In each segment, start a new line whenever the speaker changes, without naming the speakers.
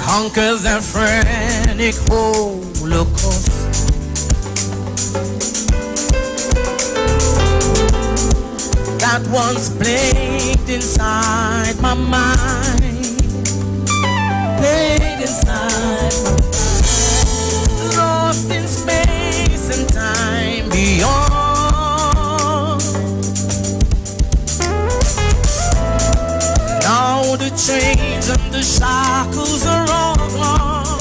Conquer the frantic holocaust. That once played inside my mind, played inside my mind, lost in space and time beyond. Now the chains and the shackles are all gone.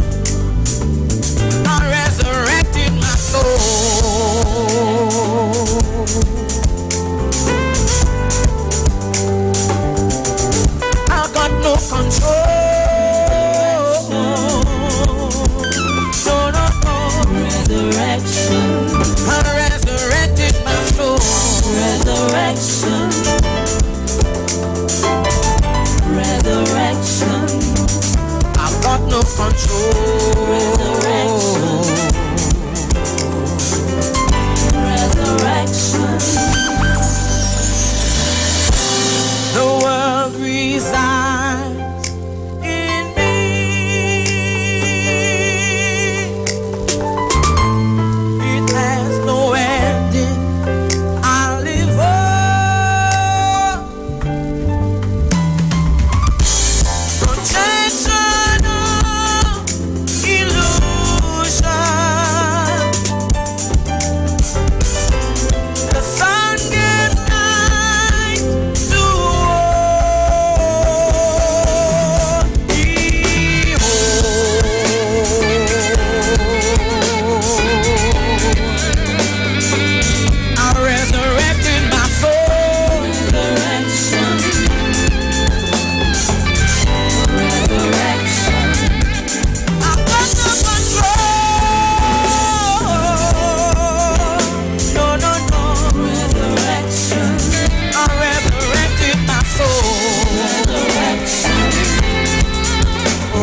I resurrected my soul. I got no control. No, no, no. Resurrection. I resurrected my soul. Resurrection. Resurrection. I've got no control. Resurrection. The world resides in me. It has no ending. I live on. Projection of illusion. The sun gives night to all. Behold, I resurrected my soul. Resurrection. Resurrection. I've got no control. No, no, no. Resurrection. I resurrected my soul. Resurrection. Oh,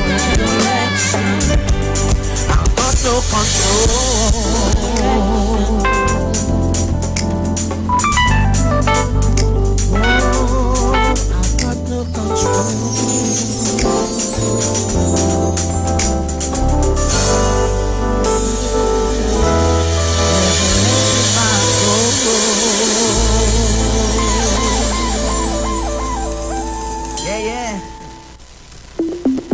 resurrection. I've got no control. Oh, I've got no control. Yeah, yeah.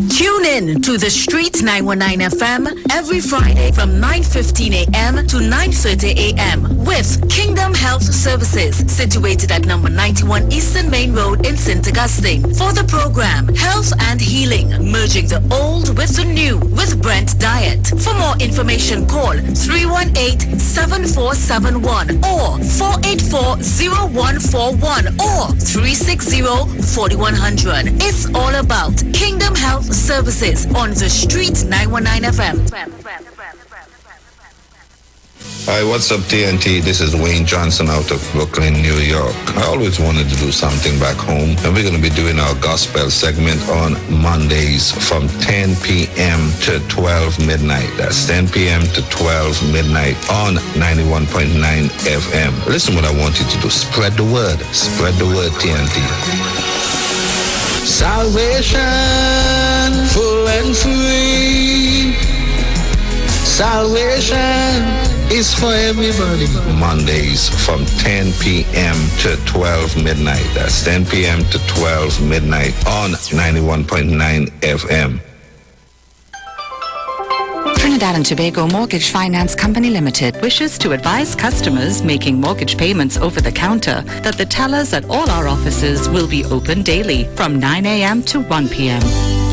Tune in to the Street 919 FM every Friday from 9:15 a.m. to 9:30 a.m. with Kingdom Health Services, situated at number 91 Eastern Main Road in St. Augustine. For the program Health and Healing, merging the old with the new with Brent Diet. For more information, call 318-7471 or 484-0141 or 360-4100. It's all about Kingdom Health Services on the Street 919 FM.
Hi, what's up, TNT? This is Wayne Johnson out of Brooklyn, New York. I always wanted to do something back home, and we're going to be doing our gospel segment on Mondays from 10 p.m. to 12 midnight. That's 10 p.m. to 12 midnight on 91.9 FM. Listen what I want you to do. Spread the word. Spread the word, TNT. Salvation, full and free. Salvation is for everybody. Mondays from 10 p.m. to 12 midnight. That's 10 p.m. to 12 midnight on 91.9 FM.
Trinidad and Tobago Mortgage Finance Company Limited wishes to advise customers making mortgage payments over the counter that the tellers at all our offices will be open daily from 9 a.m. to 1 p.m.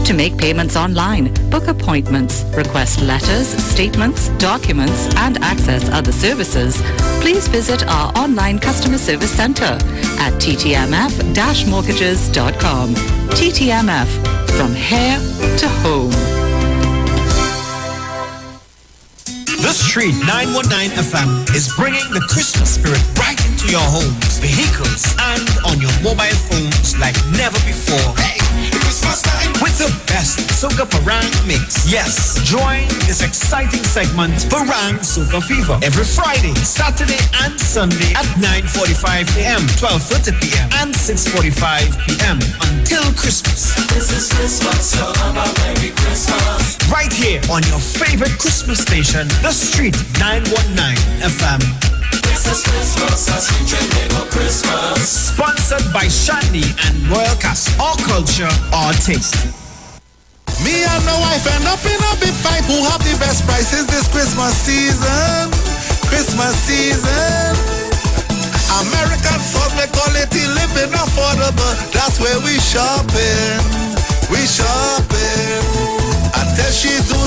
To make payments online, book appointments, request letters, statements, documents, and access other services, please visit our online customer service center at ttmf-mortgages.com. TTMF, from here to home.
The Street 919 FM is bringing the Christmas spirit right into your homes, vehicles, and on your mobile phones like never before. Hey, Christmas time with the best Soca Parang mix. Yes, join this exciting segment Parang Soca Fever every Friday, Saturday and Sunday at 9:45 a.m., 12:30 p.m. and 6:45 p.m. until Christmas.
This is Christmas, so about Merry Christmas.
Right here on your favorite Christmas station, The Street 919 FM.
This is Christmas, a sweet Trinidad Christmas.
Sponsored by Shandy and Royal Cast. Our culture, our taste.
Me and my wife end up in a big fight. Who have the best prices this Christmas season? Christmas season. American sauce, we quality living affordable. That's where we shopping. We shopping. I tell she do,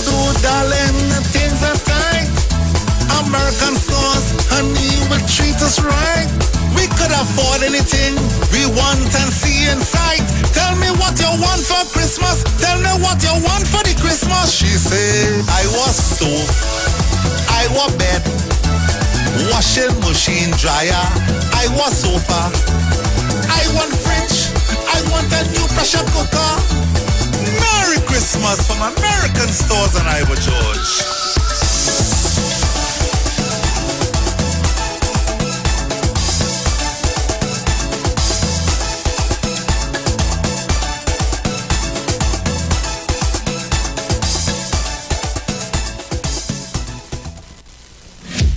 darling, things are tight. American sauce, honey, will treat us right. We could afford anything we want and see in sight. Tell me what you want for Christmas. Tell me what you want for the Christmas. She said, I was stove, I was bed, washing machine dryer, I was sofa, I want fridge, I want a new pressure cooker. Merry Christmas from American Stores and Iwer George.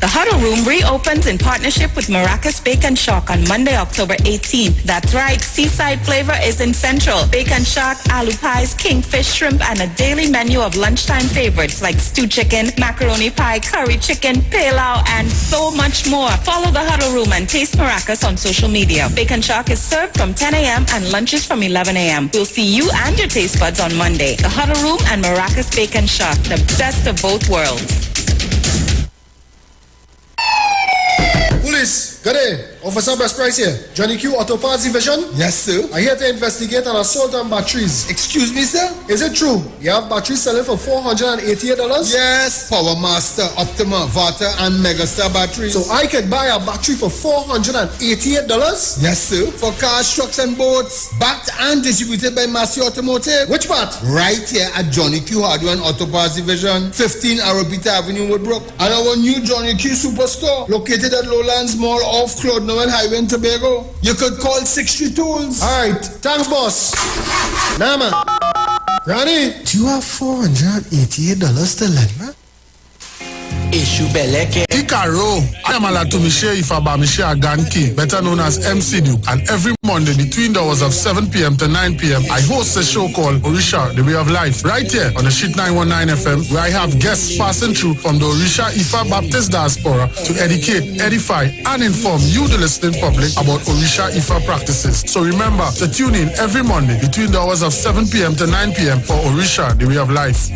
The Huddle Room reopens in partnership with Maracas Bacon Shock on Monday, October 18th. That's right, seaside flavor is in Central. Bacon Shock, aloo pies, kingfish, shrimp, and a daily menu of lunchtime favorites like stew chicken, macaroni pie, curry chicken, pilau, and so much more. Follow The Huddle Room and taste Maracas on social media. Bacon Shock is served from 10 a.m. and lunches from 11 a.m. We'll see you and your taste buds on Monday. The Huddle Room and Maracas Bacon Shock, the best of both worlds.
Police, good day. Officer Best Price here. Johnny Q, Auto Parts Division.
Yes, sir.
I'm here to investigate an assault on batteries.
Excuse me, sir?
Is it true? You have batteries selling for $488?
Yes. Power Master, Optima, Vata, and Megastar batteries.
So I can buy a battery for $488?
Yes, sir. For cars, trucks, and boats. Backed and distributed by Massey Automotive.
Which part?
Right here at Johnny Q Hardware and Auto Parts Division, 15 Arrowbita Avenue, Woodbrook. And our new Johnny Q Superstore, located at Lowlands Mall off Claude Noel Highway in Tobago. You could call 63 Tools.
Alright, thanks boss. Nah man. Ronnie, do you have $488 to lend me?
Ikaro, I am Alatumishe Ifabamishe Aganki, better known as MC Duke, and every Monday between the hours of 7 p.m. to 9 p.m. I host a show called Orisha, The Way of Life, right here on the Sheet 919 FM, where I have guests passing through from the Orisha Ifa Baptist Diaspora to educate, edify, and inform you, the listening public, about Orisha Ifa practices. So remember to tune in every Monday between the hours of 7 p.m. to 9 p.m. for Orisha, The Way of Life.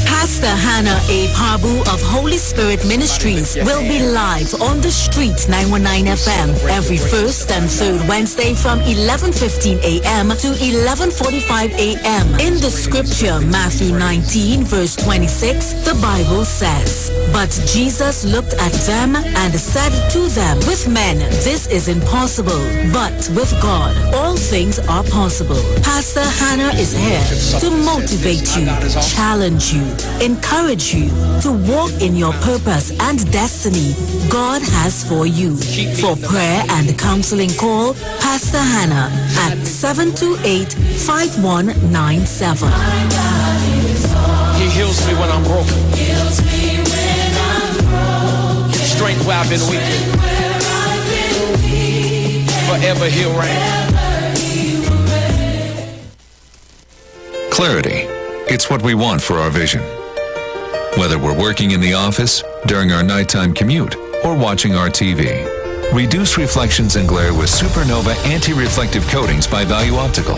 Pastor Hannah A. Parbu of Holy Spirit Ministries will be live on the Street 919 FM every first and third Wednesday from 11:15 a.m. to 11:45 a.m. In the scripture, Matthew 19 verse 26, the Bible says, "But Jesus looked at them and said to them, with men this is impossible, but with God all things are possible." Pastor Hannah is here to motivate you, challenge you, encourage you to walk in your purpose and destiny God has for you. For prayer and counseling, call Pastor Hannah at 728-5197.
He heals me when I'm broken. Strength where I've been weak. Forever he'll reign.
Clarity. It's what we want for our vision. Whether we're working in the office, during our nighttime commute, or watching our TV. Reduce reflections and glare with Supernova anti-reflective coatings by Value Optical.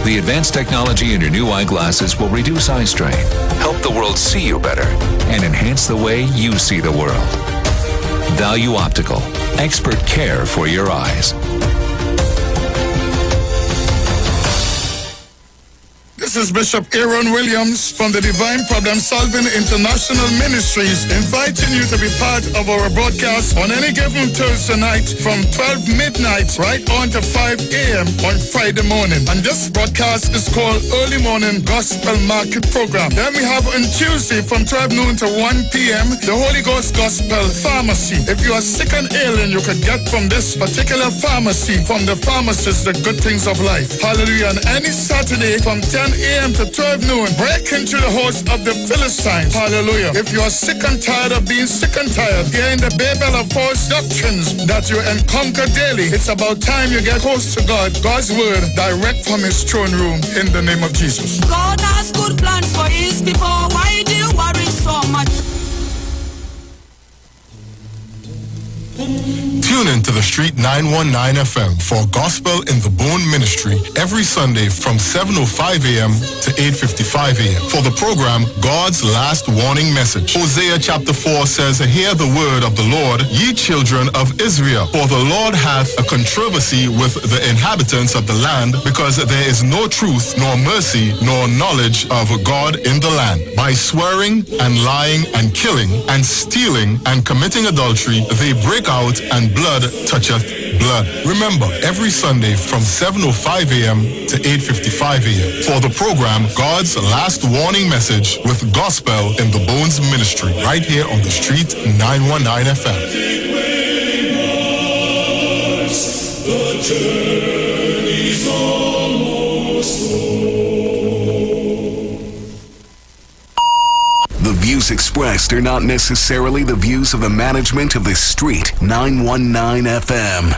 The advanced technology in your new eyeglasses will reduce eye strain, help the world see you better, and enhance the way you see the world. Value Optical. Expert care for your eyes.
This
This is Bishop Aaron Williams from the Divine Problem Solving International Ministries, inviting you to be part of our broadcast on any given Thursday night from 12 midnight right on to 5 a.m. on Friday morning. And this broadcast is called Early Morning Gospel Market Program. Then we have on Tuesday from 12 noon to 1 p.m. the Holy Ghost Gospel Pharmacy. If you are sick and ailing, you can get from this particular pharmacy, from the pharmacist, the good things of life. Hallelujah. And any Saturday from 10 a.m. to 12 noon, break into the host of the Philistines. Hallelujah. If you are sick and tired of being sick and tired, hearing the babel of false doctrines that you encounter daily, it's about time you get close to God, God's word, direct from his throne room, in the name of Jesus.
God has good plans for his people. Why do you worry so much?
Tune in to the Street 919 FM for Gospel in the Bone Ministry every Sunday from 7:05 a.m. to 8:55 a.m. For the program, God's Last Warning Message. Hosea chapter 4 says, "Hear the word of the Lord, ye children of Israel. For the Lord hath a controversy with the inhabitants of the land, because there is no truth, nor mercy, nor knowledge of God in the land. By swearing and lying and killing and stealing and committing adultery, they break out, and blood toucheth blood." Remember, every Sunday from 7:05 a.m. to 8:55 a.m. for the program God's Last Warning Message with Gospel in the Bones Ministry, right here on the Street 919 FM.
The journey's almost
The views expressed are not necessarily the views of the management of the Street 919 FM.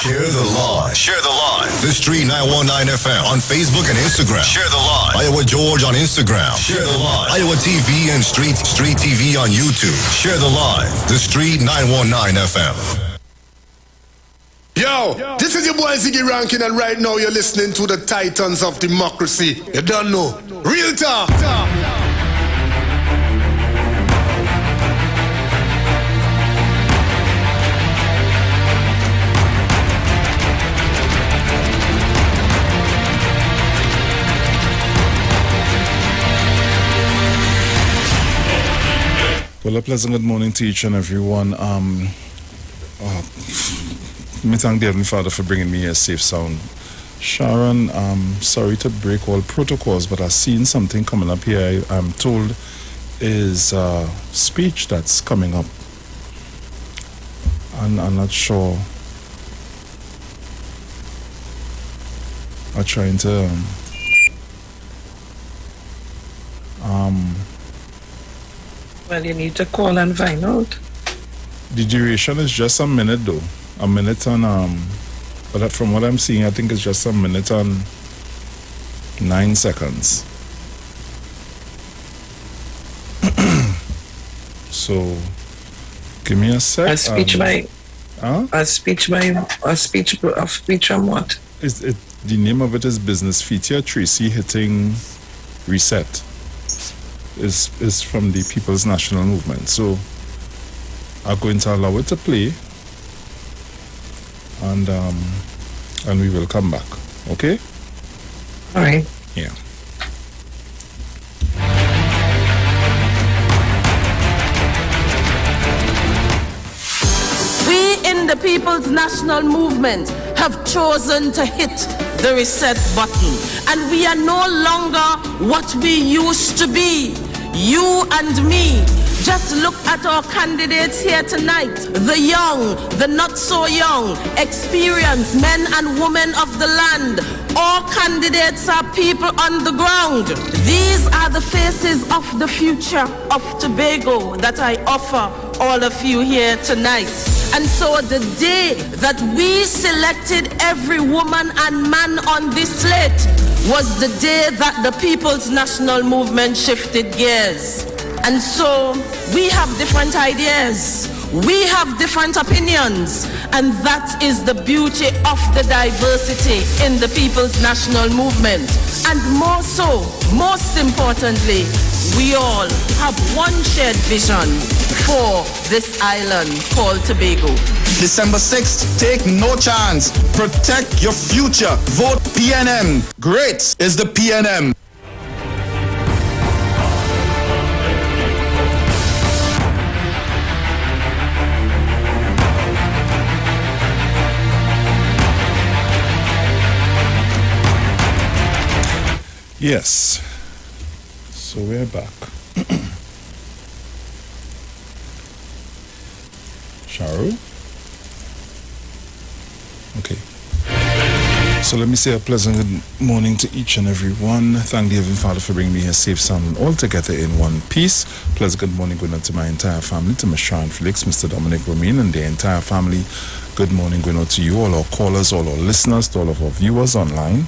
Share the live. Share the live. The Street 919 FM on Facebook and Instagram. Share the live. Iowa George on Instagram. Share the live. Iowa TV and Street TV on YouTube. Share the live. The Street 919 FM.
Yo, this is your boy Ziggy Rankin, and right now you're listening to the Titans of Democracy. You don't know. Real talk.
Well, a pleasant good morning to each and everyone. Me thank the Heavenly Father for bringing me here safe sound. Sharon, sorry to break all protocols, but I've seen something coming up here. I'm told is a speech that's coming up. And I'm not sure. I'm trying to
well, you need to call and find out.
The duration is just a minute though. A minute and but from what I'm seeing, I think it's just a minute and 9 seconds. So give me a sec.
A speech by a speech from what?
The name of it is Business Feature Tracy hitting reset. Is from the People's National Movement. So I'm going to allow it to play, and we will come back. Okay?
All right.
Yeah.
We in the People's National Movement have chosen to hit the reset button, and we are no longer what we used to be. You and me. Just look at our candidates here tonight. The young, the not so young, experienced men and women of the land. All candidates are people on the ground. These are the faces of the future of Tobago that I offer all of you here tonight. And so the day that we selected every woman and man on this slate was the day that the People's National Movement shifted gears. And so we have different ideas, we have different opinions, and that is the beauty of the diversity in the People's National Movement. And more so, most importantly, we all have one shared vision for this island called Tobago.
December 6th, take no chance. Protect your future. Vote PNM. Great is the PNM.
Yes. So we're back. Sharu? Okay. So let me say a pleasant good morning to each and every one. Thank the Heavenly Father for bringing me here safe, sound, and all together in one piece. Pleasant good morning going out to my entire family, to Ms. Sharon Felix, Mr. Dominic Romain, and the entire family. Good morning going out to you, all our callers, all our listeners, to all of our viewers online.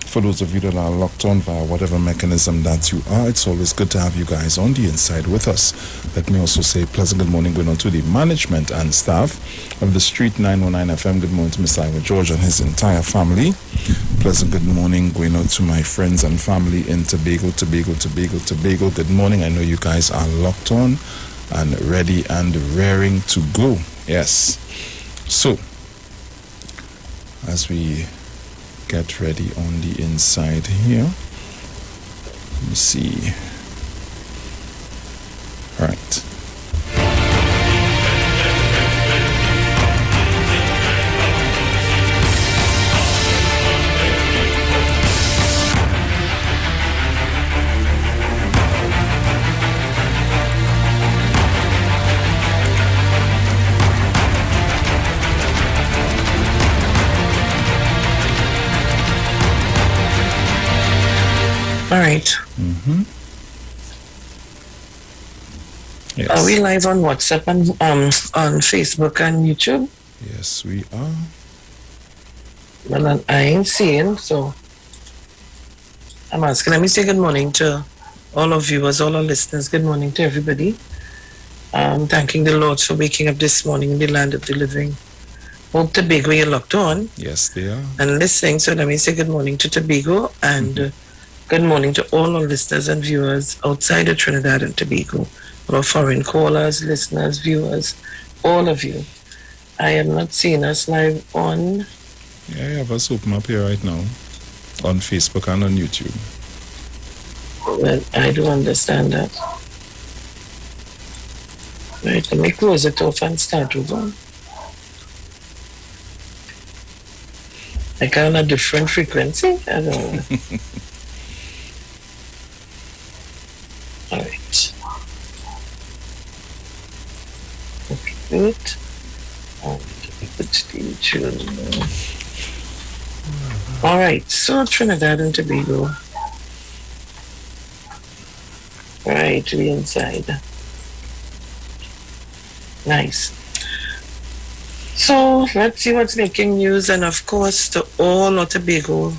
For those of you that are locked on via whatever mechanism that you are, it's always good to have you guys on the inside with us. Let me also say pleasant good morning going on to the management and staff of the Street 919 FM. Good morning to Mr. Iwer George and his entire family. Pleasant good morning going out to my friends and family in Tobago. Good morning. I know you guys are locked on and ready and raring to go. Yes. So, as we get ready on the inside here. Let me see. All right.
All right.
Mm-hmm. Yes.
Are we live on WhatsApp and on Facebook and YouTube?
Yes, we are.
Well, I ain't seeing, so I'm asking. Let me say good morning to all our viewers, all our listeners. Good morning to everybody. Thanking the Lord for waking up this morning in the land of the living. Hope Tobago you're locked on.
Yes, they are.
And listening. So let me say good morning to Tobago and good morning to all our listeners and viewers outside of Trinidad and Tobago. All our foreign callers, listeners, viewers, all of you. I am not seeing us live on...
Yeah, I have us open up here right now on Facebook and on YouTube.
Well, I do understand that. Right, let me close it off and start over. Like on a different frequency? I don't know. All right. Okay, good. All right, so Trinidad and Tobago. Right, the inside. Nice. So let's see what's making news, and of course to all our Tobago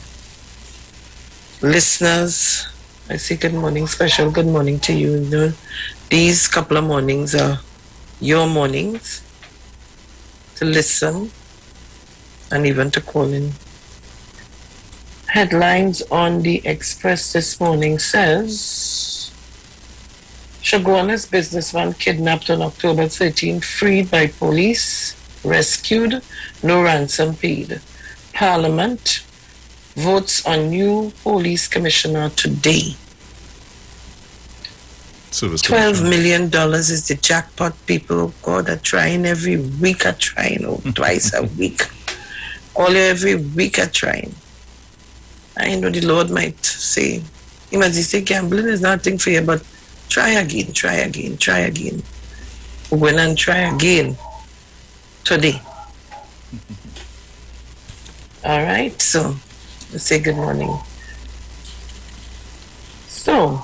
listeners, I say good morning, special good morning to you. You know, these couple of mornings are your mornings to listen and even to call in. Headlines on the Express this morning says, Shoguana's businessman kidnapped on October 13th, freed by police, rescued, no ransom paid. Parliament votes on new police commissioner today. $12 million is the jackpot. People, God, are trying every week, are trying, twice a week. All every week are trying. I know the Lord might say, he might say gambling is nothing for you, but try again. We're going to try again today. All right, so let's say good morning. So,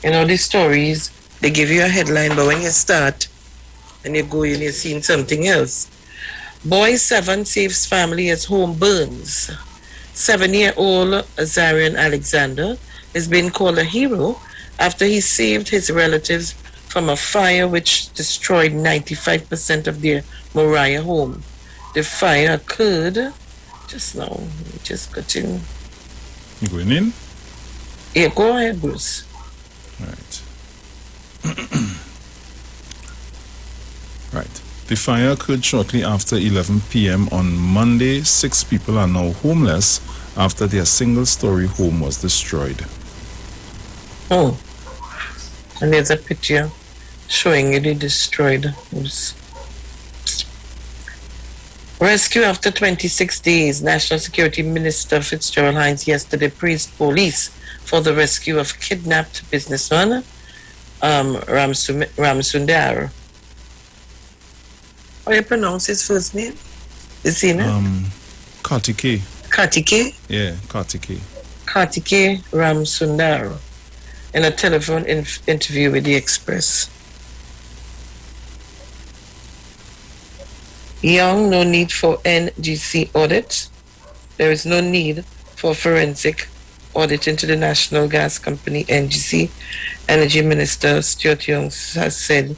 you know, these stories, they give you a headline, but when you start and you go and you're seeing something else. Boy 7 saves family as home burns. 7-year-old Azarian Alexander is being called a hero after he saved his relatives from a fire which destroyed 95% of their Moriah home. The fire occurred just now. Just got in.
You going in?
Yeah, go ahead, Bruce.
Right. Right. The fire occurred shortly after 11 p.m. on Monday. 6 people are now homeless after their single-story home was destroyed.
Oh, and there's a picture showing it destroyed house. Rescue after 26 days. National Security Minister Fitzgerald Hines yesterday praised police for the rescue of kidnapped businessman Ramsundar. How do you pronounce his first name? Is he
Kartike.
Kartike?
Yeah, Kartike.
Kartike Ramsundar in a telephone interview with the Express. Young, no need for NGC audit. There is no need for forensic audit into the National Gas Company, NGC. Energy Minister Stuart Young has said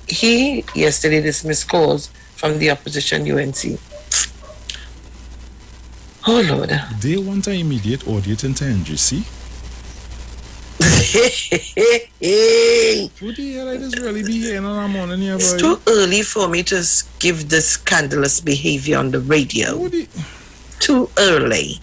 he yesterday dismissed calls from the opposition UNC. Oh, Lord.
They want an immediate audit into NGC? What the hell I just really be hearing on a morning here,
It's
boy?
too early for me to give this scandalous behavior on the radio. Too early.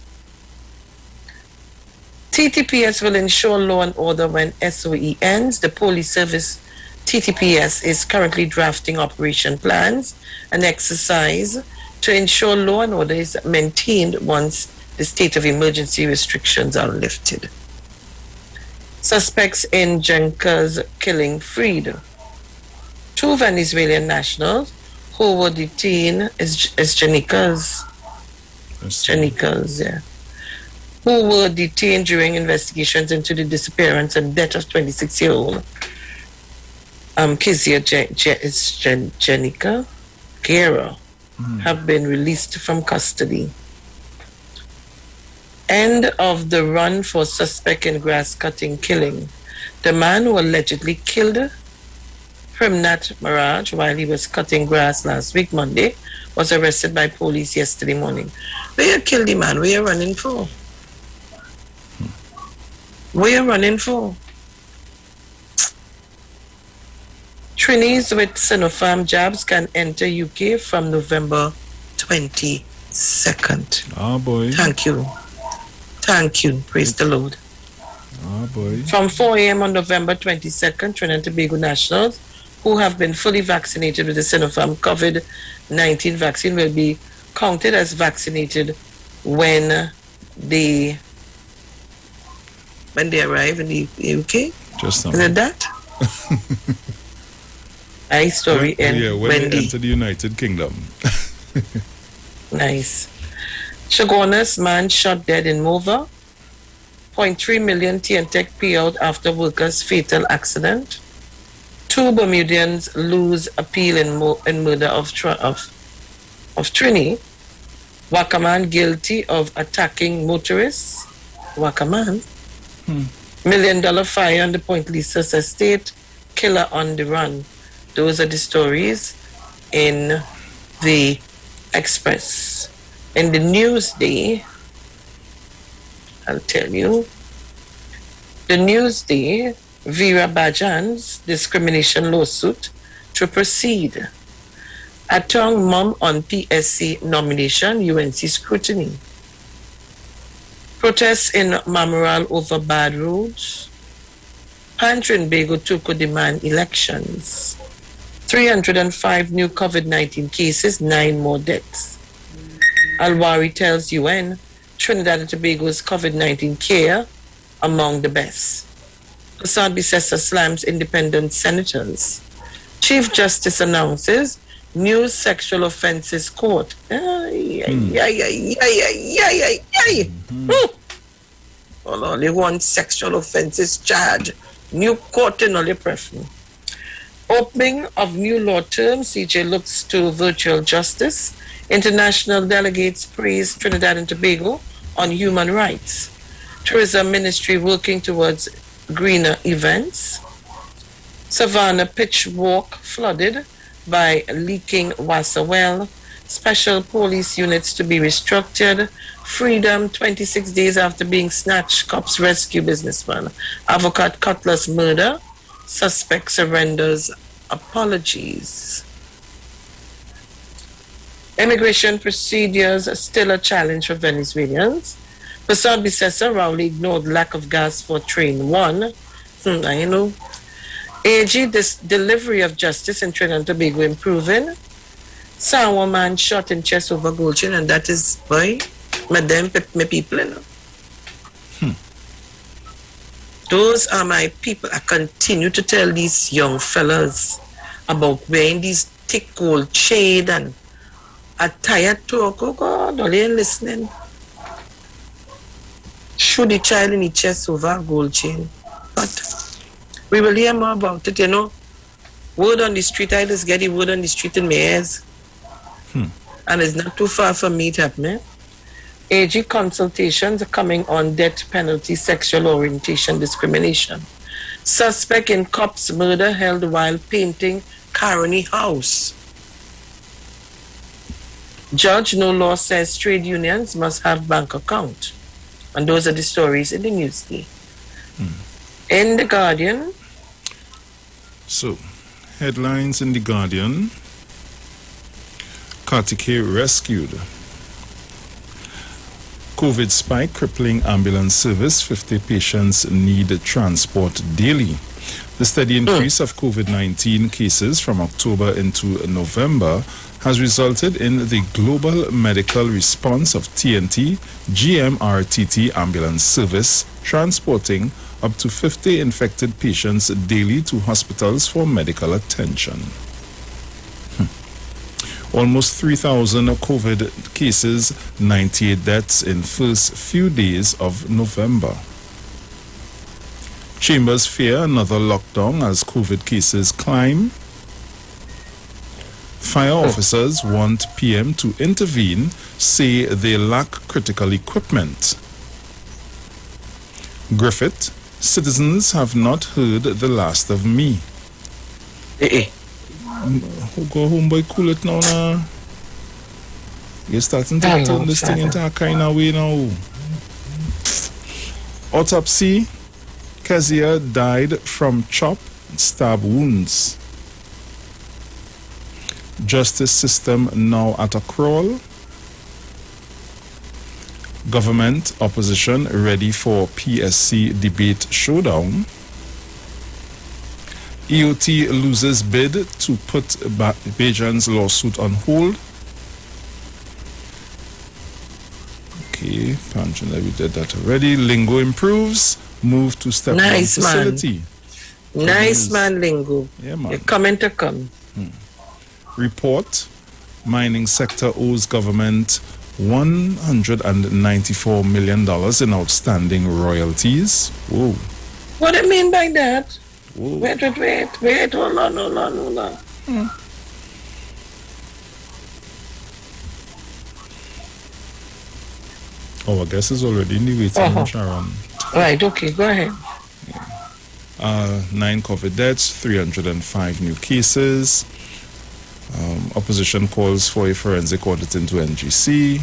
TTPS will ensure law and order when SOE ends. The police service TTPS is currently drafting operation plans, an exercise to ensure law and order is maintained once the state of emergency restrictions are lifted. Suspects in Jenka's killing freed. 2 Venezuelan nationals who were detained who were detained during investigations into the disappearance and death of 26-year-old Kizia Jenica Guerra have been released from custody. End of the run for suspect in grass-cutting killing. The man who allegedly killed Premnat Maraj while he was cutting grass last week, Monday, was arrested by police yesterday morning. Where you killed the man? Where you running for? Where you running for? Trainees with Sinopharm jobs can enter UK from November 22nd.
Ah, boy.
Thank you. Thank you. Praise the Lord.
Ah, boy.
From 4 a.m. on November 22nd, Trinidad and Tobago nationals who have been fully vaccinated with the Sinopharm COVID-19 vaccine will be counted as vaccinated when they arrive in the UK.
Just
Is it that? I story
when
in
they
Wendy.
enter the United Kingdom.
Nice. Chagonas man shot dead in Mova. 0.3 million TNTech payout after workers' fatal accident. 2 Bermudians lose appeal in murder of Trini. Wakaman guilty of attacking motorists. Wakaman. $1 million fire on the Point Lisa's estate. Killer on the run. Those are the stories in the Express. In the Newsday, I'll tell you. The Newsday, Vera Bajan's discrimination lawsuit to proceed. Atong mom on PSC nomination, UNC scrutiny. Protests in Mamoral over bad roads. Pantrin Bego Tuko demand elections. 305 new COVID-19 cases, 9 more deaths. Alwari tells UN Trinidad and Tobago's COVID-19 care among the best. Hassan Bissessa slams independent senators. Chief Justice announces new sexual offences court. Only one sexual offences charge. New court in all preference. Opening of new law terms, CJ looks to virtual justice. International delegates praise Trinidad and Tobago on human rights. Tourism Ministry working towards greener events. Savannah pitch walk flooded by leaking Wassa well. Special police units to be restructured. Freedom 26 days after being snatched. Cops rescue businessman. Avocat Cutler's murder. Suspect surrenders apologies. Immigration procedures are still a challenge for Venezuelans. Person Bissessa Rowley ignored lack of gas for train 1. I know. AG, this delivery of justice in Trinidad and Tobago improving. Saw a man shot in chest over gold chain, and that is, boy, madam, my people, you know. Those are my people. I continue to tell these young fellas about wearing these thick gold chain and a tired talk. Oh God, all ain't listening. Shoot the child in the chest over a gold chain. But we will hear more about it, you know. Word on the street, I just get the word on the street in my ears. And it's not too far from me to happen. AG consultations are coming on death penalty, sexual orientation, discrimination. Suspect in cop's murder held while painting Caroni house. Judge no law says trade unions must have bank account. And those are the stories in the news today. In The Guardian.
So, headlines in The Guardian. Kartike rescued. COVID spike crippling ambulance service. 50 patients need transport daily. The steady increase of COVID-19 cases from October into November has resulted in the global medical response of TNT GMRTT ambulance service transporting up to 50 infected patients daily to hospitals for medical attention. Almost 3,000 COVID cases, 98 deaths in first few days of November. Chambers fear another lockdown as COVID cases climb. Fire officers want PM to intervene, say they lack critical equipment. Griffith, citizens have not heard the last of me. Go home, boy, cool it now. You're starting to turn this thing into a kind of way now. Autopsy, Kezia died from chop and stab wounds. Justice system now at a crawl. Government opposition ready for PSC debate showdown. EOT loses bid to put Bejan's lawsuit on hold. Okay, Panchana, we did that already. Lingo improves. Move to step one facility.
Nice man, Lingo.
Yeah, man.
You're coming to come.
Report. Mining sector owes government $194 million in outstanding royalties. Whoa.
What do you mean by that?
Whoa.
Wait, hold on.
Oh, I guess it's already in the waiting room, Sharon.
Right, okay, go ahead.
9 COVID deaths, 305 new cases. Opposition calls for a forensic audit into NGC.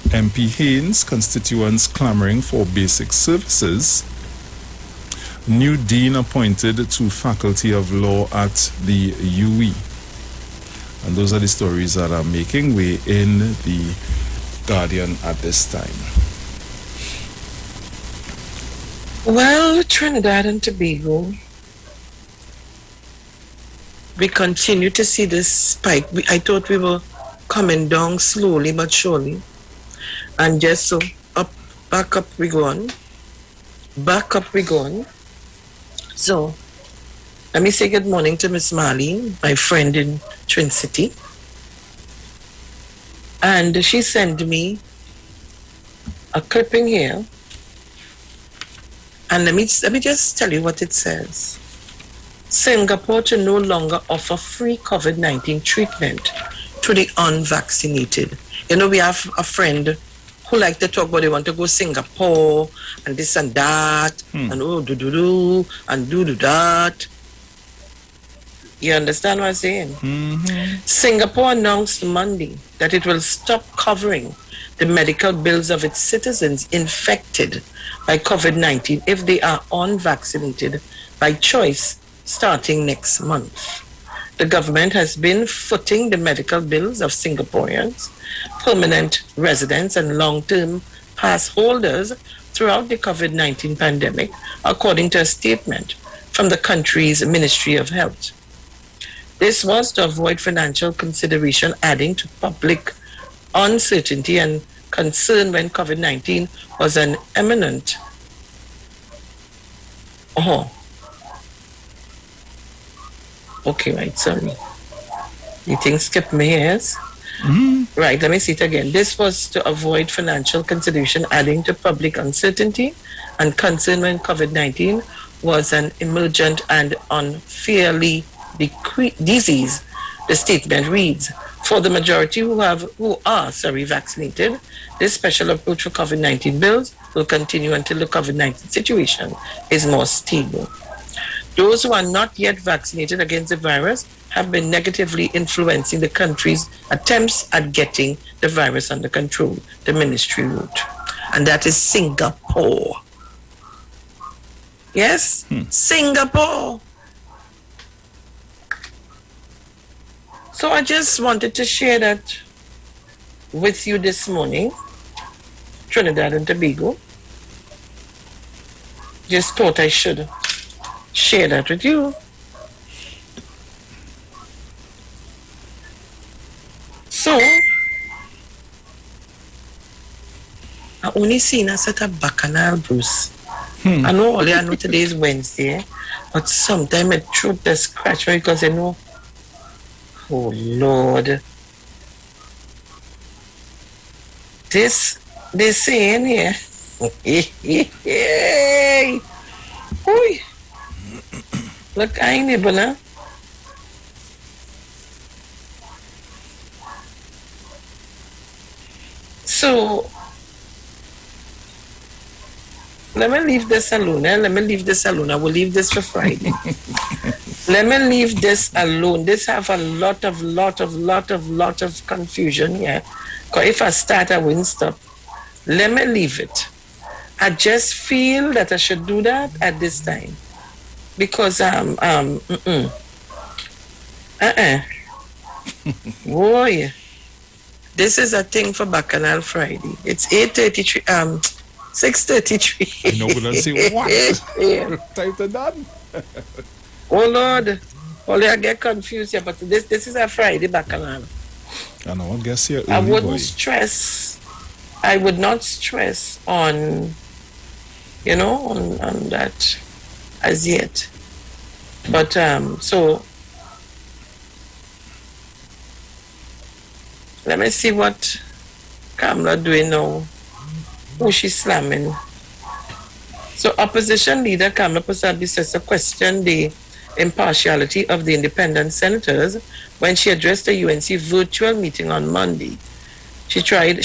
MP Haynes, constituents clamoring for basic services. New dean appointed to Faculty of Law at the UE. And those are the stories that are making way in the Guardian at this time.
Well, Trinidad and Tobago, we continue to see this spike. I thought we were coming down slowly but surely. And just so back up we go on. So, let me say good morning to Miss Marlene, my friend in Twin City. And she sent me a clipping here. And let me just tell you what it says. Singapore to no longer offer free COVID-19 treatment to the unvaccinated. You know, we have a friend who like to talk about they want to go Singapore and this and that and do that. You understand what I'm saying? Singapore announced Monday that it will stop covering the medical bills of its citizens infected by COVID-19 if they are unvaccinated by choice starting next month. The government has been footing the medical bills of Singaporeans, permanent residents, and long-term pass holders throughout the COVID-19 pandemic, according to a statement from the country's Ministry of Health. This was to avoid financial consideration adding to public uncertainty and concern when COVID-19 was an imminent. Okay, right, sorry. You think skip me, yes? Right, let me see it again. This was to avoid financial consideration adding to public uncertainty and concern when COVID-19 was an emergent and unfairly disease. The statement reads, for the majority who are vaccinated, this special approach for COVID-19 bills will continue until the COVID-19 situation is more stable. Those who are not yet vaccinated against the virus have been negatively influencing the country's attempts at getting the virus under control, the ministry wrote. And that is Singapore. Yes? Singapore. So I just wanted to share that with you this morning, Trinidad and Tobago. Just thought I should share that with you. So, I only seen us at a bacchanal, Bruce. I know today is Wednesday, but sometimes my throat does scratch me because I know, oh Lord, this, they say in here, Oy. Look, I ain't able now. So, let me leave this alone. Let me leave this alone. I will leave this for Friday. Let me leave this alone. This have a lot of confusion here. Because if I start, I wouldn't stop. Let me leave it. I just feel that I should do that at this time. Because boy, this is a thing for Bacchanal Friday. It's 8:33, 6:33.
I know, but I say what?
Yeah.
Time to done.
Oh Lord, only I get confused here, but this is a Friday Bacchanal.
I know, I guess here.
I wouldn't stress. I would not stress on, on that as yet. But so let me see what Kamala doing now. Who she's slamming. So opposition leader Kamala Persad-Bissessar questioned the impartiality of the independent senators when she addressed the UNC virtual meeting on Monday. She tried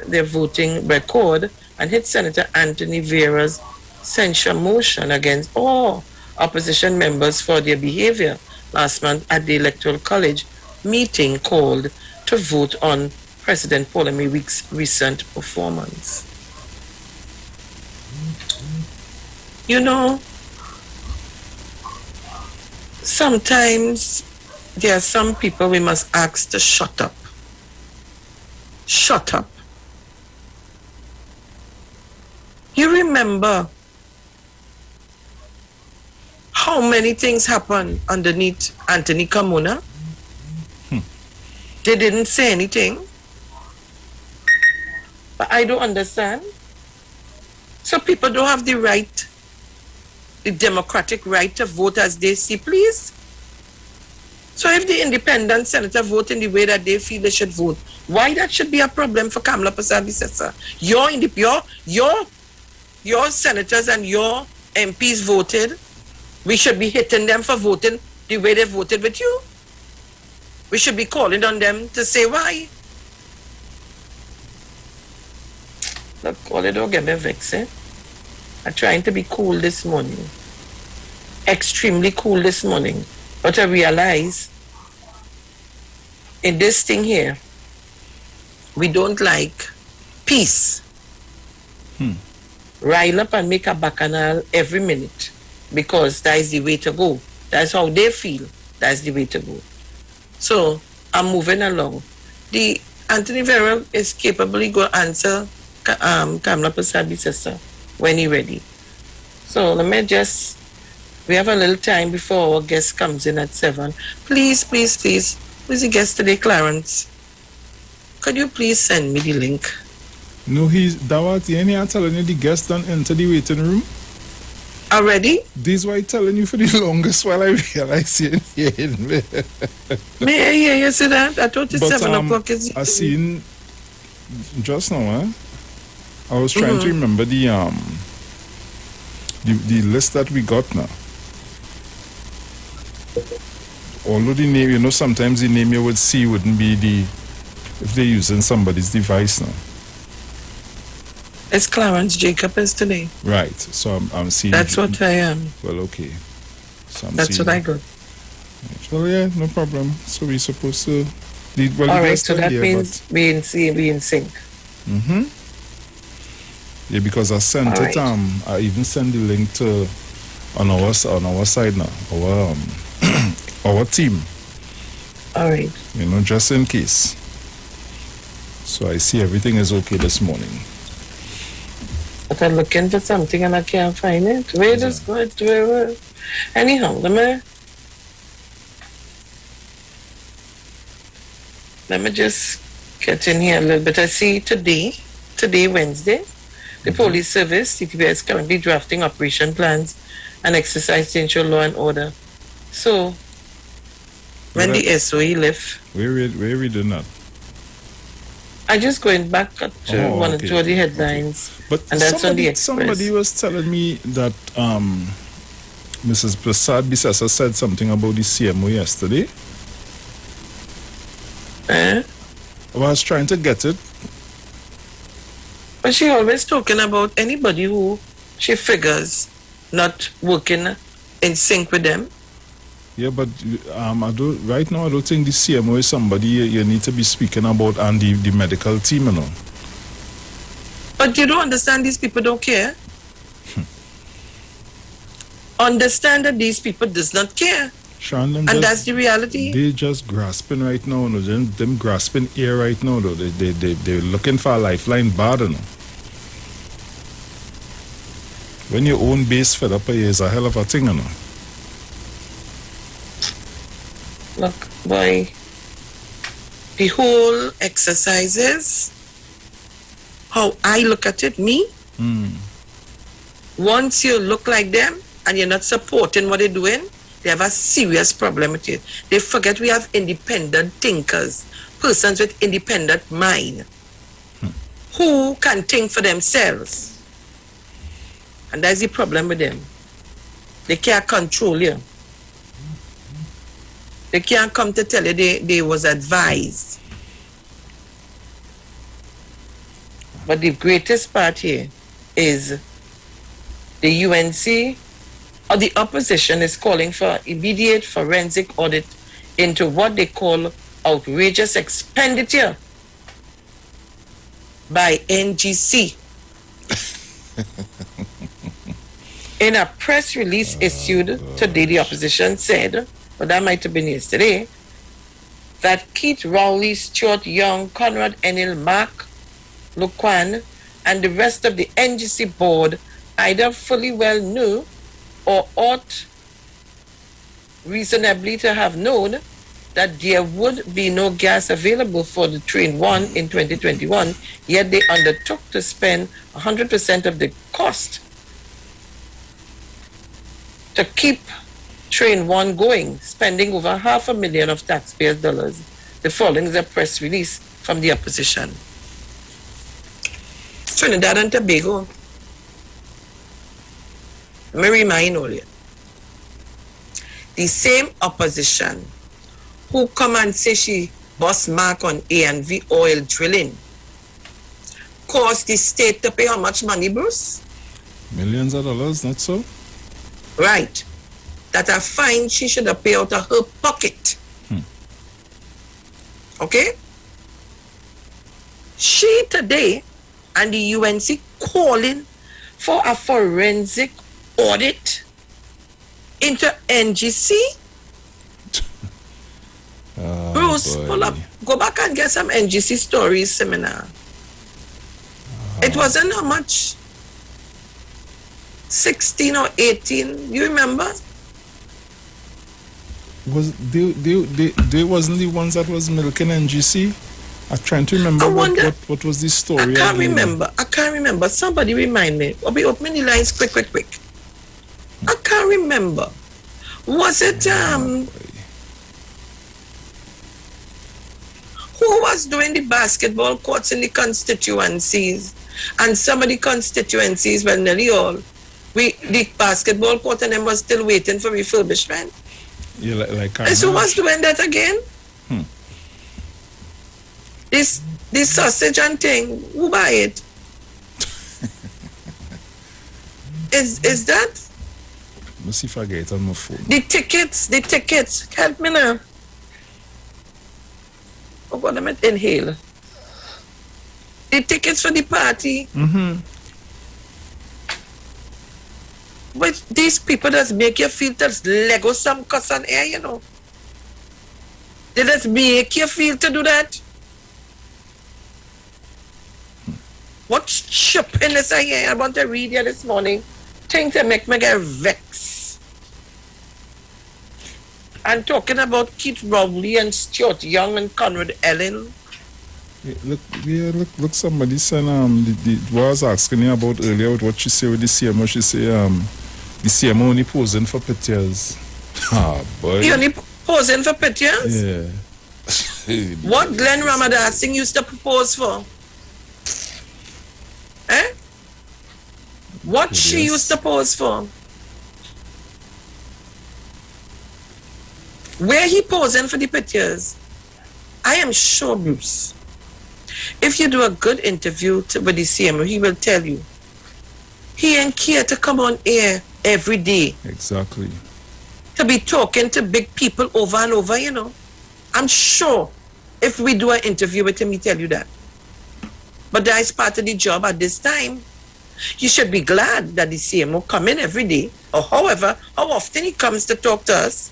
their voting record and hit Senator Anthony Vera's censure motion against all opposition members for their behavior last month at the Electoral College meeting called to vote on President Paul Week's recent performance. Sometimes there are some people we must ask to shut up. Shut up. You remember how many things happened underneath Anthony Carmona? They didn't say anything. But I don't understand. So people don't have the right, the democratic right to vote as they see please. So if the independent senator vote in the way that they feel they should vote, why that should be a problem for Kamala Persad-Bissessar? Your senators and your MPs voted. We should be hitting them for voting the way they voted with you. We should be calling on them to say why. Look, all they don't get me vexed, eh? I'm trying to be cool this morning. Extremely cool this morning. But I realize in this thing here, we don't like peace. Rile up and make a bacchanal every minute because that is the way to go. That's how they feel. That's the way to go. So I'm moving along. The Anthony Vera is capably going to answer Kamla Prasad's sister when he's ready. So let me just, we have a little time before our guest comes in at 7. Please, please, please, who's the guest today, Clarence? Could you please send me the link?
No, I'm telling you the guest done enter the waiting room.
Already?
This is why I'm telling you for the longest while I realize you in me.
May I hear you say that? I thought it's 7 o'clock.
I seen just now, I was trying to remember the list that we got now. Although the name, sometimes the name you would see wouldn't be if they're using somebody's device now.
It's Clarence Jacobs today.
Right. So I'm seeing.
That's what I am.
Well, okay. So
that's what I got.
Well, yeah, no problem. So we're supposed to.
All right. So that means we in sync.
Mm-hmm. Yeah, because I sent it. I even sent the link to on our side now. Our team.
All right.
Just in case. So I see everything is okay this morning.
But I'm looking for something and I can't find it. Where does go to? Anyhow, let me just get in here a little bit. I see today, Wednesday, the police service, CTPS, is currently drafting operation plans and exercise to ensure law and order. So, when the SOE left.
Where are we doing that?
I just going back to one or two of the headlines.
Okay. But
and that's on the Express.
Somebody was telling me that Mrs. Prasad Bisasa said something about the CMO yesterday. I was trying to get it.
But she always talking about anybody who she figures not working in sync with them.
Yeah, but right now I don't think the CMO is somebody you need to be speaking about, and the medical team,
But you don't understand these people don't care. Understand that these people does not care.
Sean,
and that's the reality.
They just grasping right now, them grasping air right now, though. They're looking for a lifeline bad, When your own base fed up is a hell of a thing,
Look, boy, the whole exercises, how I look at it, once you look like them and you're not supporting what they're doing, they have a serious problem with it. They forget we have independent thinkers, persons with independent mind, who can think for themselves. And that's the problem with them. They can't control you. They can't come to tell you they was advised. But the greatest part here is the UNC or the opposition is calling for immediate forensic audit into what they call outrageous expenditure by NGC. In a press release issued today, the opposition said, but that might have been yesterday, that Keith Rowley, Stuart Young, Conrad Enil, Mark Luquan, and the rest of the NGC board either fully well knew or ought reasonably to have known that there would be no gas available for the Train 1 in 2021, yet they undertook to spend 100% of the cost to keep Train 1 going, spending over $500,000 of taxpayers' dollars. The following is a press release from the opposition. Trinidad and Tobago. Let me remind all you. The same opposition who come and say she boss mark on A&V oil drilling caused the state to pay how much money, Bruce?
Millions of dollars, not so?
Right. That a fine she should have paid out of her pocket. Okay? She today and the UNC calling for a forensic audit into NGC. Bruce, pull up. Go back and get some NGC stories seminar. It wasn't how much? 16 or 18. You remember?
Was they wasn't the ones that was milking NGC? I'm trying to remember what was the story.
I can't remember. Somebody remind me. I'll be opening the lines quick. I can't remember. Was it who was doing the basketball courts in the constituencies? And some of the constituencies, well, nearly all, the basketball court and them was still waiting for refurbishment.
Yeah, like
and so who was doing that again? This sausage and thing, who buy it? Is that?
Let's see if I get it on my phone.
The tickets. Help me now. Oh God, I'm at inhale. The tickets for the party. But these people just make you feel that's Lego some cuss on air, you know. They just make you feel to do that. What stupidness I hear? I want to read here this morning. Things that make me get vexed. And talking about Keith Rowley and Stuart Young and Conrad Ellen.
Look, somebody said, what I was asking you about earlier, what she said with the CMO, she said, the CMO only posing for pictures. Boy.
He only posing for pictures?
Yeah.
What Glenn Ramadas Singh used to propose for? What she used to pose for? Where he posing for the pictures? I am sure, Bruce, if you do a good interview with the CMO, he will tell you he ain't care to come on air every day.
Exactly.
To be talking to big people over and over, you know. I'm sure if we do an interview with him, he tell you that. But that is part of the job at this time. You should be glad that the CMO come in every day, or however, how often he comes to talk to us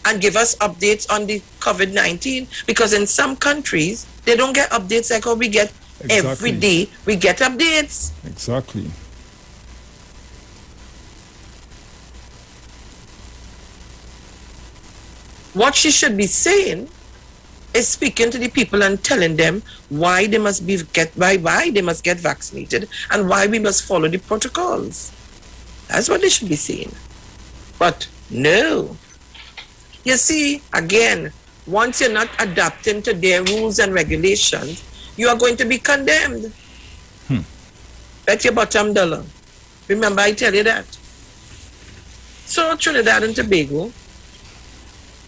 and give us updates on the COVID-19, because in some countries, they don't get updates like how we get every day. We get updates.
Exactly.
What she should be saying is speaking to the people and telling them why they must get vaccinated and why we must follow the protocols. That's what they should be saying. But no. You see, again, once you're not adapting to their rules and regulations, you are going to be condemned. Bet your bottom dollar. Remember, I tell you that. So Trinidad and Tobago,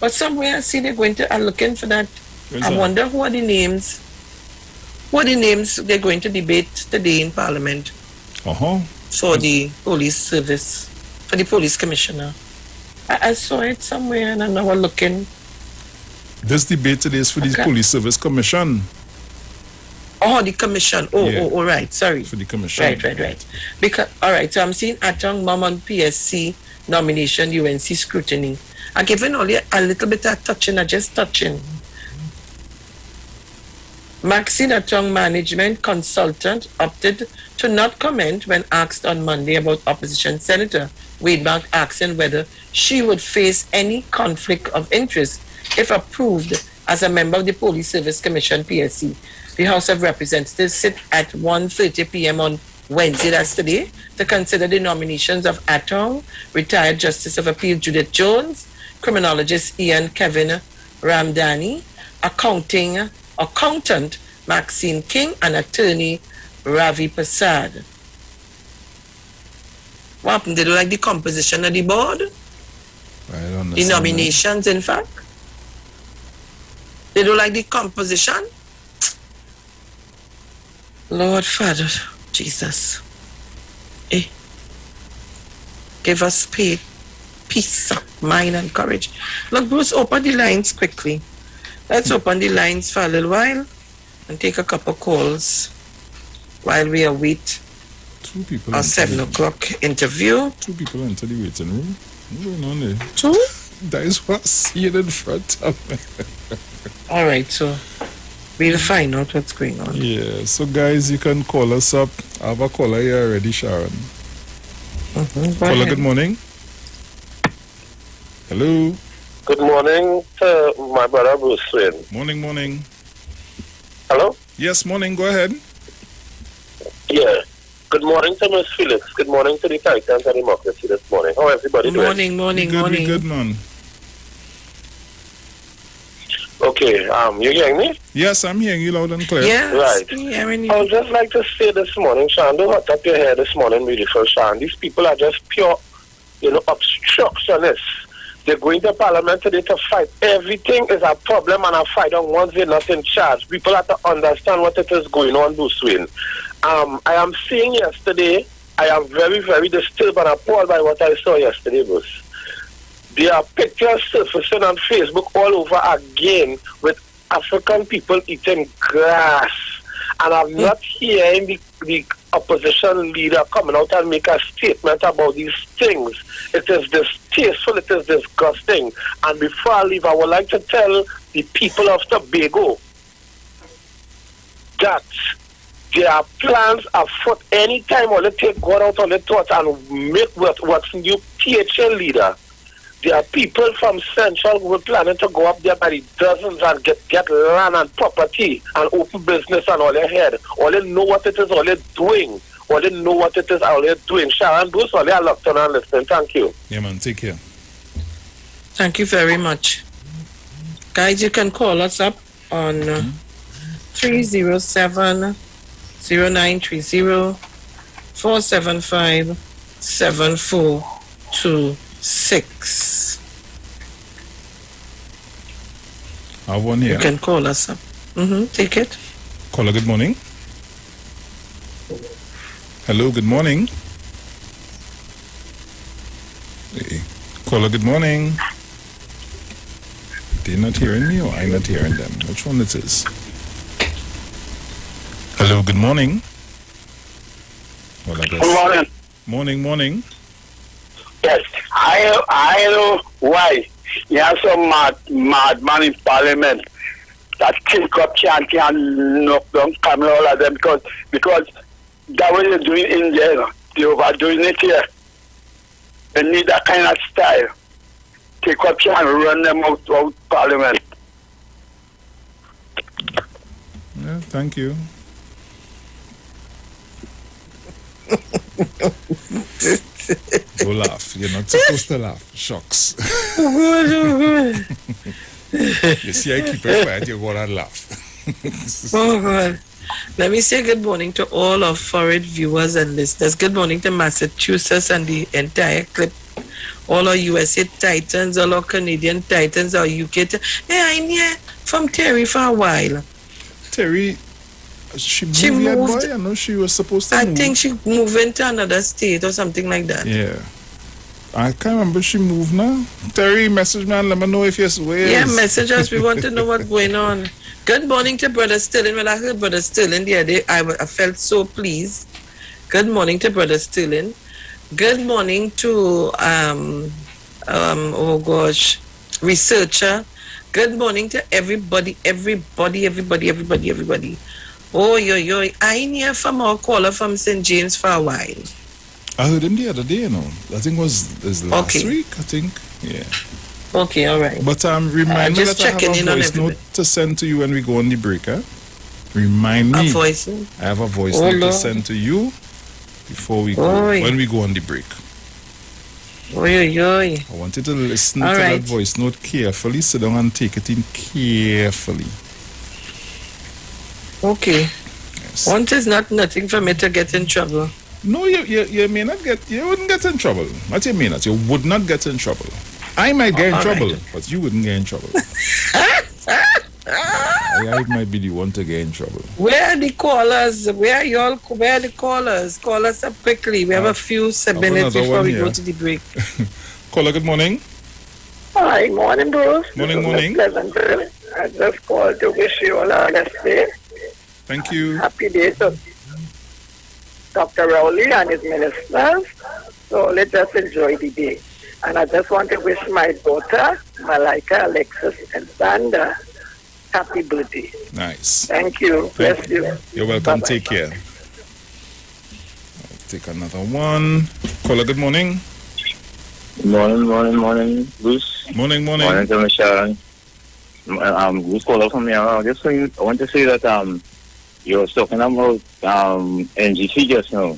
but somewhere I see they're looking for that. I wonder who are the names. What are the names they're going to debate today in Parliament for the police service, for the police commissioner. I saw it somewhere and I'm now looking.
This debate today is for the police service commission.
Oh, the commission. Oh, right. Sorry.
For the commission.
Right. Because, all right, so I'm seeing Atong Mom on PSC nomination, UNC scrutiny. I'm giving only a little bit of touching, just touching. Maxine Atong, management consultant, opted to not comment when asked on Monday about opposition Senator Wade Bank asking whether she would face any conflict of interest if approved as a member of the Police Service Commission, PSC. The House of Representatives sit at 1:30 p.m. on Wednesday, that's today, to consider the nominations of Atong, retired Justice of Appeal Judith Jones, criminologist Ian Kevin Ramdani, accountant Maxine King, and attorney Ravi Prasad. What happened? They don't like the composition of the board?
I don't understand.
The nominations, in fact? They don't like the composition? Lord Father, Jesus. Give us peace of mind and courage. Look, Bruce, open the lines quickly. Let's open the lines for a little while and take a couple calls while we await our 7 o'clock interview.
2 people enter the waiting room. What's going on there?
2?
That is what I see in front of me.
All right, so we'll find out what's going on.
Yeah, so guys, you can call us up. I have a caller here already, Sharon. Caller, good morning. Hello.
Good morning to my brother Bruce Wayne.
Morning.
Hello?
Yes, morning, go ahead.
Yeah. Good morning to Miss Felix. Good morning to the Titans and Democracy this morning. How everybody doing?
Morning.
Good, man.
Okay, you hearing me?
Yes, I'm hearing you loud and clear.
Yes,
right.
Hearing you.
I would just like to say this morning, Sean, don't hurt up your hair this morning, beautiful Sean. These people are just pure, obstructionists. They're going to Parliament today to fight. Everything is a problem and a fight on once they're not in charge. People have to understand what it is going on, Bruce Wayne. I am seeing yesterday, I am very, very disturbed and appalled by what I saw yesterday, Bruce. There are pictures surfacing on Facebook all over again with African people eating grass. And I'm not hearing the opposition leader coming out and make a statement about these things. It is distasteful, it is disgusting. And before I leave, I would like to tell the people of Tobago that their plans afoot anytime all they take God out on the thoughts and make what's new PHA leader. There are people from Central who are planning to go up there by the dozens and get land and property and open business and all their head. All they know what it is, all they're doing. All they know what it is, all they're doing. Sharon, Bruce, all they are locked on and listening. Thank you.
Yeah, man, take care.
Thank you very much. Guys, you can call us up on 307-0930 475-7426.
I have one here.
You can call us up. Take it.
Caller, good morning. Hello, good morning. Hey. Caller, good morning. They're not hearing me or I'm not hearing them? Which one it is? Hello, good morning. Well, I guess.
Good morning.
Morning.
Yes, I know why you have some madman in Parliament that take up chanting and knock down camera, all of them, because that what they're doing in there, they're overdoing it here. They need that kind of style. Take up chant and run them out Parliament.
Yeah, thank you. Don't laugh. You're not supposed to laugh. Shucks. You see, I keep it quiet, you're going to laugh.
Oh, God. Let me say good morning to all of foreign viewers and listeners. Good morning to Massachusetts and the entire clip. All our USA Titans, all our Canadian Titans, our UK. Hey, I'm here from Terry for a while.
Terry, she moved. I know she was supposed to move.
I think she moved into another state or something like that.
Yeah. I can't remember she moved now. Terry, message me and let me know if yes, where.
Yeah, message us. We want to know what's going on. Good morning to Brother Stillen. When I heard Brother Stillen the other day, I felt so pleased. Good morning to Brother Stillen. Good morning to researcher. Good morning to everybody. Oh, yo. I hear from our caller from St. James for a while.
I heard him the other day, I think it was last week, I think. Yeah.
Okay, all right.
But remind me that I have a voice note to send to you when we go on the break, huh? Remind me.
A voice note?
I have a voice note to send to you before we go, when we go on the break.
I
want you to listen to that voice note carefully. Sit down and take it in carefully.
Okay. Yes. Once is not nothing for me to get in trouble.
No, you may not get. You wouldn't get in trouble. What do you mean that? You would not get in trouble. I might get in trouble, but you wouldn't get in trouble. I might be the one to get in trouble.
Where are the callers? Where are the callers? Call us up quickly. We have a few minutes before we go to the break.
Caller, good morning.
Hi, morning, Bruce.
Morning.
I just called to wish you all a blessed day.
Thank you.
Happy day to Dr. Rowley and his ministers. So let's just enjoy the day.
And I just want to wish my daughter, Malika Alexis Alexander, happy birthday.
Nice.
Thank you. Bless you.
You're welcome.
Bye-bye.
Take care. I'll take another one. Caller, good morning.
Morning, Bruce.
Morning.
Morning to Michelle. Bruce caller from here. I want to say that you were talking about NGC just now.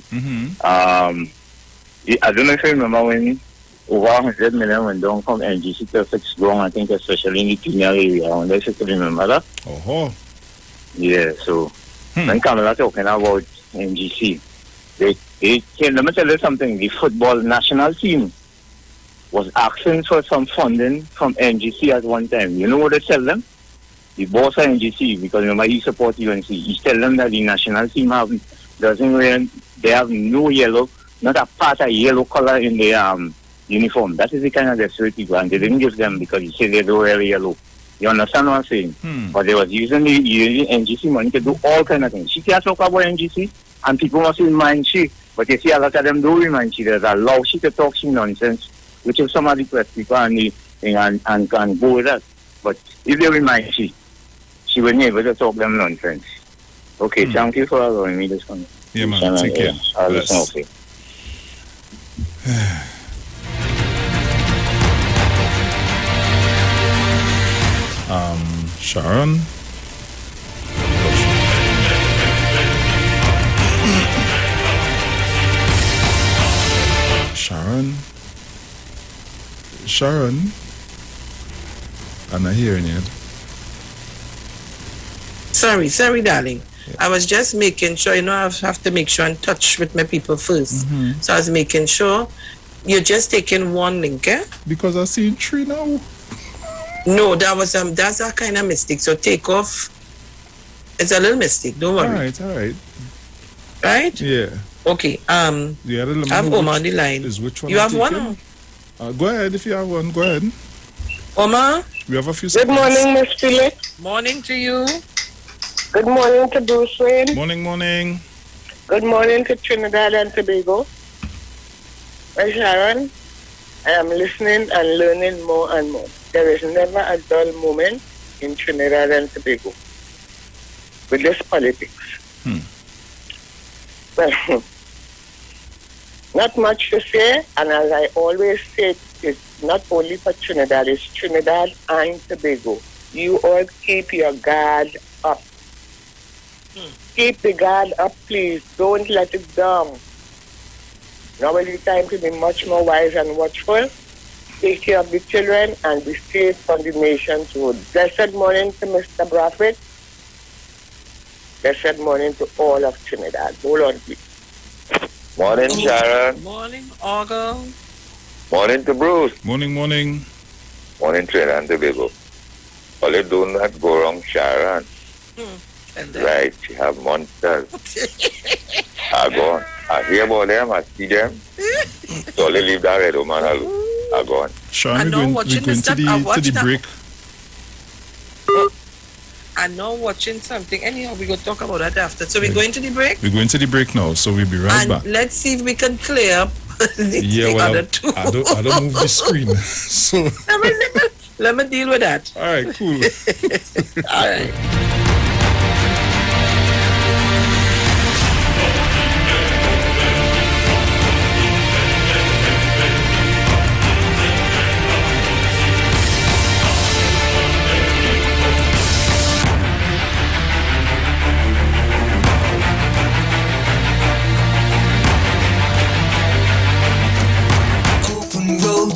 I don't know if you remember when over 100 million went down from NGC to fix wrong, I think especially in the Kenya area. I wonder if you could remember that.
Oh.
Yeah, so when Kamala talking about NGC, let me tell you something. The football national team was asking for some funding from NGC at one time. You know what they tell them? The boss of NGC, because remember he supports UNC, he tell them that the national team they have no yellow, not a part of yellow color in their uniform. That is the kind of desperate people, and they didn't give them because he said they don't wear yellow. You understand what I'm saying? But they was using the NGC money to do all kind of things. She can't talk about NGC, and people must remind she, but you see a lot of them do remind she. There's a law she to talk she nonsense, which is some of the press people and can go with that. But if they remind she wouldn't be able to talk them nonsense. Okay, thank you for allowing me this one.
Yeah, man. Take care.
I'll listen, okay.
Sharon. Sharon. I'm not hearing you.
Sorry, darling. Yeah. I was just making sure, I have to make sure and touch with my people first. So I was making sure you're just taking one link, eh?
Because I see 3 now.
No, that's a kind of mistake. So take off. It's a little mistake. Don't worry.
All right.
Right?
Yeah.
Okay. I have Omar on the line. You have one?
Go ahead if you have one. Go ahead.
Omar?
We have a few
Good morning, Miss Philip.
Morning to you.
Good morning to Bruce Wayne.
Morning.
Good morning to Trinidad and Tobago. Well, Sharon, I am listening and learning more and more. There is never a dull moment in Trinidad and Tobago with this politics. Well, not much to say, and as I always say, it's not only for Trinidad, it's Trinidad and Tobago. You all keep your guard up. Keep the guard up, please. Don't let it down. Now is the time to be much more wise and watchful. Take care of the children and be safe from the nation's road. Blessed morning to Mr. Bradford. Blessed morning to all of Trinidad. Hold on, please.
Morning, Sharon.
Morning, Augur.
Morning to Bruce.
Morning.
Morning, Trinidad and Tobago. All you do not go wrong, Sharon. Right, you have monsters. I go on. I hear about them, I see them. So they leave that red woman alone. I go on.
Sharon, we're going to the break.
I'm now watching something. Anyhow, we're going to talk about that after. So we're going to the break?
We're going to the break now, so we'll be right back.
Let's see if we can clear up the other two.
I don't move the screen. So
let me deal with that.
All right, cool.
All right.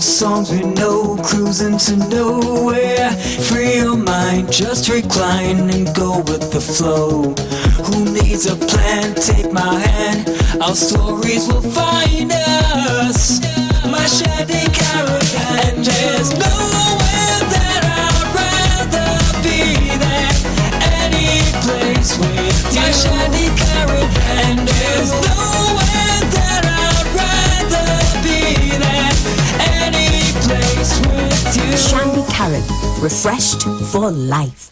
Songs we know, cruising to nowhere. Free your mind, just recline and go with the flow. Who needs a plan? Take my hand, our stories will find us. My shady caravan, and there's nowhere that I'd rather be than any place with you. My shady caravan, and there's nowhere that I'd rather be than any place with you.
Shandy Carrot, refreshed for life.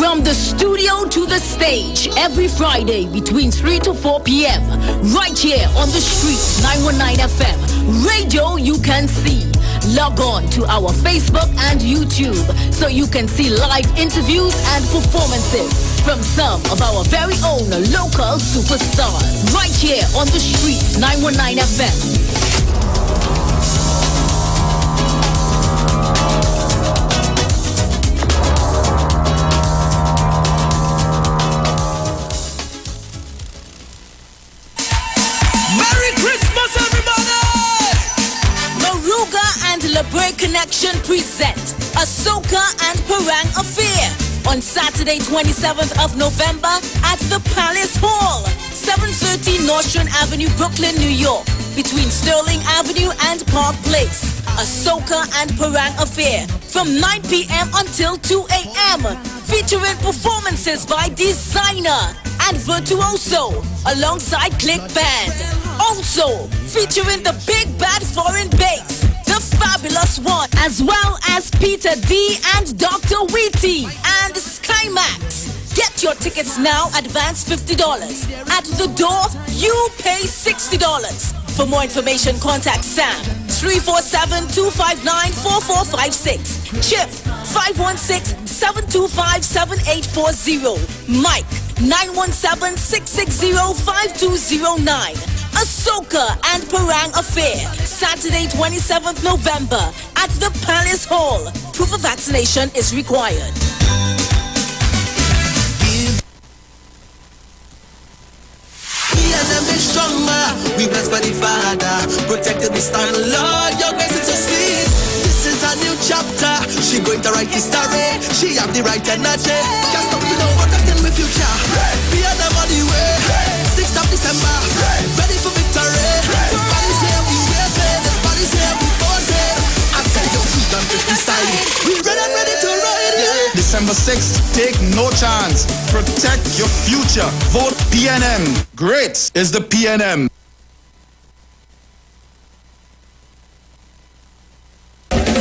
From the studio to the stage, every Friday between 3 to 4 p.m. Right here on the street, 919 FM. Radio you can see. Log on to our Facebook and YouTube so you can see live interviews and performances from some of our very own local superstars. Right here on the street, 919 FM.
Break Connection present a Soca and Parang Affair on Saturday 27th of November at the Palace Hall, 730 Nostrand Avenue, Brooklyn, New York, between Sterling Avenue and Park Place. A Soca and Parang Affair from 9 p.m. until 2 a.m. featuring performances by Designer and Virtuoso alongside Click Band. Also featuring the Big Bad Foreign Bass, The Fabulous One, as well as Peter D and Dr. Wheaty and Skymax. Get your tickets now, advance $50. At the door, you pay $60. For more information, contact Sam, 347-259-4456. Chip, 516-725-7840. Mike, 917-660-5209. A Soca and Parang Affair, Saturday 27th November at the Palace Hall. Proof of vaccination is required.
We are them be stronger. We blessed by the Father, protected we stand. Lord, your grace is so sweet. This is a new chapter. She going to write history. She have the right energy. Can't stop me now, protecting my future. We are them on the way. 6th of December. Ready for victory. Everybody's here, we will play. Everybody's here, we born here. I tell you, we done to decide. We ready to ride.
December 6th, take no chance. Protect your future. Vote PNM. Great is the PNM.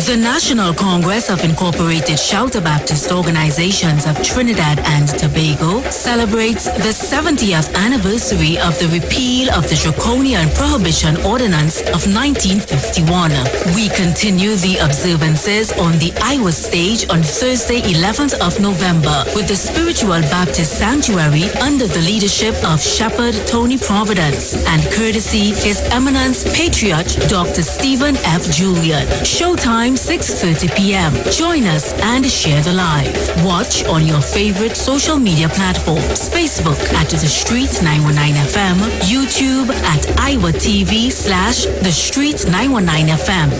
The National Congress of Incorporated Shelter Baptist Organizations of Trinidad and Tobago celebrates the 70th anniversary of the repeal of the Draconian Prohibition Ordinance of 1951. We continue the observances on the Iwer stage on Thursday, 11th of November with the Spiritual Baptist Sanctuary under the leadership of Shepherd Tony Providence and courtesy His Eminence Patriarch Dr. Stephen F. Julian. Showtime 6:30 p.m. Join us and share the live. Watch on your favorite social media platforms. Facebook at The Street 919 FM, YouTube at Iwer TV /The Street 919 FM.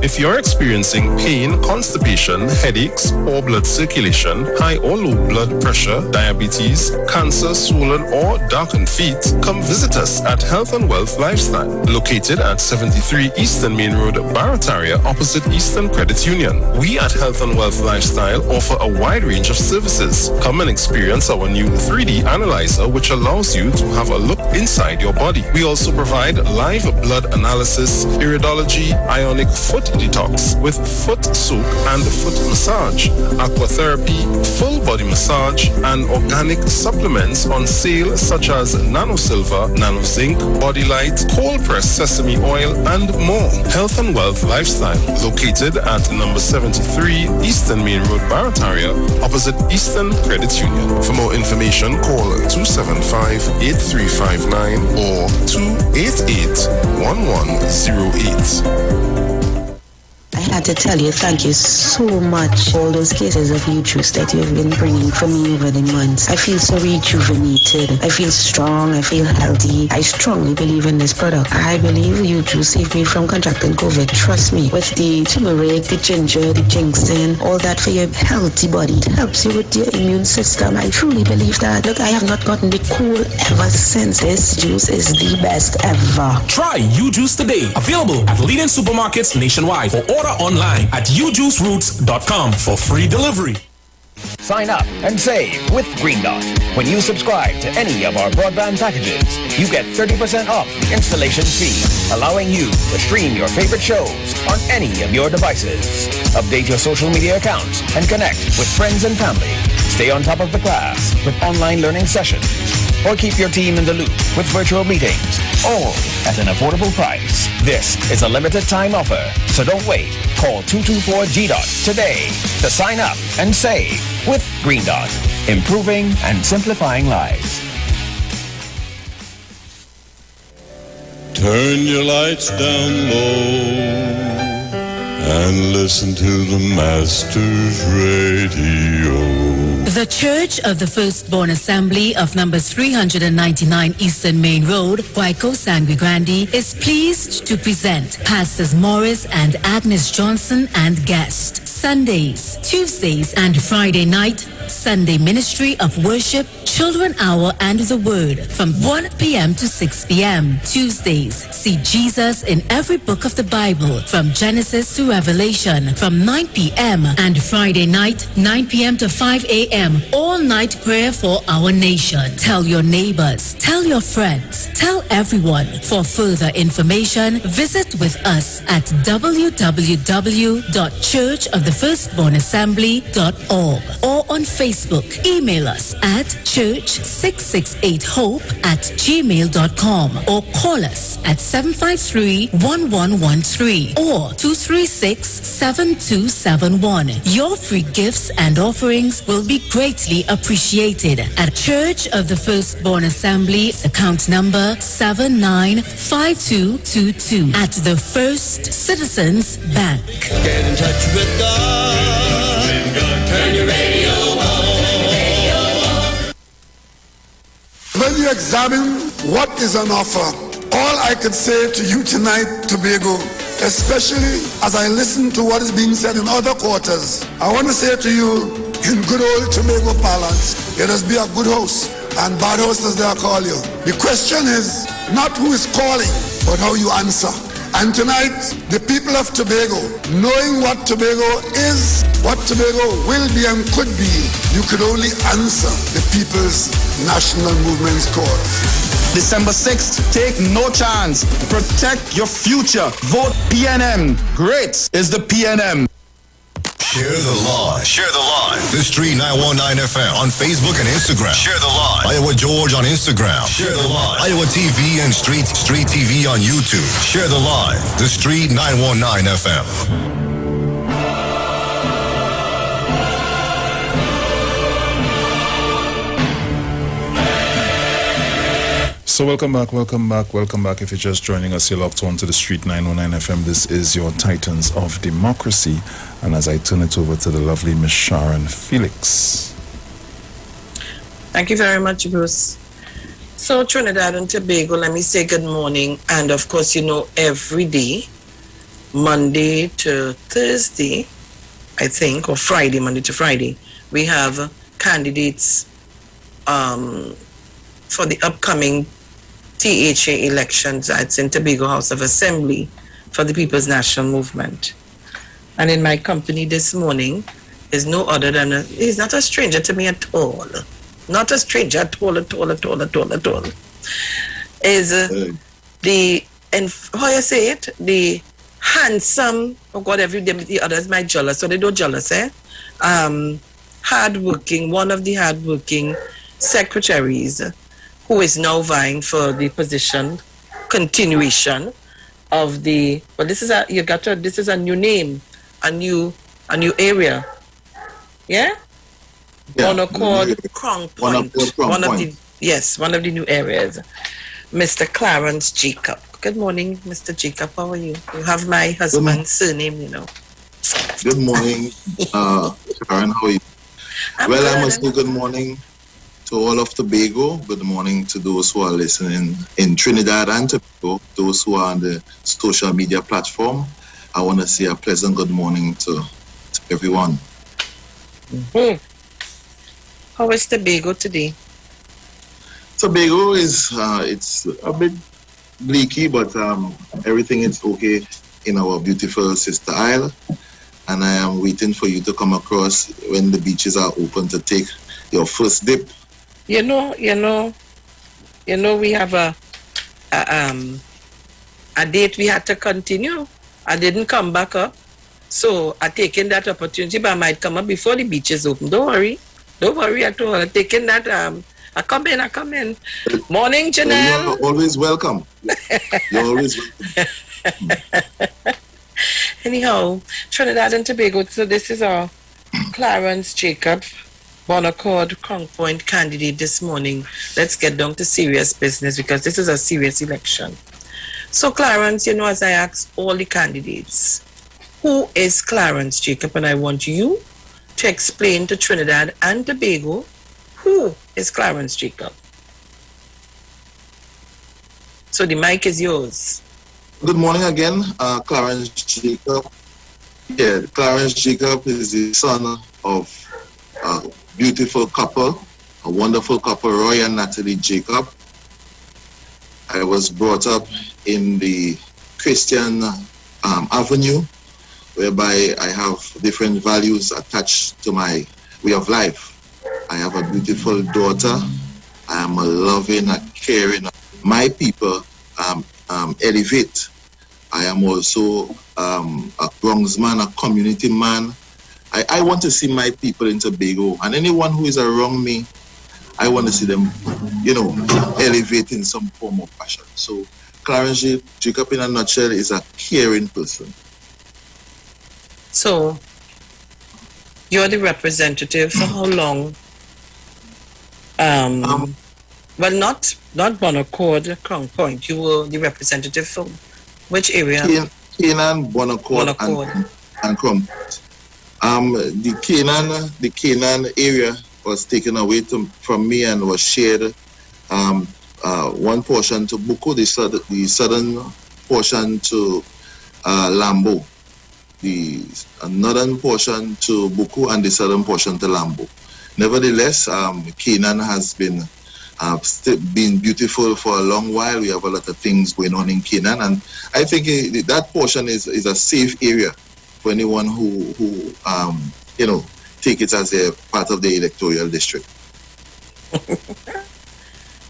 If you're experiencing pain, constipation, headaches, poor blood circulation, high or low blood pressure, diabetes, cancer, swollen or darkened feet, come visit us at Health and Wealth Lifestyle, located at 73 Eastern Main Road, Barataria, opposite Eastern Credit Union. We at Health and Wealth Lifestyle offer a wide range of services. Come and experience our new 3D analyzer, which allows you to have a look inside your body. We also provide live blood analysis, iridology, ionic foot detox with foot soak and foot massage, aquatherapy, full body massage, and organic supplements on sale such as nano silver, nano zinc, body light, cold pressed sesame oil, and more. Health and Wealth Lifestyle, located at number 73 Eastern Main Road, Barataria, opposite Eastern Credit Union. For more information, call 275-8359 or 288-1108.
I had to tell you, thank you so much for all those cases of U-Juice that you've been bringing for me over the months. I feel so rejuvenated. I feel strong. I feel healthy. I strongly believe in this product. I believe U-Juice saved me from contracting COVID. Trust me. With the turmeric, the ginger, the ginseng, all that for your healthy body. It helps you with your immune system. I truly believe that. Look, I have not gotten the cold ever since. This juice is the best ever.
Try U-Juice today. Available at leading supermarkets nationwide. For order online at ujuiceroots.com for free delivery.
Sign up and save with Green Dot. When you subscribe to any of our broadband packages, you get 30% off the installation fee, allowing you to stream your favorite shows on any of your devices. Update your social media accounts and connect with friends and family. Stay on top of the class with online learning sessions, or keep your team in the loop with virtual meetings, all at an affordable price. This is a limited time offer, so don't wait. Call 224-GDOT today to sign up and save with Green Dot, improving and simplifying lives.
Turn your lights down low and listen to the Master's Radio.
The Church of the Firstborn Assembly of number 399 Eastern Main Road, Guayco Sangre Grande, is pleased to present Pastors Morris and Agnes Johnson and guest. Sundays, Tuesdays, and Friday night, Sunday Ministry of Worship, Children Hour and the Word from 1 p.m. to 6 p.m. Tuesdays, see Jesus in every book of the Bible from Genesis to Revelation from 9 p.m. and Friday night, 9 p.m. to 5 a.m. all night prayer for our nation. Tell your neighbors, tell your friends, tell everyone. For further information, visit with us at www.churchofthefirstbornassembly.org or on Facebook. Email us at church668hope@gmail.com or call us at 753-1113 or 236-7271. Your free gifts and offerings will be greatly appreciated at Church of the Firstborn Assembly, account number 795222 at the First Citizens Bank.
Get in touch with God. Turn your radio on.
When you examine what is on offer, all I could say to you tonight, Tobago, especially as I listen to what is being said in other quarters, I want to say to you, in good old Tobago parlance, let us be a good host and bad host as they call you. The question is not who is calling, but how you answer. And tonight, the people of Tobago, knowing what Tobago is, what Tobago will be and could be, you could only answer the People's National Movement's cause.
December 6th, take no chance. Protect your future. Vote PNM. Great is the PNM.
Share the live. Share the live. The Street 919 FM on Facebook and Instagram. Share the live. Iowa George on Instagram. Share the live. Iowa TV and Street TV on YouTube. Share the live. The Street 919 FM.
So welcome back. If you're just joining us, you're locked on to the Street 919 FM. This is your Titans of Democracy. And as I turn it over to the lovely Miss Sharon Felix.
Thank you very much, Bruce. So Trinidad and Tobago, let me say good morning. And of course, you know, every day, Monday to Thursday, I think, or Friday, Monday to Friday, we have candidates for the upcoming THA elections at St. Tobago House of Assembly for the People's National Movement. And in my company this morning is no other than, he's not a stranger to me at all. Not a stranger at all. Is the, and how you say it, the handsome, oh God, every day the others might jealous, so they don't jealous, hardworking, one of the hardworking secretaries who is now vying for the position, continuation of the, well, this is a new name, a new area, yeah? One called Crown Point, one of the new areas. Mr. Clarence Jacob. Good morning, Mr. Jacob. How are you? You have my husband's surname, you know.
Good morning, Karen. How are you? I must say good morning to all of Tobago. Good morning to those who are listening in Trinidad and Tobago, those who are on the social media platform. I want to say a pleasant good morning to everyone.
Mm-hmm. How is Tobago today?
Tobago is it's a bit bleaky, but everything is okay in our beautiful sister isle. and I am waiting for you to come across when the beaches are open to take your first dip.
You know, we have a date we had to continue. I didn't come back up, so I taken that opportunity, but I might come up before the beaches open. Don't worry at all. I taken that. I come in. Morning, Janelle.
You're always welcome. You're always welcome.
Anyhow, Trinidad and Tobago. So this is our Clarence Jacob, Bon Accord, Crown Point candidate this morning. Let's get down to serious business because this is a serious election. So Clarence, as I ask all the candidates, who is Clarence Jacob? And I want you to explain to Trinidad and Tobago, who is Clarence Jacob? So the mic is yours.
Good morning again, Clarence Jacob. Yeah, Clarence Jacob is the son of a beautiful couple, a wonderful couple, Roy and Natalie Jacob. I was brought up in the Christian avenue, whereby I have different values attached to my way of life. I have a beautiful daughter. I am a loving, a caring. My people elevate. I am also a Bronx man, a community man. I want to see my people in Tobago, and anyone who is around me, I want to see them, elevate in some form of fashion. So Clarence Jacob, in a nutshell, is a caring person.
So you're the representative for how long? Well, not Bon Accord, Crown Point. You were the representative for which area?
Canaan, Bon Accord, and Crown Point. The Canaan area was taken away from me and was shared one portion to Buku, the southern portion to Lambo, the northern portion to Buku, and the southern portion to Lambo. Nevertheless, Canaan has been beautiful for a long while. We have a lot of things going on in Canaan, and I think that portion is a safe area for anyone who take it as a part of the electoral district.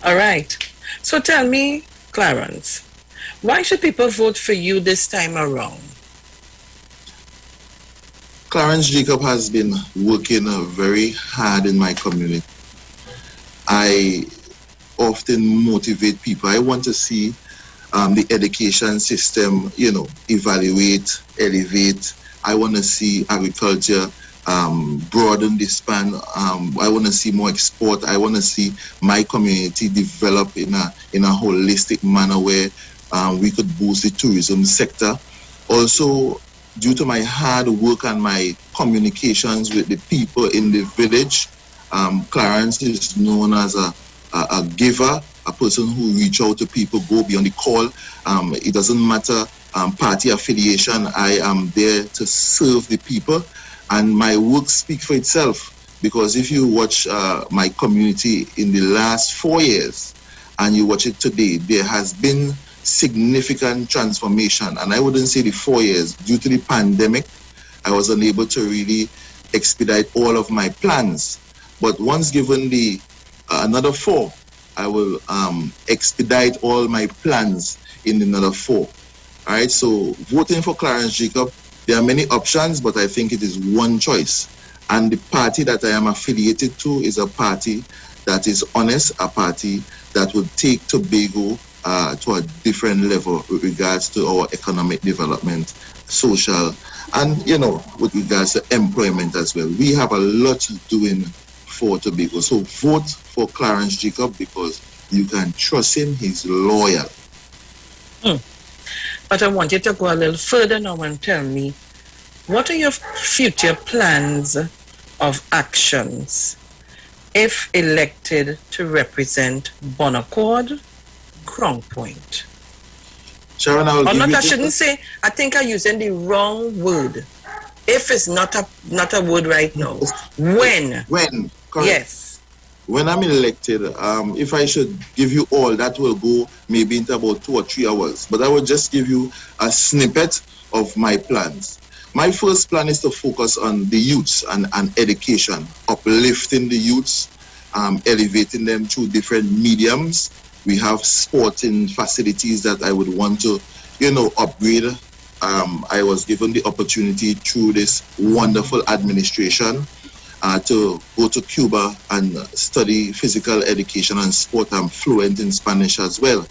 All right. So tell me, Clarence, why should people vote for you this time around?
Clarence Jacob has been working very hard in my community. I often motivate people. I want to see the education system, evaluate, elevate. I want to see agriculture broaden the span. I want to see more export. I want to see my community develop in a holistic manner where we could boost the tourism sector. Also, due to my hard work and my communications with the people in the village, Clarence is known as a giver, a person who reach out to people, go beyond the call. It doesn't matter party affiliation. I am there to serve the people, and my work speaks for itself. Because if you watch my community in the last 4 years and you watch it today, there has been significant transformation. And I wouldn't say the 4 years. Due to the pandemic, I was unable to really expedite all of my plans. But once given the another 4, I will expedite all my plans in another 4. All right, so voting for Clarence Jacob, there are many options, but I think it is one choice. And the party that I am affiliated to is a party that is honest, a party that will take Tobago to a different level with regards to our economic development, social, and, with regards to employment as well. We have a lot doing for Tobago. So vote for Clarence Jacob because you can trust him. He's loyal.
But I want you to go a little further now and tell me, what are your future plans of actions if elected to represent Bon Accord, Crown Point?
Sharon, I
shouldn't say, I think I'm using the wrong word. If it's not a word right now. When?
When, correct.
Yes.
When I'm elected, if I should give you all, that will go maybe into about 2 or 3 hours. But I will just give you a snippet of my plans. My first plan is to focus on the youths and education, uplifting the youths, elevating them through different mediums. We have sporting facilities that I would want to, upgrade. I was given the opportunity through this wonderful administration to go to Cuba and study physical education and sport. I'm fluent in Spanish as well.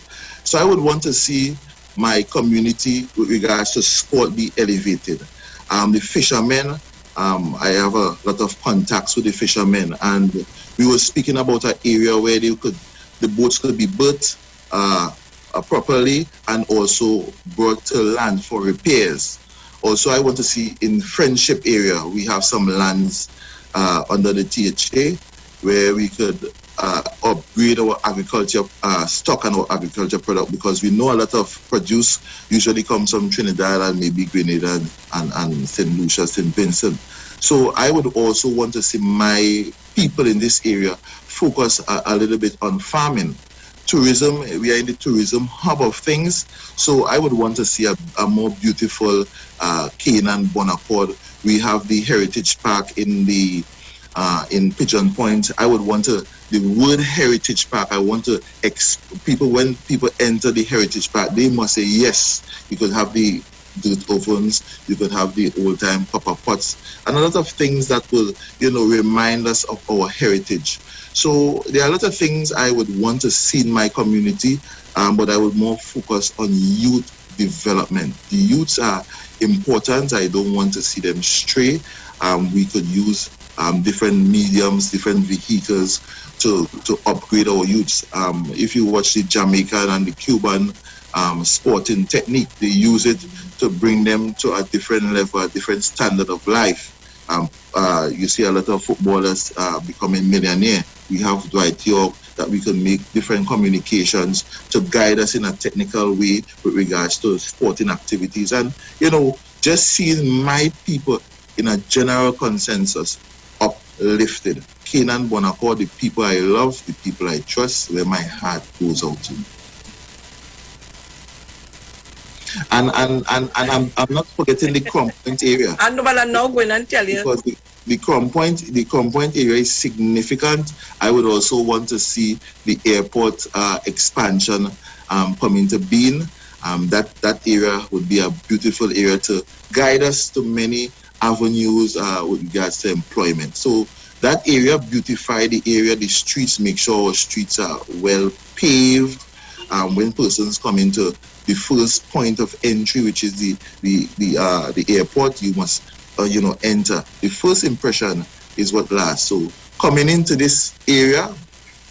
So I would want to see my community with regards to sport be elevated. The fishermen, I have a lot of contacts with the fishermen, and we were speaking about an area where the boats could be built properly and also brought to land for repairs. Also, I want to see in Friendship area, we have some lands under the THA where we could upgrade our agriculture stock and our agriculture product, because we know a lot of produce usually comes from Trinidad and maybe Grenada and St. Lucia, St. Vincent. So I would also want to see my people in this area focus a little bit on farming. Tourism, we are in the tourism hub of things, so I would want to see a more beautiful Canaan Bon Accord. We have the Heritage Park in in Pigeon Point. I would want the word Heritage Park, I want to when people enter the Heritage Park, they must say yes. You could have the dirt ovens, you could have the old time copper pots, and a lot of things that will remind us of our heritage. So there are a lot of things I would want to see in my community, but I would more focus on youth development. The youths are important. I don't want to see them stray. We could use different mediums, different vehicles to upgrade our youths. If you watch the Jamaican and the Cuban sporting technique, they use it to bring them to a different level, a different standard of life. You see a lot of footballers becoming millionaire. We have Dwight York, that we can make different communications to guide us in a technical way with regards to sporting activities. And, just seeing my people in a general consensus uplifted. Canaan Bon Accord, the people I love, the people I trust, where my heart goes out to. And I'm not forgetting the Crom Point area.
And I'm not going to tell you.
Because the Crom Point area is significant. I would also want to see the airport expansion come into being. That area would be a beautiful area to guide us to many avenues with regards to employment. So that area, beautify the area, the streets, make sure our streets are well paved. When persons come into the first point of entry, which is the airport, you must enter. The first impression is what lasts. So coming into this area,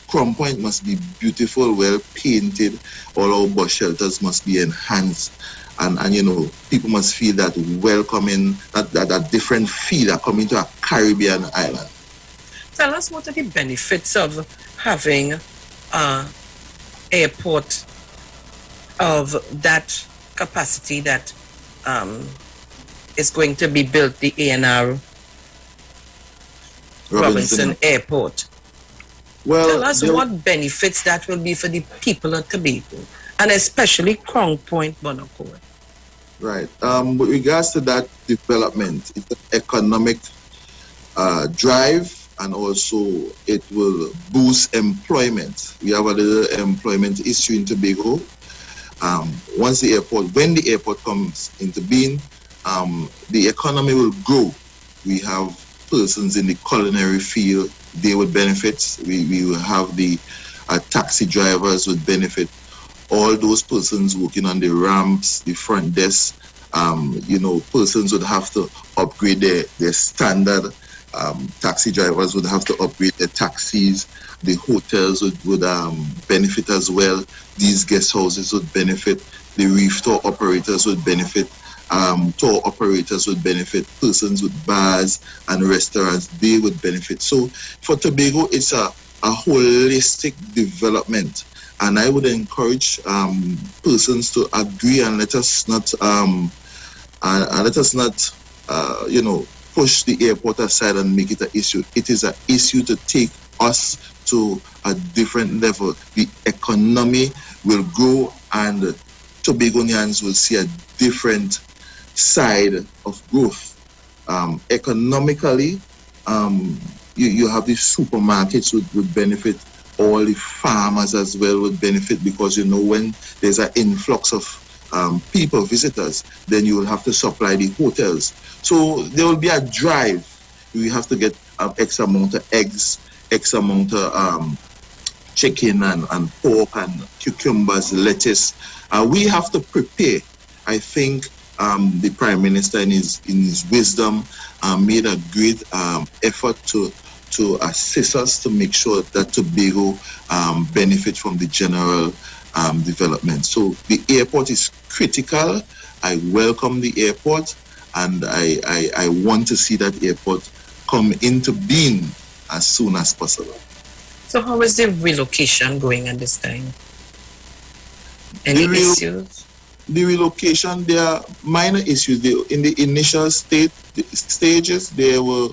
Crom Point must be beautiful, well painted. All our bus shelters must be enhanced, and people must feel that welcoming, that different feel that coming to a Caribbean island.
Tell us, what are the benefits of having airport of that capacity that is going to be built, the A&R Robinson Airport?
Well,
tell us what benefits that will be for the people of Tobago, and especially Crown Point, Bon Accord.
Right. With regards to that development, it's an economic drive, and also it will boost employment. We have a little employment issue in Tobago. When the airport comes into being, the economy will grow. We have persons in the culinary field, they would benefit. We will have the taxi drivers would benefit. All those persons working on the ramps, the front desk, persons would have to upgrade their standard. Taxi drivers would have to upgrade their taxis. The hotels would benefit as well. These guest houses would benefit. The reef tour operators would benefit. Tour operators would benefit. Persons with bars and restaurants, they would benefit. So for Tobago, it's a holistic development. And I would encourage persons to agree and let us not push the airport aside and make it an issue. It is an issue to take us to a different level. The economy will grow, and Tobagonians will see a different side of growth. Economically, you have the supermarkets would benefit, all the farmers as well would benefit, because when there's an influx of people, visitors, then you will have to supply the hotels. So there will be a drive. We have to get X amount of eggs, X amount of chicken and pork and cucumbers, lettuce. We have to prepare. I think the Prime Minister in his wisdom made a great effort to assist us to make sure that Tobago benefit from the general development. So the airport is critical. I welcome the airport, and I want to see that airport come into being as soon as possible.
So how is the relocation going at this time? Any issues?
The relocation, there are minor issues. In the initial stages, there were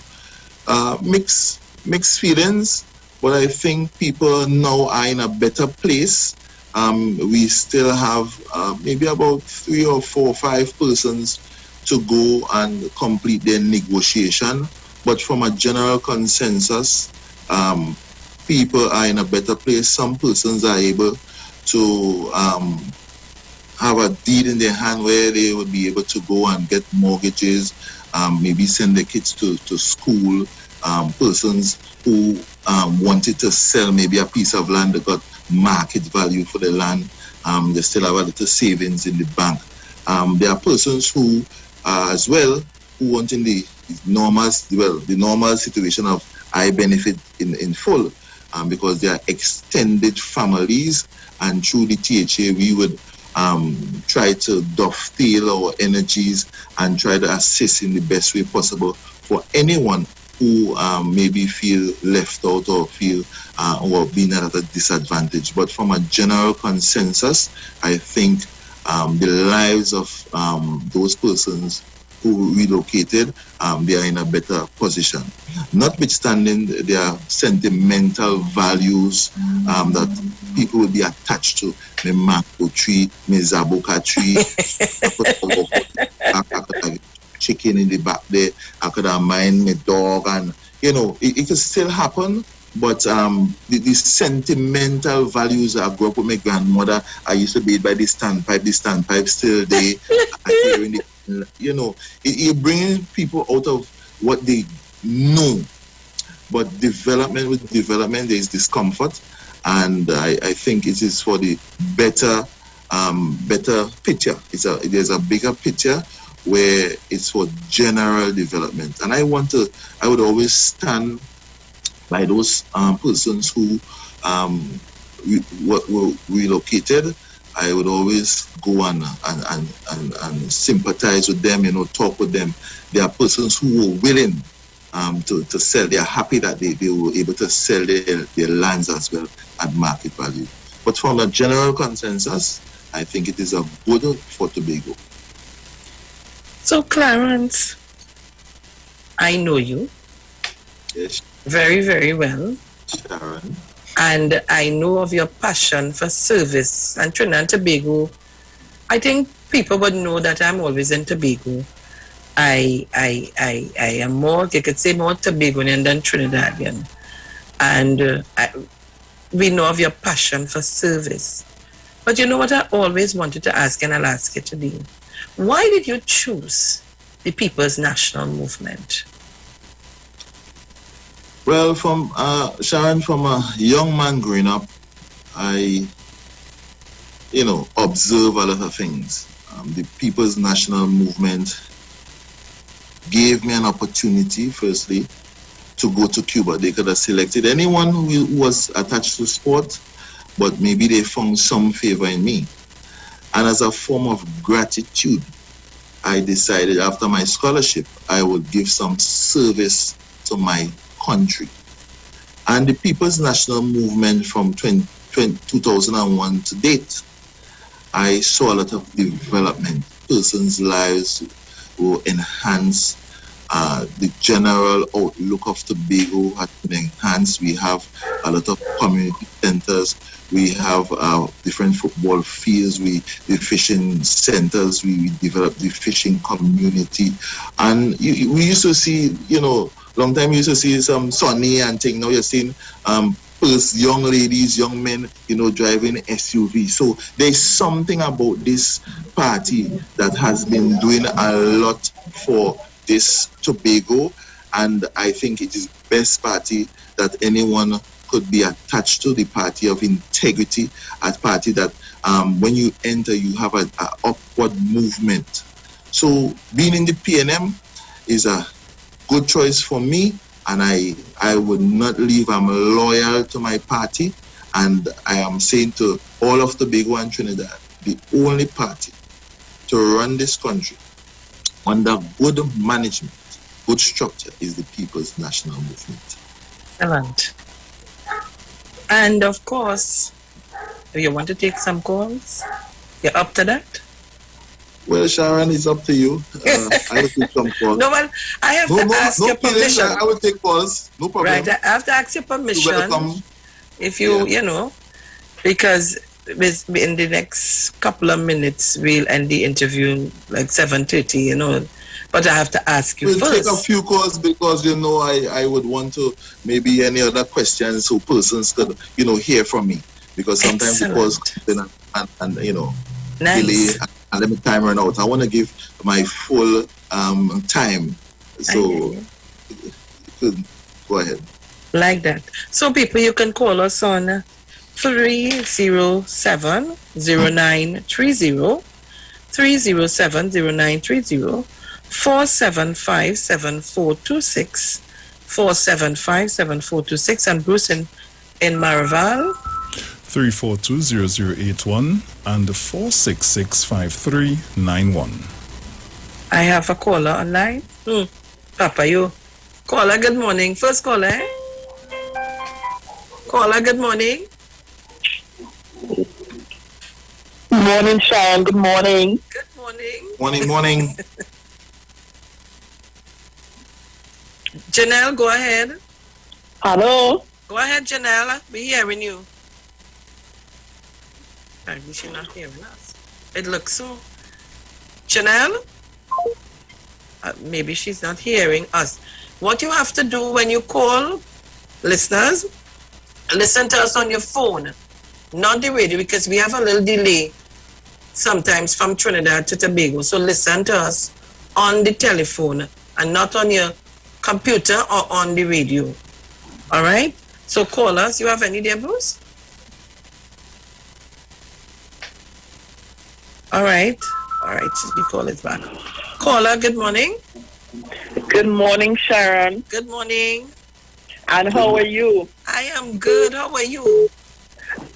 mixed feelings, but I think people now are in a better place. We still have maybe about 3 or 4 or 5 persons to go and complete their negotiation. But from a general consensus, people are in a better place. Some persons are able to have a deed in their hand where they would be able to go and get mortgages, maybe send their kids to school. Persons who wanted to sell maybe a piece of land that got market value for the land, they still have a little savings in the bank. There are persons who as well who want in the normal situation of I benefit in full, because they are extended families, and through the THA we would try to dovetail our energies and try to assist in the best way possible for anyone who maybe feel left out or feel or being at a disadvantage. But from a general consensus, I think the lives of those persons who relocated, they are in a better position. Notwithstanding their sentimental values that people will be attached to, my mango tree, my zabuka tree, I could have chicken in the back there, I could have mind my dog, and it can still happen. But the sentimental values, I grew up with my grandmother. I used to bathe by the standpipe still there. It brings people out of what they know. But with development, there is discomfort, and I think it is for the better picture. There's a bigger picture where it's for general development, and I would always stand by those persons who were relocated. I would always go and sympathize with them, talk with them. There are persons who were willing to sell. They are happy that they were able to sell their lands as well at market value. But from a general consensus, I think it is a good for Tobago.
So Clarence, I know you.
Yes.
Very, very well.
Sharon.
And I know of your passion for service. And Trinidad and Tobago, I think people would know that I'm always in Tobago. I am more, you could say, more Tobagonian than Trinidadian. And we know of your passion for service. But you know what I always wanted to ask, and I'll ask you today. Why did you choose the People's National Movement?
Well, Sharon, from a young man growing up, I, observe a lot of things. The People's National Movement gave me an opportunity, firstly, to go to Cuba. They could have selected anyone who was attached to sport, but maybe they found some favor in me. And as a form of gratitude, I decided after my scholarship, I would give some service to my country. And the People's National Movement from 2001 to date, I saw a lot of development. Persons' lives were enhanced. the general outlook of Tobago has been enhanced. We have a lot of community centers. We have different football fields. The fishing centers. We developed the fishing community. And we used to see, long time you used to see some sunny and thing. Now you're seeing young ladies, young men, driving SUV. So there's something about this party that has been doing a lot for this Tobago, and I think it is best party that anyone could be attached to, the party of integrity, a party that when you enter you have an upward movement. So being in the PNM is a good choice for me, and I would not leave. I'm loyal to my party, and I am saying to all of Tobago and Trinidad, the only party to run this country under good management, good structure, is the People's National Movement.
Excellent. And of course, if you want to take some calls, you're up to that?
Well, Sharon, it's up to you. I will take some calls.
No, well, I have to ask your permission.
I will take calls. No problem.
Right, I have to ask your permission.
You're welcome.
If you, because in the next couple of minutes, we'll end the interview like 7:30, But I have to ask you
we'll
first.
Take a few calls because, I would want to maybe any other questions so persons could, hear from me. Because sometimes the calls and
nice.
delay and let me time run out. I want to give my full time. So you could go ahead.
Like that. So people, you can call us on 307-0930, 307-0930, 475-7426, 475-7426, and Bruce in Maraval.
342-0081 and 466-5391.
I have a caller online. Papa, you. Caller, good morning. First caller. Caller, good morning.
Good morning, Sharon. Good morning.
Good morning.
Morning.
Janelle, go ahead.
Hello.
Go ahead, Janelle. We're hearing you. Apparently she's not hearing us. It looks so. Janelle? Maybe she's not hearing us. What you have to do when you call, listeners, listen to us on your phone, not the radio, because we have a little delay sometimes from Trinidad to Tobago. So listen to us on the telephone and not on your computer or on the radio. All right? So call us. You have any there, Bruce? All right. You call it back. Caller, good morning.
Good morning, Sharon.
Good morning.
And how are you?
I am good. How are you?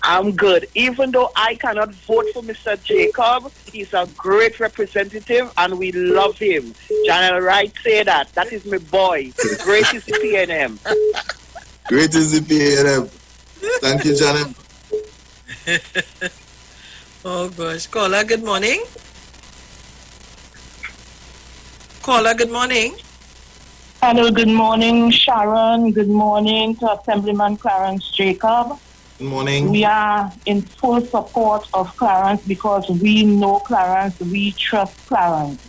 I'm good. Even though I cannot vote for Mr. Jacob, he's a great representative and we love him. Janelle Wright say that. That is my boy. Great is the PNM.
Great is the PNM. Thank you, Janelle.
Oh gosh. Caller, good morning. Caller, good morning.
Hello, good morning, Sharon. Good morning to Assemblyman Clarence Jacob.
Good morning.
We are in full support of Clarence because we know Clarence, we trust Clarence.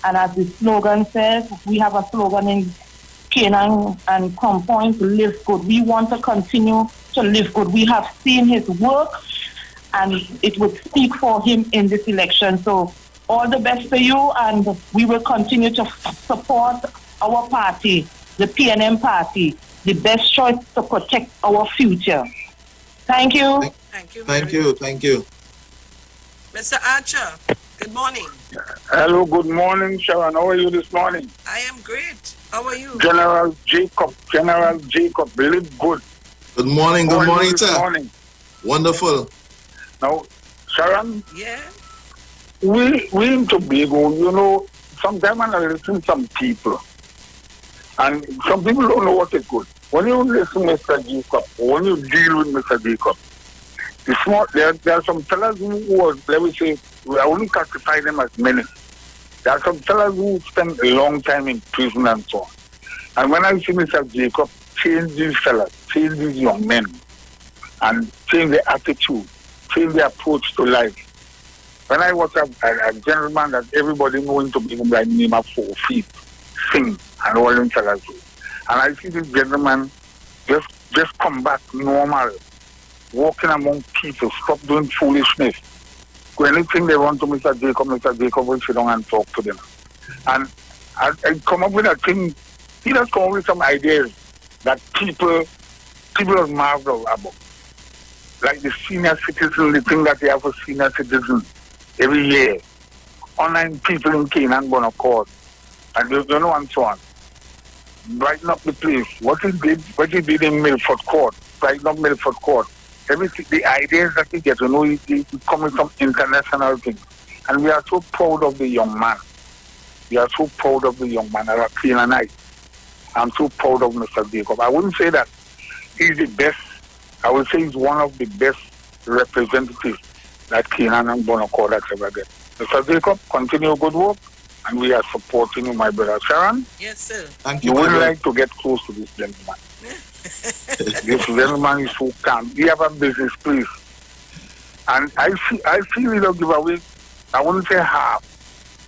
And as the slogan says, we have a slogan in Canaan and Compoint, live good. We want to continue to live good. We have seen his work and it would speak for him in this election. So all the best to you, and we will continue to support our party, the PNM party, the best choice to protect our future. Thank you.
Thank you.
Thank you.
Mr. Archer, good morning.
Hello, good morning, Sharon. How are you this morning?
I am great. How are you?
General Jacob, live good.
Good morning, sir.
Morning.
Wonderful.
Now, Sharon?
Yeah?
We in Tobago, sometimes I listen to some people, and some people don't know what is good. When you listen to Mr. Jacob, or when you deal with Mr. Jacob, there are some fellas who was, let me say, I only classify them as men. There are some fellas who spend a long time in prison and so on. And when I see Mr. Jacob change these fellas, change these young men, and change their attitude, change their approach to life. When I was a gentleman that everybody knowing to be by name of 4 feet, sing, and all them fellas do. And I see this gentleman just come back normal, walking among people, stop doing foolishness. Anything they want to Mr. Jacob will sit down and talk to them. And I come up with a thing, he does come up with some ideas that people are marveled about. Like the senior citizen, the thing that they have for senior citizens every year. Online people in Canaan going to court. And you know, and so on. Brighten up the place. What he did in Milford Court, brighten up Milford Court. Everything, the ideas that we get, you know, it coming from international things. And we are so proud of the young man. We are so proud of the young man, as a Canaanite. I'm so proud of Mr. Jacob. I wouldn't say that he's the best. I would say he's one of the best representatives that Canaan and Bonacord has ever get. Mr. Jacob, continue good work, and we are supporting you, my brother. Sharon?
Yes, sir.
Thank you. You would like to get close to this gentleman. This gentleman is so calm. He have a business place. And I feel he'll give away, I wouldn't say half.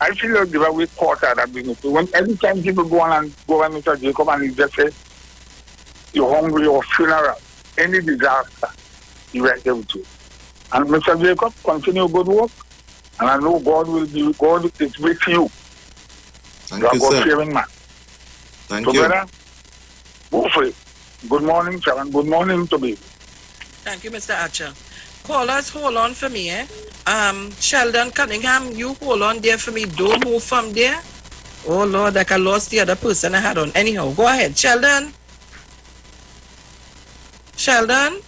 I feel he'll give away quarter of that business. When every time people go on Mr. Jacob and he just say, you're hungry or funeral, any disaster, he right there with you. And Mr. Jacob, continue good work. And I know God is with you.
Thank
you are
you,
God
sir.
fearing man.
Thank
so,
you.
Brother, go for it. Good morning, Sharon. Good morning to me.
Thank you, Mr. Archer. Callers, hold on for me, eh? Sheldon Cunningham, you hold on there for me. Don't move from there. Oh, Lord, like I lost the other person I had on. Anyhow, go ahead. Sheldon? Sheldon?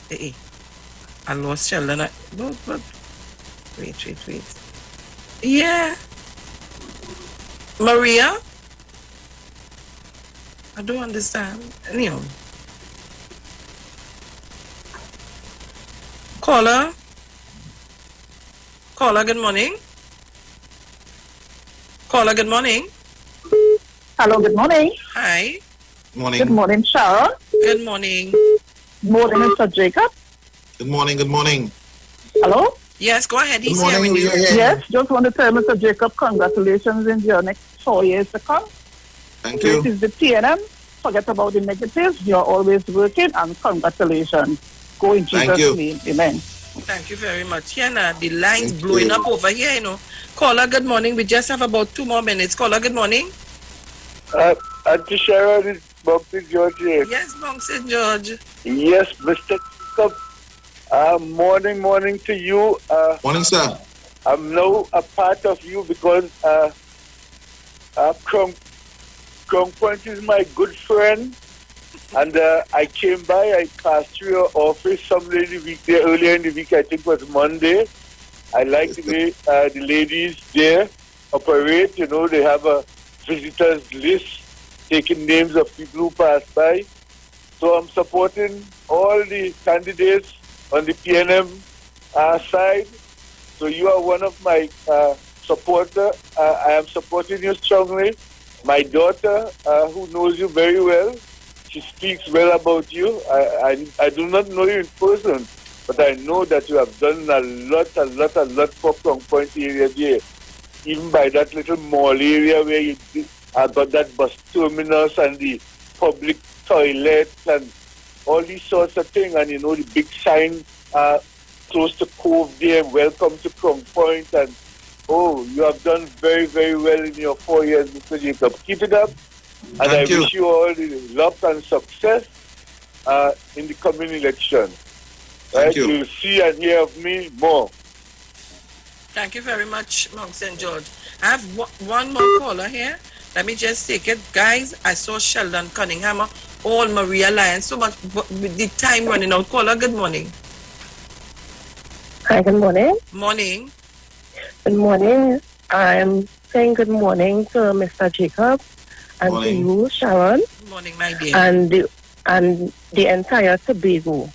Hey, I lost Sheldon. Wait. Yeah. Maria? I don't understand. Anyhow. Caller, good morning. Caller, good morning.
Hello, good morning.
Hi.
Morning.
Good morning, Sharon.
Good morning.
Morning, Mr. Jacob.
Good morning.
Hello?
Yes, go ahead. He's
Good morning.
hearing you.
Yes, just want to tell Mr. Jacob, congratulations in your next 4 years to come.
Thank
This
you.
is the PNM. Forget about the negatives. You're always working, and congratulations. Go in
Thank
Jesus'
you.
name. Amen.
Thank you very much. Here now, the line's
Thank
blowing
you.
up over here, you know. Caller, good morning. We just have about 2 more minutes. Caller, good morning.
Auntie Sharon, it's Bumpy George here.
Yes, Monks and George.
Yes, Mr. Jacob. Morning to you.
Morning, sir.
I'm now a part of you because Crown Point is my good friend. And I came by, I passed through your office somewhere in the week there, earlier in the week, I think it was Monday. I like the way the ladies there operate. You know, they have a visitors list, taking names of people who pass by. So I'm supporting all the candidates on the PNM side. So you are one of my supporters. I am supporting you strongly. My daughter, who knows you very well, she speaks well about you. I do not know you in person, but I know that you have done a lot for Crown Point area there. Even by that little mall area where you got that bus terminus and the public toilets and all these sorts of things. And you know, the big sign close to Cove there, welcome to Crown Point. And oh, you have done very, very well in your 4 years, Mr. Jacob. Keep it up. And
Thank you.
wish you all the luck and success in the coming election.
Thank you.
You'll see and hear of me more.
Thank you very much, Mount St. George. I have one more caller here. Let me just take it. Guys, I saw Sheldon Cunningham, all Maria Lyons, so much, but with the time running out. Caller, good morning.
Hi, good morning.
Morning.
Good morning. I'm saying good morning to Mr. Jacob and to you, Sharon.
Good morning, my dear.
And the entire Tobago.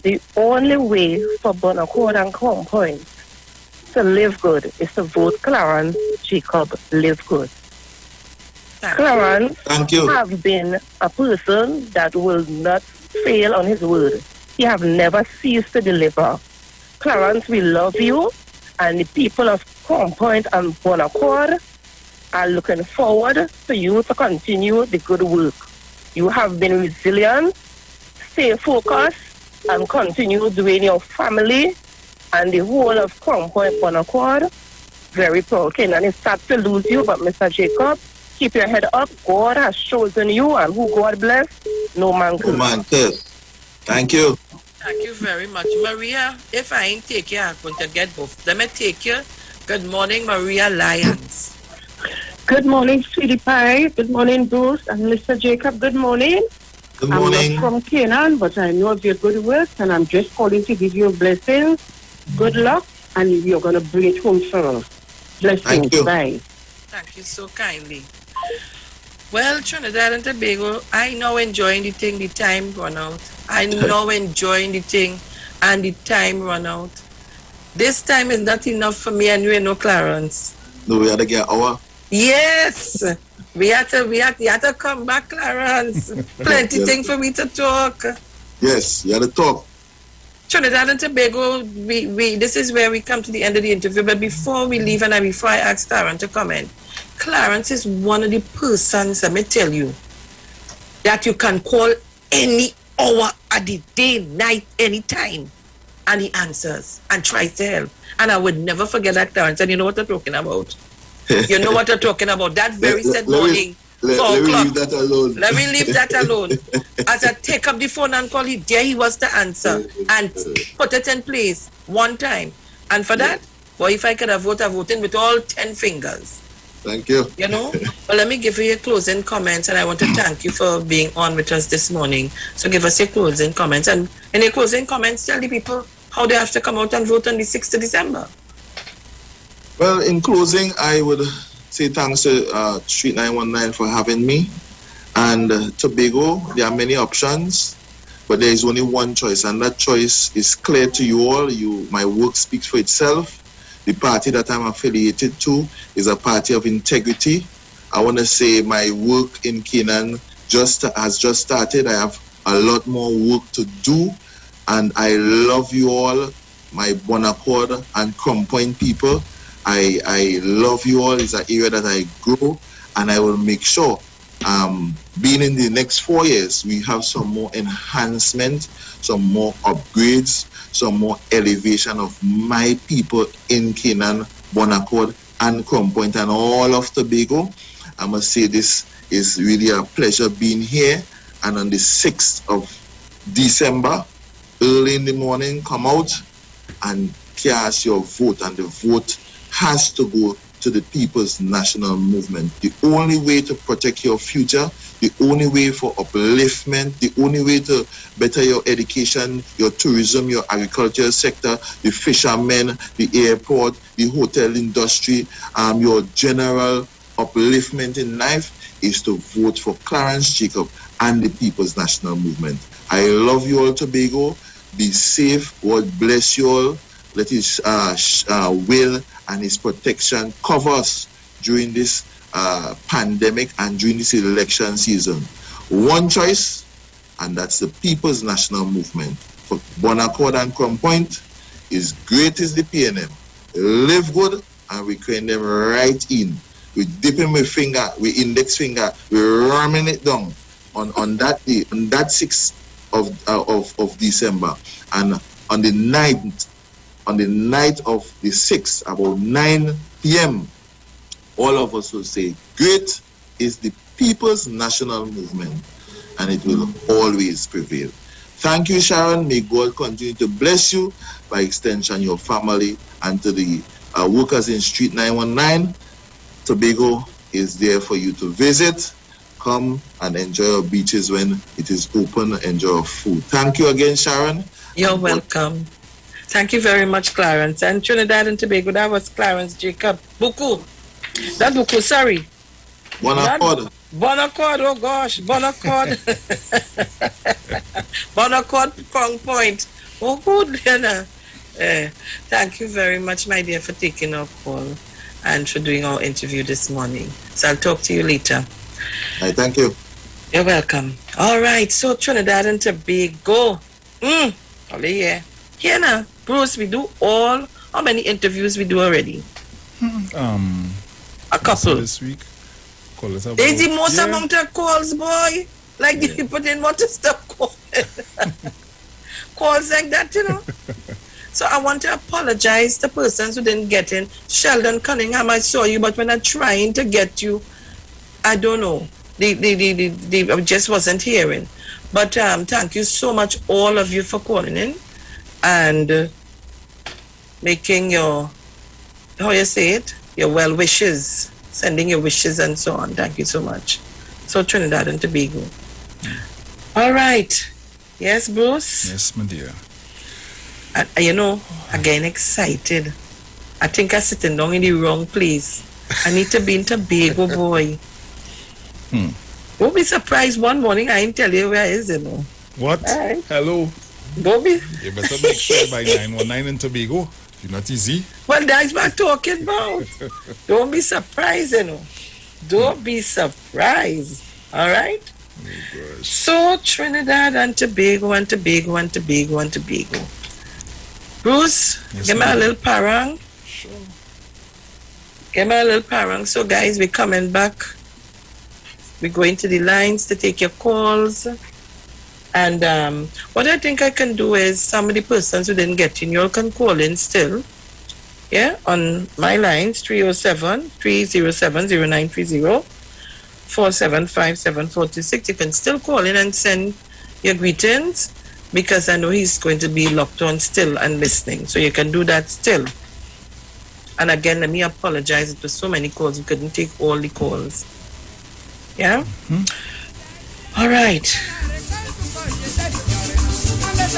The only way for Bonacord and Crown Point to live good is to vote Clarence Jacob Live Good. Clarence have been a person that will not fail on his word. He have never ceased to deliver. Clarence, we love you, and the people of Crown Point and Bon Accord are looking forward to you to continue the good work. You have been resilient, stay focused, and continue doing your family and the whole of Crown Point Bon Accord very proud. Kenan is sad to lose you, but Mr. Jacob, keep your head up. God has chosen you, and who God bless, no man can.
Thank you.
Thank you very much. Maria, if I ain't take you, I'm going to get both. Let me take you. Good morning, Maria Lyons.
Good morning, Sweetie Pie. Good morning, Bruce and Mr. Jacob. Good morning.
Good morning.
I'm not from Canaan, but I know of your good work, and I'm just calling to give you blessings, good luck, and you're going to bring it home for us. Blessings.
Thank you.
Bye.
Thank you so kindly. Well, Trinidad and Tobago, I now enjoying the thing, the time run out. I now enjoying the thing, and the time run out. This time is not enough for me and you, no, Clarence.
No, we had to get our.
Yes, we had to come back, Clarence. Plenty thing for me to talk.
Yes, you had to talk.
Trinidad and Tobago, we this is where we come to the end of the interview. But before we leave and before I ask Clarence to comment, Clarence is one of the persons, let me tell you, that you can call any hour of the day, night, anytime, and he answers and tries to help. And I would never forget that, Clarence. And you know what I'm talking about. You know what I'm talking about. That very said morning, 4 o'clock.
Let me leave that alone.
Let me leave that alone. As I take up the phone and call it, there he was to answer and put it in place one time. And for that, boy, if I could have voted, I voted with all 10 fingers.
Thank you.
You know? Well, let me give you your closing comments, and I want to thank you for being on with us this morning. So give us your closing comments. And in your closing comments, tell the people how they have to come out and vote on the 6th of December.
Well, in closing, I would say thanks to Street 919 for having me. And Tobago, there are many options, but there is only one choice, and that choice is clear to you all. My work speaks for itself. The party that I'm affiliated to is a party of integrity. I want to say my work in Canaan has just started. I have a lot more work to do, and I love you all, my Bon Accord and Crown Point people. I love you all. It's an area that I grow, and I will make sure, being in the next 4 years, we have some more enhancement, some more upgrades, some more elevation of my people in Canaan, Bon Accord, and Crown Point, and all of Tobago. I must say this is really a pleasure being here. And on the 6th of December, early in the morning, come out and cast your vote, and the vote has to go to the People's National Movement. The only way to protect your future, the only way for upliftment, the only way to better your education, your tourism, your agricultural sector, the fishermen, the airport, the hotel industry, your general upliftment in life is to vote for Clarence Jacob and the People's National Movement. I love you all, Tobago. Be safe. God bless you all. Let His will and His protection cover us during this pandemic and during this election season. One choice, and that's the People's National Movement. For Bon Accord and Crown Point, is great as the PNM. Live good, and we crank them right in. We dip in with finger, we index finger, we ramming it down on that day, on that 6th of December. And on the night of the 6th, about 9 p.m., all of us will say, great is the People's National Movement, and it will always prevail. Thank you, Sharon. May God continue to bless you, by extension, your family, and to the workers in Street 919. Tobago is there for you to visit. Come and enjoy our beaches when it is open. Enjoy our food. Thank you again, Sharon.
You're welcome. Thank you very much, Clarence. And Trinidad and Tobago, that was Clarence Jacob. Buku. Not Buku, sorry.
Bon Accord.
Bon Accord, oh gosh. Bon Accord. Bon Accord, Crown Point. Oh, good, Diana. Thank you very much, my dear, for taking our call and for doing our interview this morning. So I'll talk to you later.
Thank you.
You're welcome. All right, so Trinidad and Tobago. Only here. Here now, Bruce, we do how many interviews we do already? A couple.
This week. Call it
There's the most amount of calls, boy. Like the people didn't want to stop calling. Calls like that, you know. So I want to apologize to persons who didn't get in. Sheldon Cunningham, I saw you, but when I'm trying to get you, I don't know. I just wasn't hearing. But thank you so much, all of you, for calling in and making your, how you say it, your well wishes, sending your wishes and so on. Thank you so much. So Trinidad and Tobago. All right. Yes, Bruce?
Yes, my dear.
You know, again, excited. I think I'm sitting down in the wrong place. I need to be in Tobago, boy. Don't be surprised one morning I ain't tell you where is it, no.
What?
Right.
Hello.
Don't be.
You better make sure by 919 in Tobago. You're not easy.
Well, that's what I'm talking about. Don't be surprised, you know. Don't be surprised. All right?
Oh,
so, Trinidad and Tobago and Tobago and Tobago and Tobago. Bruce, give me a little parang.
Sure.
Give me a little parang. So, guys, we're coming back. We're going to the lines to take your calls. And what I think I can do is some of the persons who didn't get in, you all can call in still. Yeah, on my lines, 307-307-0930, 475-7426. You can still call in and send your greetings because I know he's going to be locked on still and listening. So you can do that still. And again, let me apologize. It was so many calls. We couldn't take all the calls. Yeah? All right.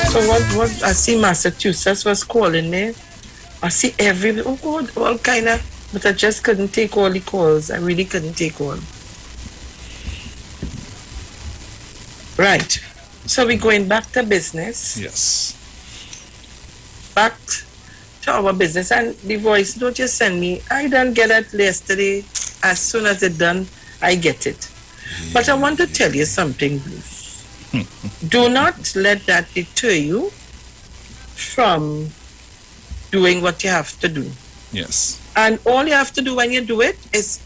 So what I see Massachusetts was calling me. I see all kind of, but I just couldn't take all the calls. I really couldn't take all. Right. So we're going back to business.
Yes.
Back to our business. And the voice, don't you send me. I didn't get it yesterday. As soon as it's done, I get it. But I want to tell you something, Bruce. Do not let that deter you from doing what you have to do.
Yes.
And all you have to do when you do it is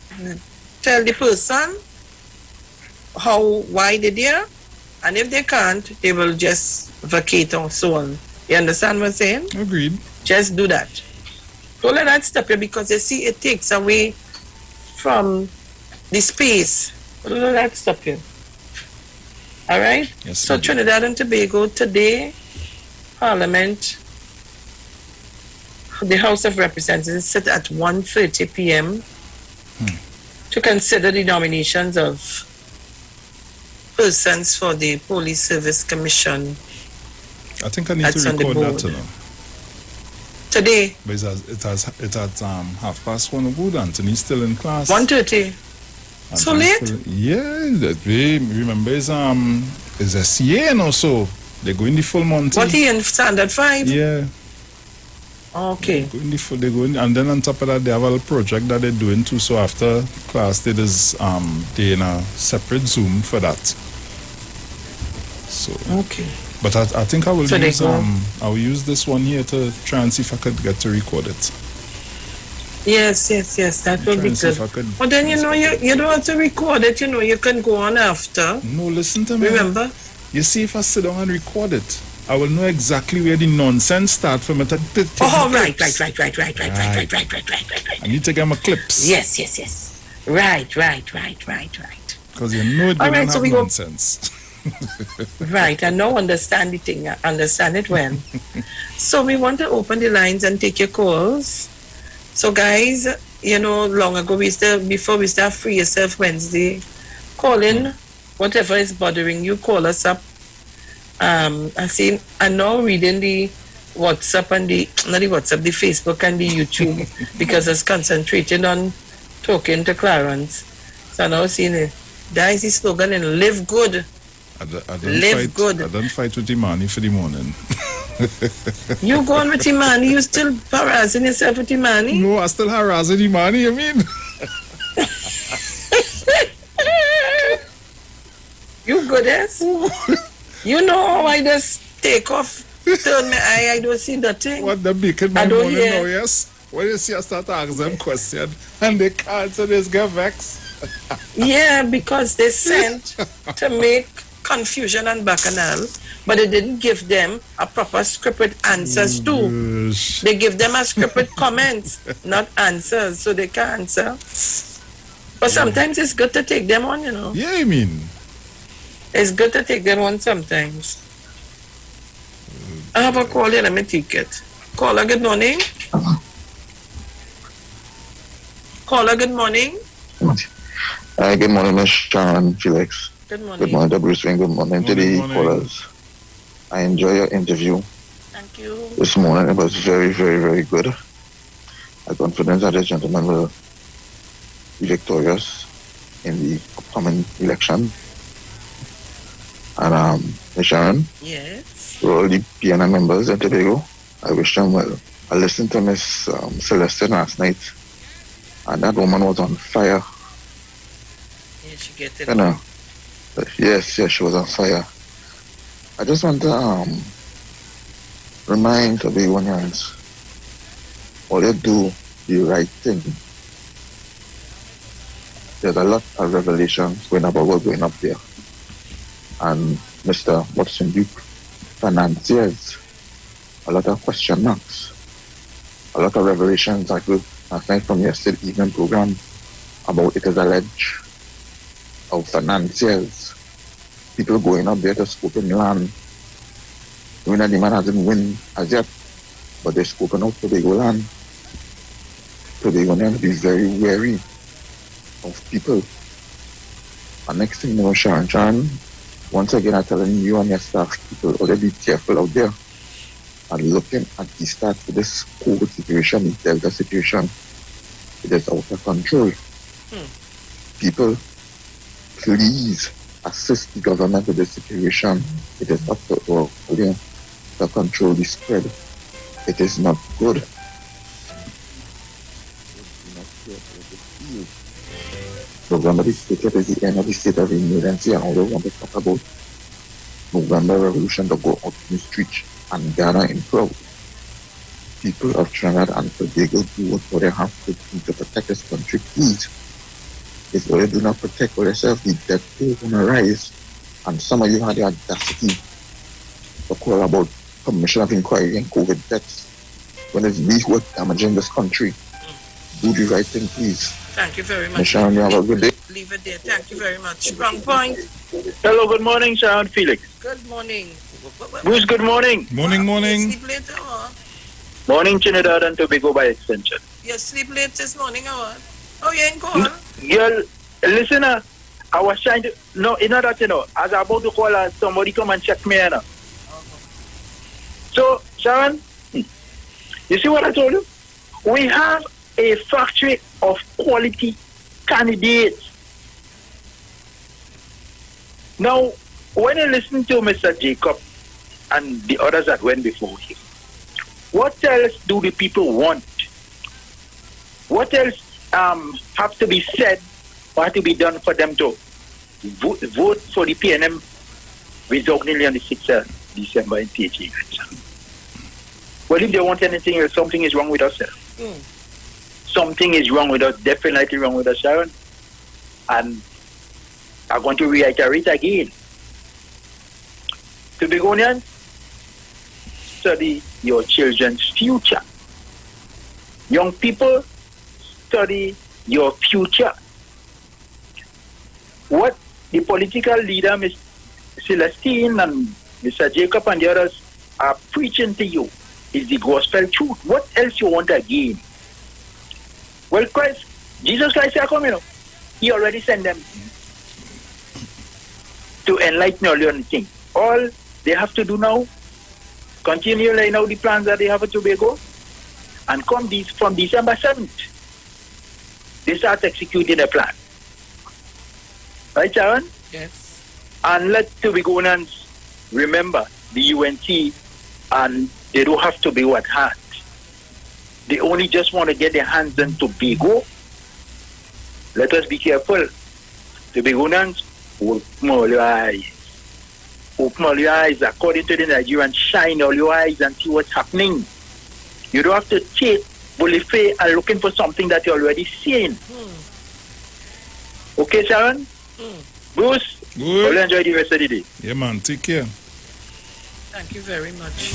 tell the person why they did, and if they can't, they will just vacate or so on. You understand what I'm saying?
Agreed.
Just do that. Don't let that stop you because you see it takes away from the space. Don't let that stop you. All right?
Yes,
so Trinidad and Tobago, today, Parliament, the House of Representatives sit at 1:30 p.m. To consider the nominations of persons for the Police Service Commission.
I think I need to record that tonight.
Today.
But it's at 1:30 good. Anthony's still in class.
1:30. So late?
Remember it's a CA and also they go in the full Monty.
What he in standard 5?
Yeah.
Okay.
They go in, and then on top of that they have a little project that they're doing too. So after class they in a separate Zoom for that. So
okay.
But I think I will use this one here to try and see if I could get to record it.
Yes, that will be good. But then, you don't have to record it, you can go on after.
No, listen to me.
Remember?
You see, if I sit down and record it, I will know exactly where the nonsense starts from.
Right.
I need to get my clips.
Yes. Right.
Because you know it doesn't have nonsense.
Right, I now understand the thing. I understand it well. So we want to open the lines and take your calls. So guys, long ago before we start Free Yourself Wednesday, call in, whatever is bothering you, call us up. I'm now reading the WhatsApp and the Facebook and the YouTube because it's concentrated on talking to Clarence. So now seeing it. That is the slogan and live good.
I don't fight with the money for the morning.
You going with Imani, you still harassing yourself with Imani?
No, I still harassing Imani, you mean?
You goodness. You know how I just take off, turn my eye, I don't see nothing.
What the making my
I don't
money
hear.
now, yes? When you see I start to ask them questions and they can't, so they get vexed.
Yeah, because they sent to make confusion and bacchanal, but they didn't give them a proper scripted answers too. They give them a scripted comments, not answers, so they can answer. But sometimes it's good to take them on, you know.
Yeah, I mean.
It's good to take them on sometimes. I have a call here, let me take it. Caller, good morning. Caller, good morning.
Hi, good morning, Ms. Sharon Felix.
Good morning.
Good morning, Bruce Wayne. Good morning to the callers. I enjoy your interview.
Thank you.
This morning it was very, very, very good. I'm confident that this gentleman will be victorious in the upcoming election. And Ms. Sharon,
yes,
for all the PNM members in Tobago, I wish them well. I listened to Miss Celestine last night, and that woman was on fire.
Yeah, she get it.
You know, yes, she was on fire. I just want to remind Tobagonians, all you do the right thing. There's a lot of revelations going about what's going up there. And Mr. Watson Duke, financiers, a lot of question marks, a lot of revelations I got last night from yesterday evening program about it is alleged of financiers, people going up there to scope in land. Even though the man hasn't win as yet, but they're scoping out Tobago land. So they're going to be very wary of people. And next thing you know, Sharon, once again, I'm telling you and your staff, people already be careful out there and looking at the start of this COVID situation, the Delta situation. It is out of control. People, please assist the government with this situation. It is up to all to control the spread. It is not good. November is the end of the state of emergency, and all they want to talk about November revolution to go out in the streets and gather in crowd. People of Trinidad and Tobago do what they have to do to protect this country, please. If you do not protect yourself, the death toll will rise. And some of you had the audacity to call about commission of inquiry and COVID deaths when it's we who are damaging this country. Do the right thing, please.
Thank you very much.
Ms. Sharon, you have a good day.
Leave it there. Thank you very much. Wrong point.
Hello, good morning, Sharon Felix.
Good morning.
Bruce, good morning.
Morning.
Sleep late or?
Morning, Trinidad and Tobago by extension.
You sleep late this morning or? Oh, you ain't call?
Girl, listen, I was trying to, no, you know that, as I was about to call her, somebody come and check me, So, Sharon, you see what I told you? We have a factory of quality candidates. Now, when you listen to Mr. Jacob and the others that went before him, what else do the people want? What else have to be said or have to be done for them to vote for the PNM resoundingly on the 6th of December in PHA? Well, if they want anything else, something is wrong with us, sir. Something is wrong with us, definitely wrong with us, Sharon. And I'm going to reiterate again. Tobagonians, study your children's future. Young people, study your future. What the political leader, Ms. Celestine and Mr. Jacob and the others are preaching to you is the gospel truth. What else you want again? Well, Jesus Christ said, come, He already sent them to enlighten all on the thing. All they have to do now, continue laying out the plans that they have at Tobago, and come from December 7th, they start executing the plan. Right, Sharon?
Yes.
And let Tobagonians remember the UNT and they don't have to be what hard. They only just want to get their hands on Tobago. Let us be careful. Tobagonians, open all your eyes. Open all your eyes according to the Nigerians. Shine all your eyes and see what's happening. You don't have to take Bolife and looking for something that you're already seeing. Okay, Sharon? Bruce?
Good.
I'll enjoy the rest of the day.
Yeah, man. Take care.
Thank you very much.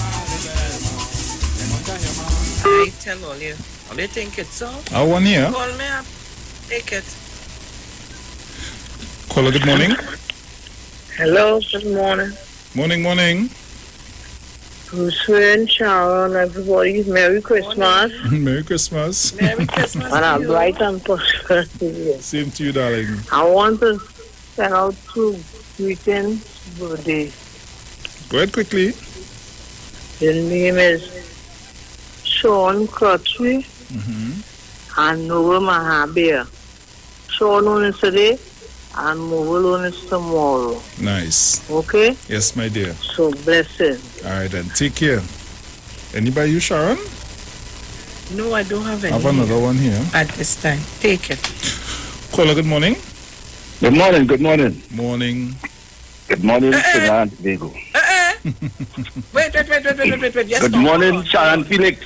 I tell all you think it's so?
I want here.
Call me up. Take it.
Caller, good morning.
Hello, good morning.
Morning.
Bruce and Sharon, everybody, Merry Christmas.
Merry Christmas.
Merry Christmas.
And a bright and prosperous.
Same to you, darling.
I want to send out 2 greetings birthday.
Go ahead quickly.
His name is Sean Crutchley and Noah Mahabir. Sean on is today and Noah on is tomorrow.
Nice.
Okay?
Yes, my dear.
So blessing.
All right, then. Take care. Anybody, you, Sharon?
No, I don't have any.
I have another one here.
At this time. Take it.
Caller, good morning.
Good morning.
Morning.
Good morning, Trinidad and Tobago.
Wait. Yes,
Good morning, Sharon Felix.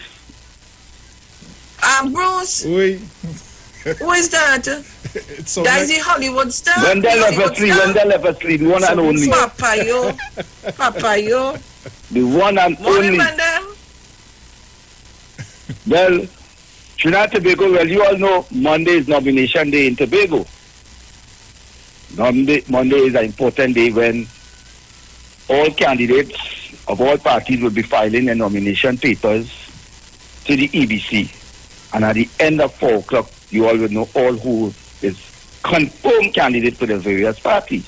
Bruce.
Oui.
Who is that? That is the Hollywood star.
Wendell Eversley, the one and only.
Papa, yo.
The one and
Morning,
only.
madam.
Well, Trinidad and Tobago, well, you all know Monday is nomination day in Tobago. Monday is an important day when all candidates of all parties will be filing their nomination papers to the EBC. And at the end of 4 o'clock, you all will know all who is confirmed candidate for the various parties.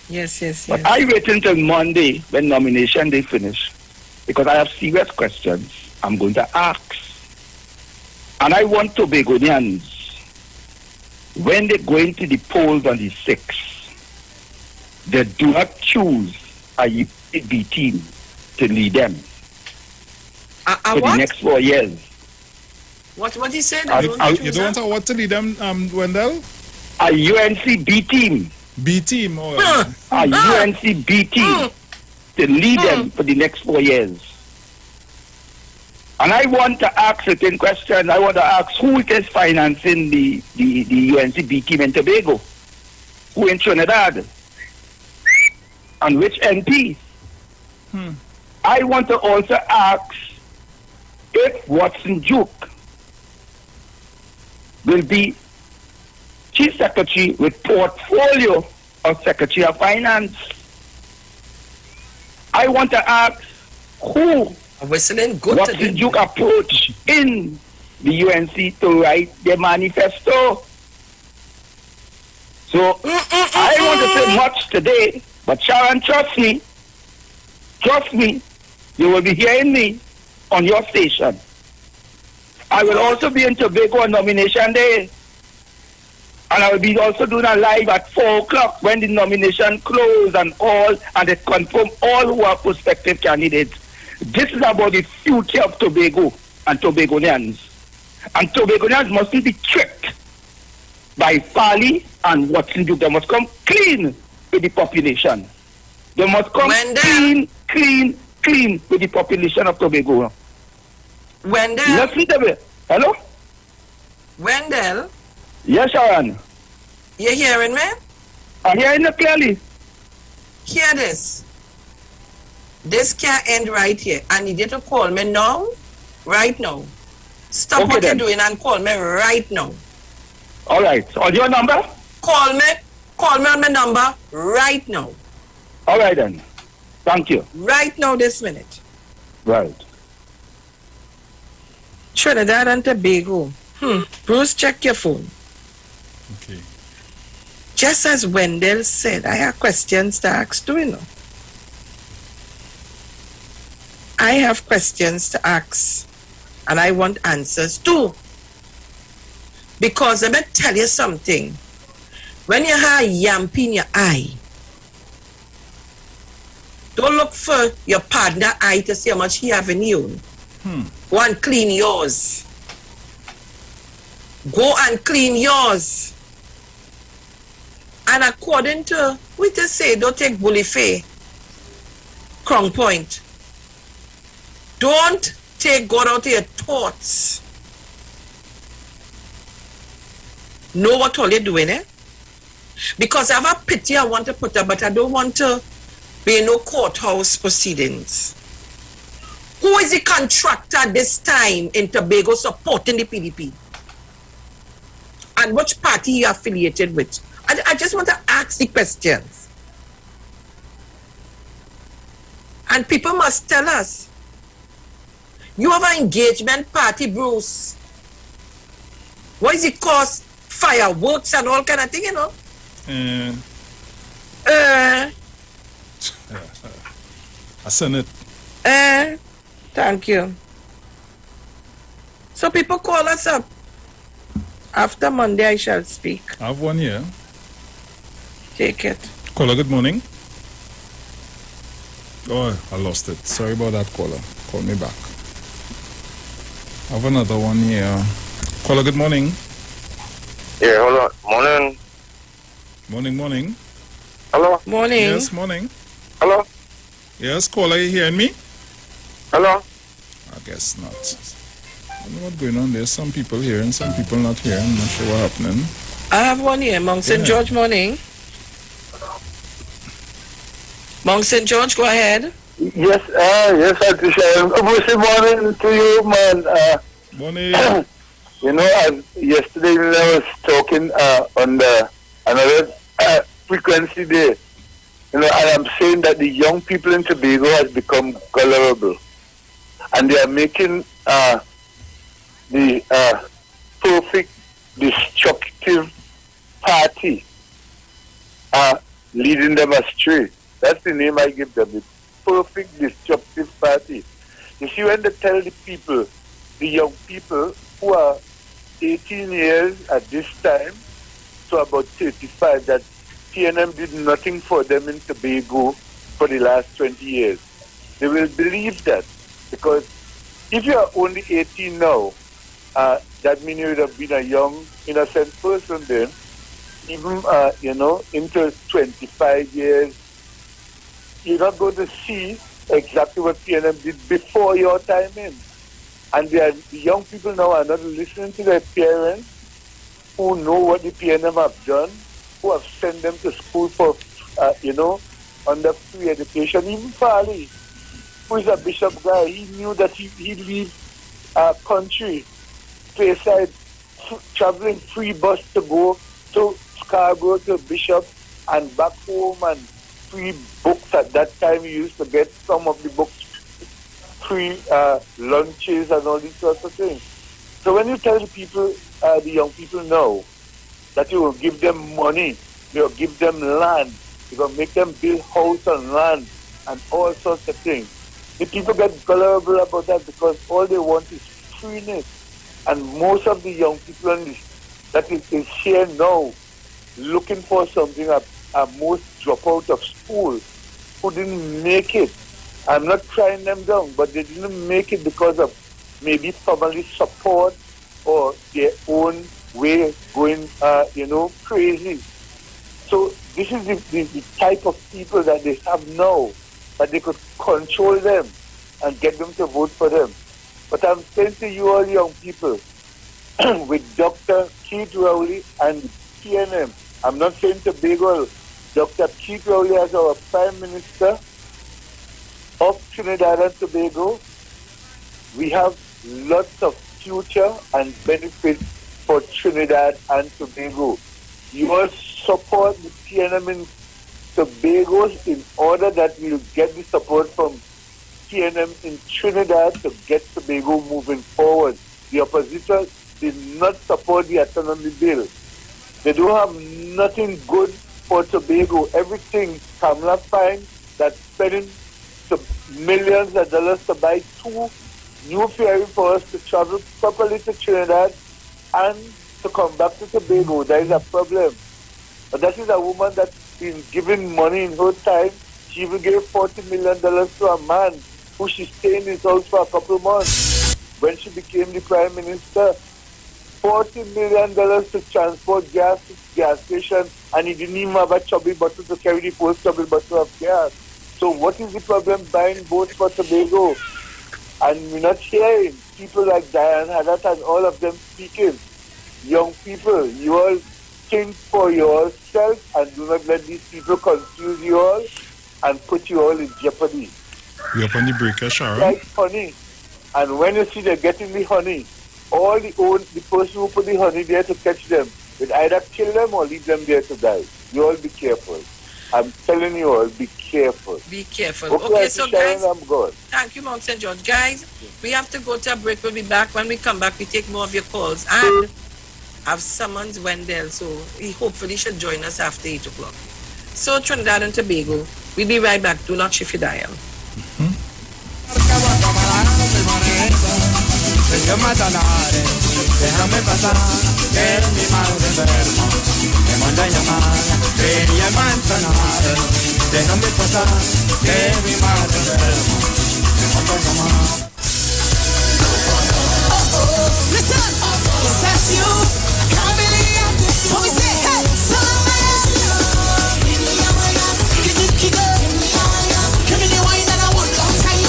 Yes.
But I wait until Monday when nomination day finish because I have serious questions I'm going to ask. And I want Tobagonians, when they go into the polls on the 6th, they do not choose a B team to lead them for the next 4 years.
What he said?
You don't want what to lead them, Wendell?
A UNC B team.
B team? Oh,
a UNC B team to lead them for the next 4 years. And I want to ask certain questions. I want to ask who is financing the UNC B team in Tobago? Who in Trinidad? And which MP? I want to also ask if Watson Duke will be Chief Secretary with portfolio of Secretary of Finance. I want to ask who Watson Duke approach in the UNC to write their manifesto. So I want to say much today, but Sharon, trust me, you will be hearing me on your station. I will also be in Tobago on nomination day. And I will be also doing a live at 4 o'clock when the nomination close and they confirm all who are prospective candidates. This is about the future of Tobago and Tobagonians. And Tobagonians mustn't be tricked by Farley and Watson Duke. They must come clean with the population. They must come clean with the population of Tobago.
Wendell?
Listen to me. Hello?
Wendell?
Yes, Sharon.
You hearing me?
I'm hearing you clearly.
Hear this. This can't end right here. I need you to call me now. Right now. Stop what you're doing and call me right now.
All right. On your number?
Call me on my number right now.
All right then. Thank you.
Right now, this minute.
Right.
Trinidad and Tobago. Bruce, check your phone.
Okay.
Just as Wendell said, I have questions to ask too, you know. I have questions to ask, and I want answers too. Because let me tell you something. When you have yamp in your eye, Don't look for your partner eye to see how much he have in you. Go and clean yours. Go and clean yours. And according to, we just say, don't take bully fay. Crown Point. Don't take God out of your thoughts. Know what all you're doing, eh? Because I have a pity I want to put up, but I don't want to be in no courthouse proceedings. Who is the contractor this time in Tobago supporting the PDP? And which party you affiliated with? I just want to ask the questions. And people must tell us. You have an engagement party, Bruce. What is it cost? Fireworks and all kind of thing, you know?
I send it.
Thank you. So people call us up. After Monday, I shall speak.
I have one here.
Take it.
Caller, good morning. Oh, I lost it. Sorry about that, caller. Call me back. I have another one here. Caller, good morning.
Yeah, hold on. Morning.
Morning.
Hello?
Morning.
Yes, morning.
Hello?
Yes, caller, you hearing me?
Hello?
I guess not. I don't know what's going on. There's some people here and some people not here. I'm not sure what's happening.
I have one here. Mount St. George, morning. Mount St. George, go ahead.
Yes, good morning to you, man.
Morning.
You know, yesterday when I was talking on the another frequency day, you know, and I'm saying that the young people in Tobago has become gullible, and they are making the perfect destructive party leading them astray. That's the name I give them, the perfect destructive party. You see, when they tell the people, the young people who are 18 years at this time to about 35, that PNM did nothing for them in Tobago for the last 20 years, they will believe that. Because if you are only 18 now, that means you would have been a young, innocent person then, even, into 25 years, you're not going to see exactly what PNM did before your time in. And the young people now are not listening to their parents who know what the PNM have done, who have sent them to school for, under free education. Even Farley, who is a bishop guy, he knew that he'd leave country, playside, traveling free bus to go to Scarborough, to Bishop, and back home, and free books. At that time, he used to get some of the books free, lunches and all these sorts of things. So when you tell the people, the young people now, that you will give them money, you will give them land, you're going to make them build house and land and all sorts of things, the people get gullible about that because all they want is freeness. And most of the young people that is here now looking for something are most drop out of school who didn't make it. I'm not trying them down, but they didn't make it because of maybe family support or their own way going, crazy. So this is the type of people that they have now, that they could control them and get them to vote for them. But I'm saying to you all young people, with Dr. Keith Rowley and PNM, I'm not saying Tobago, Dr. Keith Rowley as our Prime Minister of Trinidad and Tobago, we have lots of future and benefits for Trinidad and Tobago. You all support the PNM in Tobago in order that we'll get the support from PNM in Trinidad to get Tobago moving forward. The opposition did not support the autonomy bill. They don't have nothing good for Tobago. Everything Kamala finds that's spending millions of dollars to buy 2 new ferries for us to travel properly to Trinidad and to come back to Tobago. That is a problem. But that is a woman that's been given money in her time.
She even gave $40 million to a man who she stayed in his house for a couple of months when she became the Prime Minister. $40 million to transport gas to the gas station, and he didn't even have a chubby bottle to carry the first chubby bottle of gas. So what is the problem buying boats for Tobago? And we're not hearing people like Diane Haddad and all of them speaking. Young people, you all think for yourself and do not let these people confuse you all and put you all in jeopardy.
We're up on the breaker, Sharon.
Like honey. And when you see they're getting the honey, the person who put the honey there to catch them will either kill them or leave them there to die. You all be careful. I'm telling you all, be careful.
Be careful.
Okay,
so
Sharon,
guys,
I'm good.
Thank you, Mount St. George. Guys, we have to go to a break. We'll be back. When we come back, we take more of your calls. And I've summoned Wendell, so he hopefully should join us after 8 o'clock. So Trinidad and Tobago, we'll be right back. Do not shift your dial.
Déjame pasar, que mi madre enferma me manda a llamar, quería manzanar. Déjame pasar, que mi madre enferma me manda a llamar. Listen, is that you? I can't believe this. What we say? Hey, give me the wine that I want long time.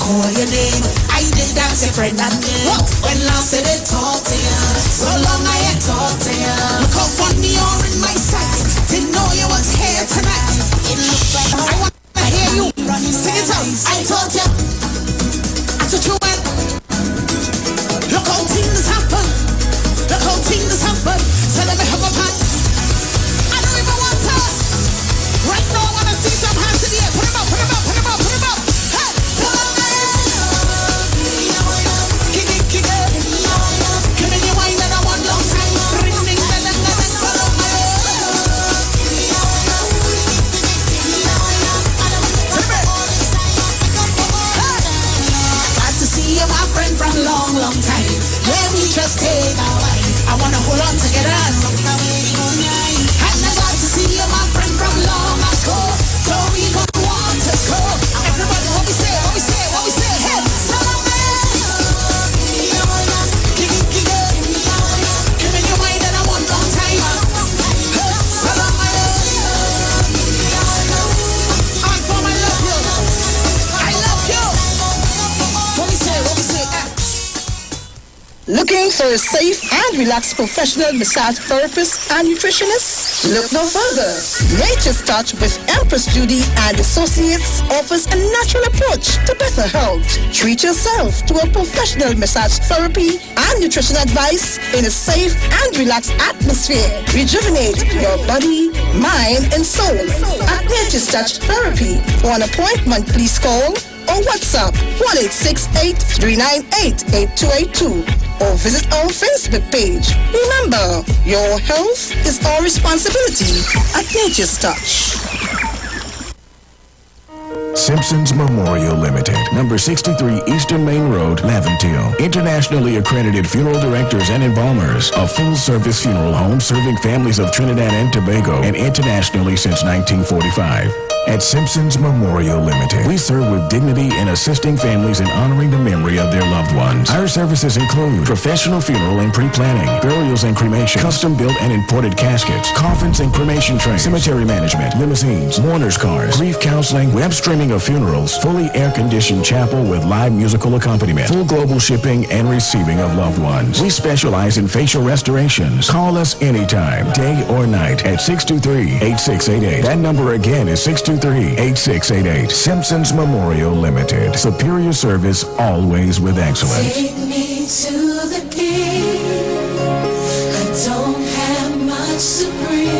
Call your name, I did that your friend and me. When last did it talk to you? So long I had talked to you. Look how funny you're in my sight. Didn't know you was here tonight. It looks like I want to hear you sing it out. I told you, I told you when. Look how things happen. Look how things happen. So let me hug up hand. I don't even want to. Right now I want to see some hands in the air. Put them up, put them up, put them up, put them up. Long time. Let me just take a while. I wanna hold on together and rock the way all night. And I got to see you, my friend, from long ago. Don't even want to go. Everybody, what we say, what we say, what we say. Hey, give me your mind and I want long time. I'm for my love you. I love you. What we say, what we say.
Looking for a safe and relaxed professional massage therapist and nutritionist? Look no further. Nature's Touch with Empress Judy and Associates offers a natural approach to better health. Treat yourself to a professional massage therapy and nutrition advice in a safe and relaxed atmosphere. Rejuvenate your body, mind, and soul at Nature's Touch Therapy. For an appointment, please call or WhatsApp 1-866-398-8282 or visit our Facebook page. Remember, your health is our responsibility at Nature's Touch.
Simpson's Memorial Limited, number 63 Eastern Main Road, Laventille. Internationally accredited funeral directors and embalmers. A full-service funeral home serving families of Trinidad and Tobago and internationally since 1945. At Simpson's Memorial Limited, we serve with dignity in assisting families in honoring the memory of their loved ones. Our services include professional funeral and pre-planning, burials and cremation, custom-built and imported caskets, coffins and cremation trays, cemetery management, limousines, mourners cars, grief counseling, web streaming of funerals, fully air-conditioned chapel with live musical accompaniment, full global shipping and receiving of loved ones. We specialize in facial restorations. Call us anytime, day or night, at 623-8688. That number again is 623-8688. Simpsons Memorial Limited. Superior service, always with excellence.
Take me to the king. I don't have much to bring.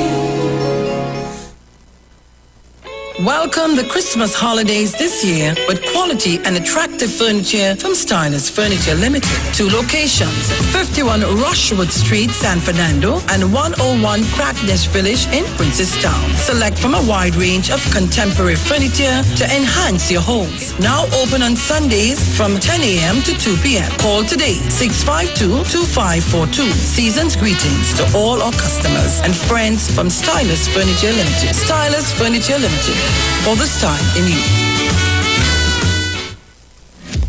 Welcome the Christmas holidays this year with quality and attractive furniture from Stylus Furniture Limited. 2 locations, 51 Rushwood Street, San Fernando, and 101 Crackness Village in Princestown. Select from a wide range of contemporary furniture to enhance your homes. Now open on Sundays from 10 a.m. to 2 p.m. Call today, 652-2542. Season's greetings to all our customers and friends from Stylus Furniture Limited. Stylus Furniture Limited. For the style in you.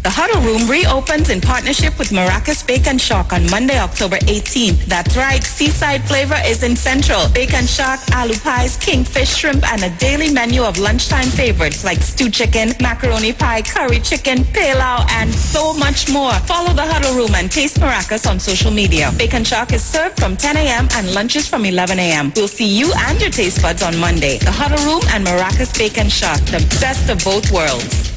The Huddle Room reopens in partnership with Maracas Bake and Shock on Monday, October 18th. That's right, seaside flavor is in Central. Bake and Shock, aloo pies, kingfish, shrimp, and a daily menu of lunchtime favorites like stew chicken, macaroni pie, curry chicken, pilau, and so much more. Follow the Huddle Room and taste Maracas on social media. Bake and Shock is served from 10 a.m. and lunches from 11 a.m. We'll see you and your taste buds on Monday. The Huddle Room and Maracas Bake and Shock, the best of both worlds.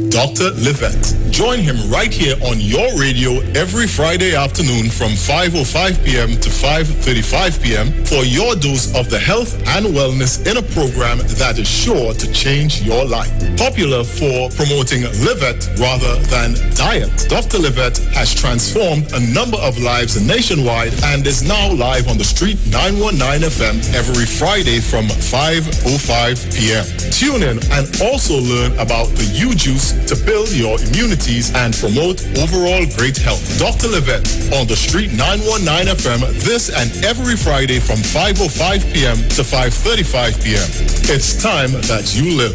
Dr. Livette. Join him right here on your radio every Friday afternoon from 5:05 p.m. to 5:35 p.m. for your dose of the health and wellness in a program that is sure to change your life. Popular for promoting Livette rather than diet, Dr. Livette has transformed a number of lives nationwide and is now live on the Street 919 FM every Friday from 5:05 p.m. Tune in and also learn about the U-Juice to build your immunities and promote overall great health. Dr. Livette on the Street 919 FM this and every Friday from 5:05 p.m. to 5:35 p.m. It's time that you live.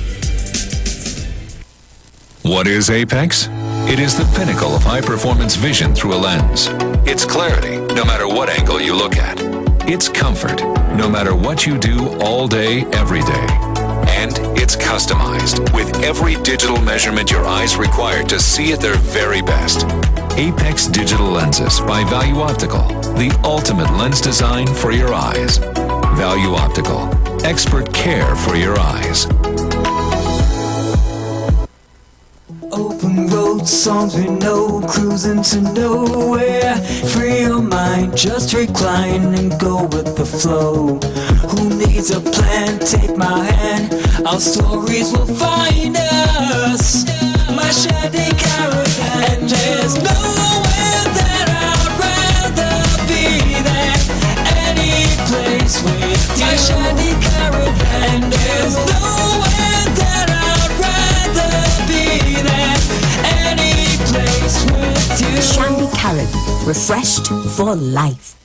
What is Apex? It is the pinnacle of high-performance vision through a lens. It's clarity, no matter what angle you look at. It's comfort, no matter what you do all day, every day. And it's customized with every digital measurement your eyes require to see at their very best. Apex Digital Lenses by Value Optical, the ultimate lens design for your eyes. Value Optical, expert care for your eyes.
Open road songs we know, cruising to nowhere. Free your mind, just recline and go with the flow. Who needs a plan? Take my hand, our stories will find us. My shiny caravan, and there's nowhere that I'd rather be than any place with you. My shiny caravan, and there's nowhere that I'd rather be than any place with you.
Shandy Carib, refreshed for life.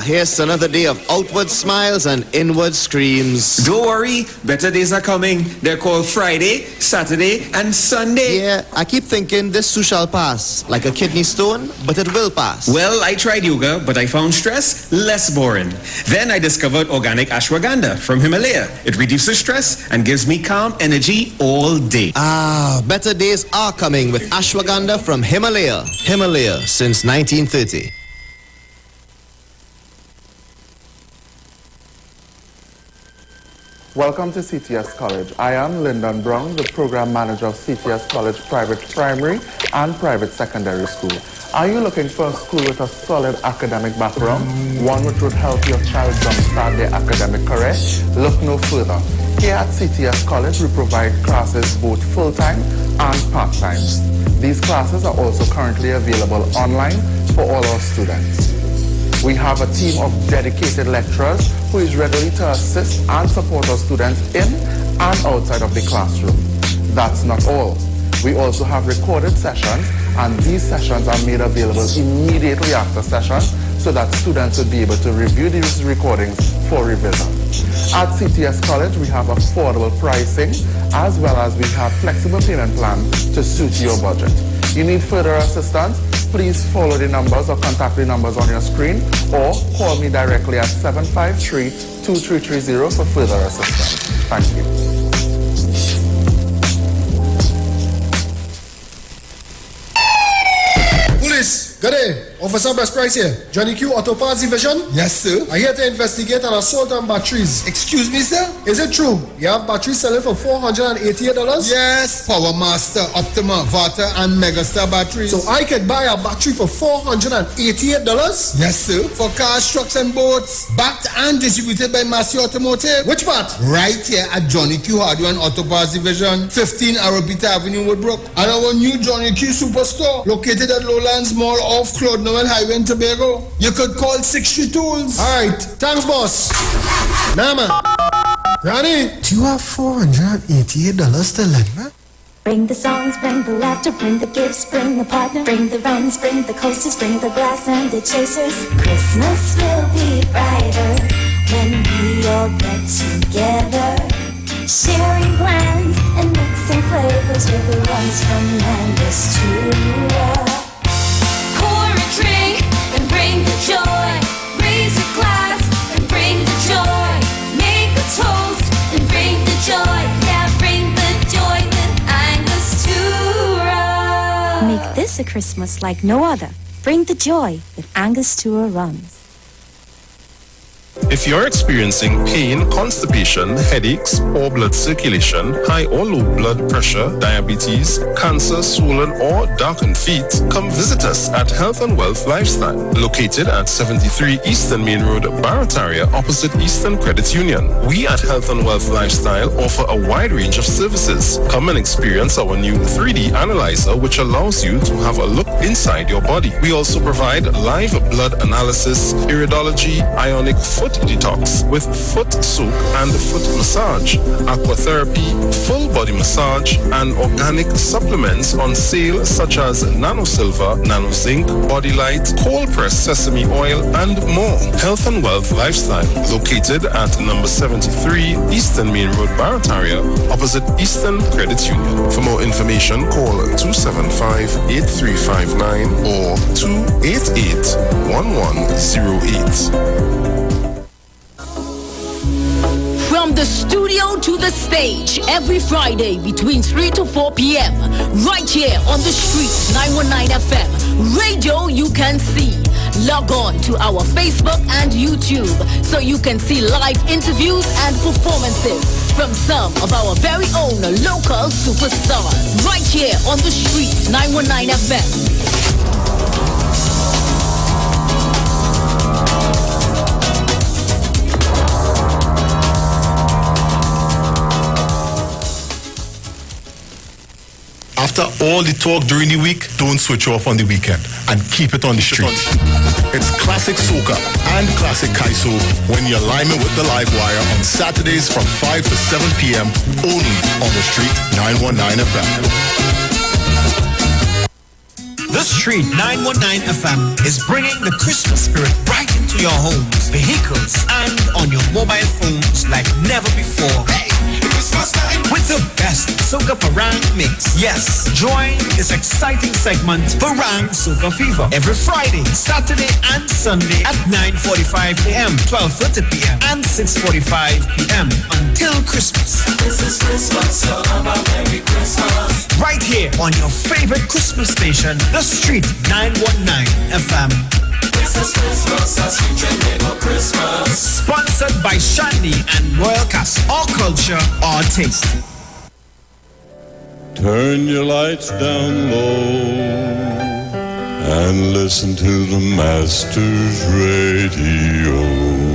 Here's another day of outward smiles and inward screams.
Don't worry, better days are coming. They're called Friday, Saturday, and Sunday.
Yeah, I keep thinking this too shall pass, like a kidney stone, but it will pass.
Well, I tried yoga, but I found stress less boring. Then I discovered organic ashwagandha from Himalaya. It reduces stress and gives me calm energy all day.
Better days are coming with ashwagandha from Himalaya. Himalaya since 1930.
Welcome to CTS College. I am Lyndon Brown, the Program Manager of CTS College Private Primary and Private Secondary School. Are you looking for a school with a solid academic background? One which would help your child jumpstart their academic career? Look no further. Here at CTS College, we provide classes both full-time and part-time. These classes are also currently available online for all our students. We have a team of dedicated lecturers who is ready to assist and support our students in and outside of the classroom. That's not all. We also have recorded sessions, and these sessions are made available immediately after sessions so that students would be able to review these recordings for revision. At CTS College, we have affordable pricing as well as we have flexible payment plans to suit your budget. You need further assistance? Please follow the numbers or contact the numbers on your screen or call me directly at 753-2330 for further assistance. Thank you.
Police, good day. Officer Best Price here. Johnny Q Auto Parts Division?
Yes, sir.
I'm here to investigate an assault on batteries.
Excuse me, sir?
Is it true? You have batteries selling for $488?
Yes. Power Master, Optima, Vata, and Megastar batteries.
So I could buy a battery for $488?
Yes, sir. For cars, trucks, and boats. Backed and distributed by Massey Automotive.
Which part?
Right here at Johnny Q Hardware and Auto Parts Division, 15 Arrowbita Avenue, Woodbrook. And our new Johnny Q Superstore, located at Lowlands Mall off Claude Noel Highway in Tobago. You could call 60 Tools.
Alright, thanks, boss. Nah, man. Granny,
do you have $488 to lend, man?
Bring the songs, bring the laughter, bring the gifts, bring the partner, bring the runs, bring the coasters, bring the glass and the chasers. Christmas will be brighter when we all get together, sharing plans and mixing flavors with the runs from Angostura. Pour a drink and bring the joy, raise a glass and bring the joy, make a toast and bring the joy, yeah, bring the joy with Angostura. Make this a Christmas like no other. Bring the joy with Angostura Rums.
If you're experiencing pain, constipation, headaches, poor blood circulation, high or low blood pressure, diabetes, cancer, swollen or darkened feet, come visit us at Health and Wealth Lifestyle, located at 73 Eastern Main Road, Barataria, opposite Eastern Credit Union. We at Health and Wealth Lifestyle offer a wide range of services. Come and experience our new 3D analyzer, which allows you to have a look inside your body. We also provide live blood analysis, iridology, ionic foot detox with foot soak and foot massage, aquatherapy, full body massage, and organic supplements on sale such as Nano Silver, Nano Zinc, Body Light, cold pressed sesame oil, and more. Health and Wealth Lifestyle, located at number 73 Eastern Main Road, Barataria, opposite Eastern Credit Union. For more information, call 275-8359 or 288-1108.
From the studio to the stage, every Friday between 3 to 4 p.m. Right here on the street, 919 FM. Radio you can see. Log on to our Facebook and YouTube so you can see live interviews and performances from some of our very own local superstars. Right here on the street, 919 FM.
After all the talk during the week, don't switch off on the weekend and keep it on the street. It's classic soca and classic kaiso when you're liming with the live wire on Saturdays from 5 to 7 p.m. only on the street 919 FM.
The Street 919 FM is bringing the Christmas spirit right into your homes, vehicles, and on your mobile phones like never before. Hey, Christmas time with the best Soca Parang mix. Yes, join this exciting segment, Parang Soca Fever, every Friday, Saturday, and Sunday at 9:45 a.m., 12:30 p.m., and 6:45 p.m. until Christmas. This is Christmas, so about Merry Christmas. Right here on your favorite Christmas station, The Street 919 FM. This is Christmas, as we dream of Christmas. Sponsored by Shandy and Royal Cast. Our culture, our taste.
Turn your lights down low and listen to the Master's Radio.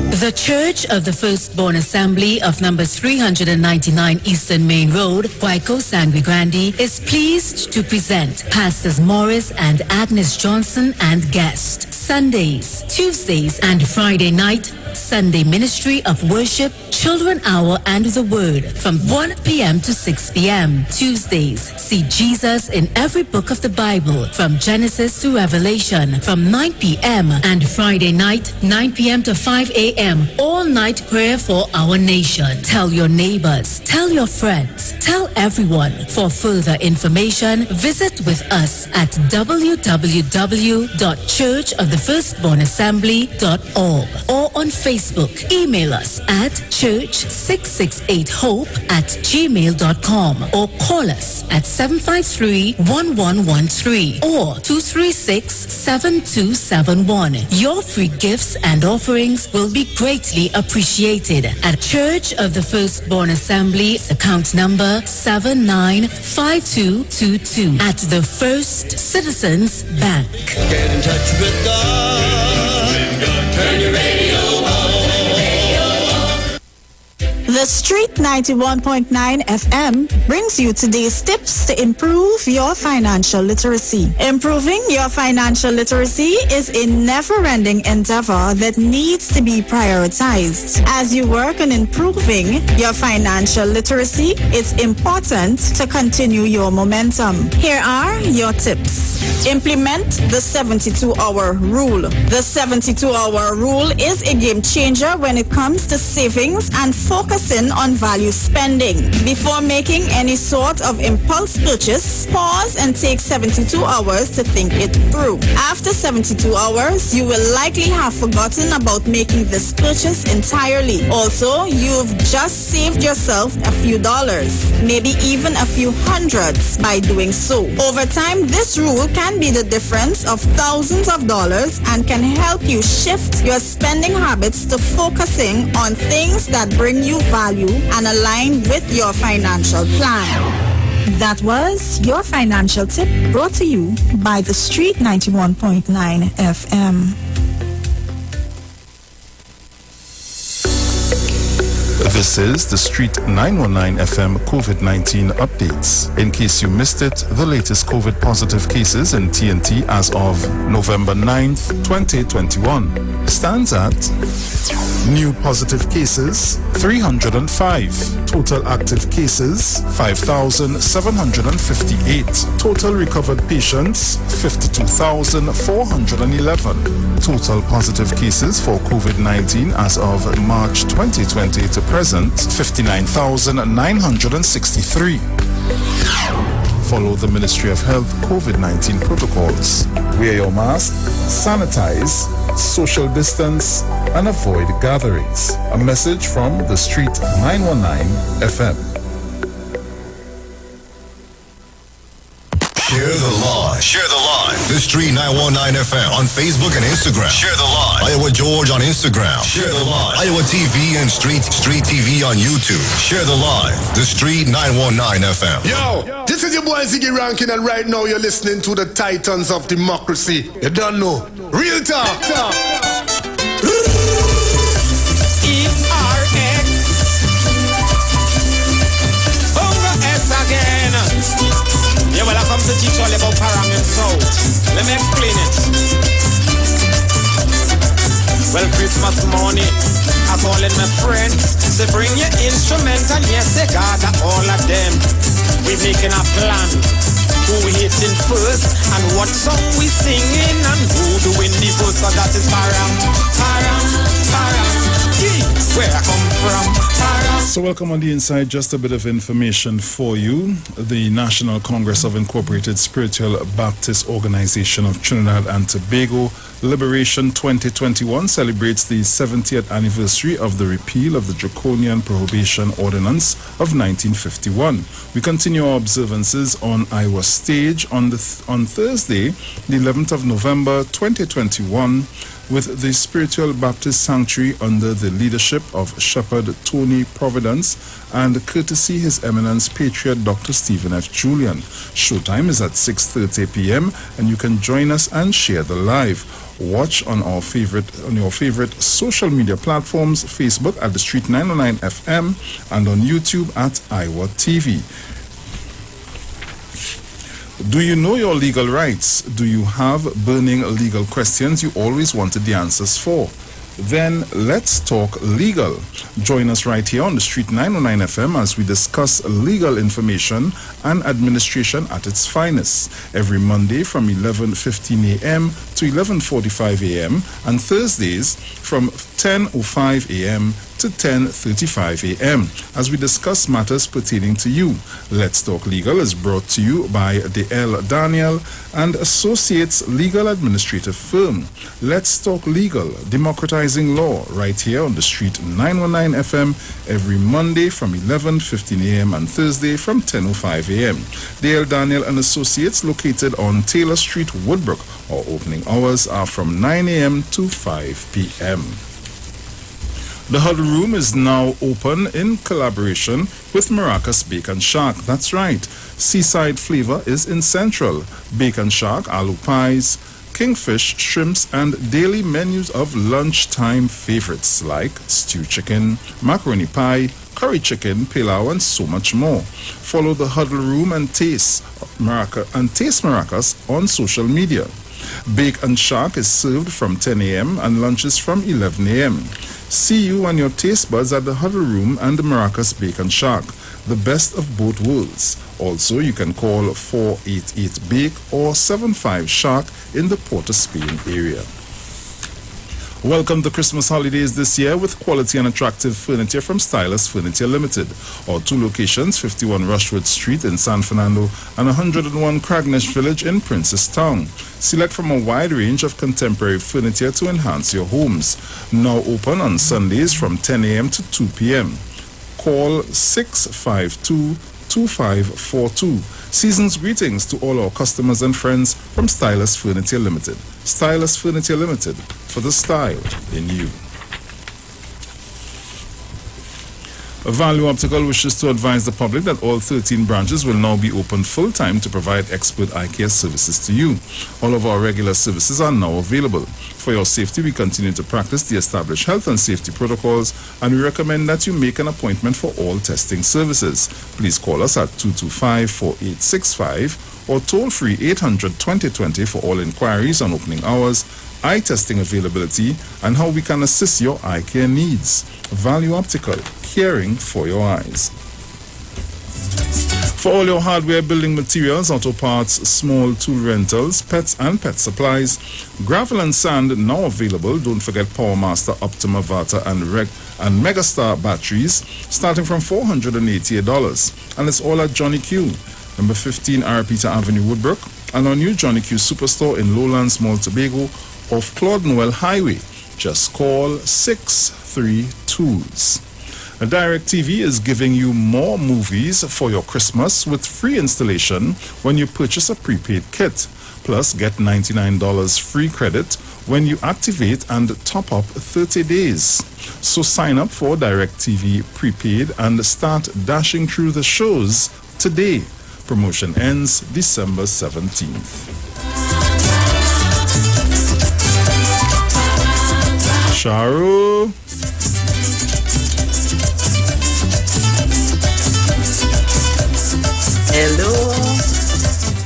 The Church of the Firstborn Assembly of number 399 Eastern Main Road, Waiko Sangre Grande, is pleased to present Pastors Morris and Agnes Johnson and guest. Sundays, Tuesdays, and Friday night, Sunday Ministry of Worship, Children Hour and the Word from 1 p.m. to 6 p.m. Tuesdays, see Jesus in every book of the Bible from Genesis to Revelation from 9 p.m. and Friday night, 9 p.m. to 5 a.m. All night prayer for our nation. Tell your neighbors, tell your friends, tell everyone. For further information, visit with us at www.churchofthefirstbornassembly.org or on Facebook. Email us at church668hope@gmail.com or call us at 753-1113 or 236-7271. Your free gifts and offerings will be greatly appreciated at Church of the Firstborn Assembly, account number 795222 at the First Citizens Bank.
Get in touch with God. Turn your radio on.
The Street 91.9 FM brings you today's tips to improve your financial literacy. Improving your financial literacy is a never-ending endeavor that needs to be prioritized. As you work on improving your financial literacy, it's important to continue your momentum. Here are your tips. Implement the 72-hour rule. The 72-hour rule is a game changer when it comes to savings and focusing on value spending. Before making any sort of impulse purchase, pause and take 72 hours to think it through. After 72 hours, you will likely have forgotten about making this purchase entirely. Also, you've just saved yourself a few dollars, maybe even a few hundreds by doing so. Over time, this rule can be the difference of thousands of dollars and can help you shift your spending habits to focusing on things that bring you value and align with your financial plan. That was your financial tip brought to you by the Street 91.9 FM.
This is the Street 919 FM COVID-19 updates. In case you missed it, the latest COVID positive cases in TNT as of November 9th, 2021 stands at new positive cases 305, total active cases 5,758, total recovered patients 52,411, total positive cases for COVID-19 as of March 2020 to present 59,963. Follow the Ministry of Health COVID-19 protocols. Wear your mask, sanitize, social distance, and avoid gatherings. A message from the Street 919 FM.
Share the live. Share the live. The Street 919 FM on Facebook and Instagram. Share the live. Iowa George on Instagram. Share the live. Iowa TV and Street TV on YouTube. Share the live. The Street 919 FM.
Yo, this is your boy Ziggy Rankin, and right now you're listening to the Titans of Democracy. You don't know. Real talk.
E-R-X Bongo S again. Yeah, well, I come to teach all about Paramount South. Let me explain it. Well, Christmas morning, I calling my friends to bring your instrument, and yes, they gather all of them. We making a plan. Who we hitting first, and what song we singing, and who doing the first, cause that is Param. Where I come from, Param.
So welcome on the inside. Just a bit of information for you. The National Congress of Incorporated Spiritual Baptist Organization of Trinidad and Tobago Liberation 2021 celebrates the 70th anniversary of the repeal of the Draconian Prohibition Ordinance of 1951. We continue our observances on Iwer stage on Thursday, the 11th of November 2021, with the Spiritual Baptist Sanctuary under the leadership of Shepherd Tony Providence and courtesy His Eminence Patriot Dr. Stephen F. Julian. Showtime is at 6:30 p.m. and you can join us and share the live. Watch on your favorite social media platforms, Facebook at the Street 909 FM and on YouTube at Iwer TV. Do you know your legal rights? Do you have burning legal questions you always wanted the answers for?
Then let's talk legal. Join us right here on the Street 909 FM as we discuss legal information and administration at its finest. Every Monday from 11:15 a.m. to 11:45 a.m. and Thursdays from 10:05 a.m. to 10:35 a.m. as we discuss matters pertaining to you. Let's Talk Legal is brought to you by D.L. Daniel and Associates Legal Administrative Firm. Let's Talk Legal, democratizing law, right here on the Street 919 FM every Monday from 11:15 a.m. and Thursday from 10:05 a.m. D.L. Daniel and Associates located on Taylor Street, Woodbrook. Our opening hours are from 9 a.m. to 5 p.m. The Huddle Room is now open in collaboration with Maracas Bacon Shack. That's right. Seaside flavor is in Central. Bacon Shack, aloo pies, kingfish, shrimps, and daily menus of lunchtime favorites like stew chicken, macaroni pie, curry chicken, pilau, and so much more. Follow the Huddle Room and taste Maracas on social media. Bacon Shack is served from 10 a.m. and lunches from 11 a.m. See you and your taste buds at the Huddle Room and the Maracas Bacon Shack, the best of both worlds. Also, you can call 488-BAKE or 75-SHARK in the Port of Spain area. Welcome to Christmas holidays this year with quality and attractive furniture from Stylus Furniture Limited. Our two locations, 51 Rushwood Street in San Fernando and 101 Cragnish Village in Princestown. Select from a wide range of contemporary furniture to enhance your homes. Now open on Sundays from 10 a.m. to 2 p.m. Call 652-2542. Season's greetings to all our customers and friends from Stylus Furniture Limited. Stylus Furniture Limited, for the style in you. Value Optical wishes to advise the public that all 13 branches will now be open full-time to provide expert eye care services to you. All of our regular services are now available. For your safety, we continue to practice the established health and safety protocols, and we recommend that you make an appointment for all testing services. Please call us at 225-4865 or toll-free 800-2020 for all inquiries on opening hours, eye testing availability, and how we can assist your eye care needs. Value Optical, caring for your eyes. For all your hardware, building materials, auto parts, small tool rentals, pets and pet supplies, gravel and sand now available. Don't forget PowerMaster, Optima, Vata and Megastar batteries starting from $488. And it's all at Johnny Q, number 15 Arapita Avenue, Woodbrook, and our new Johnny Q Superstore in Lowlands Mall, Tobago, off Claude Noel Highway. Just call 632s. DirecTV is giving you more movies for your Christmas with free installation when you purchase a prepaid kit. Plus, get $99 free credit when you activate and top up 30 days. So sign up for DirecTV prepaid and start dashing through the shows today. Promotion ends December 17th. Sharu.
Hello.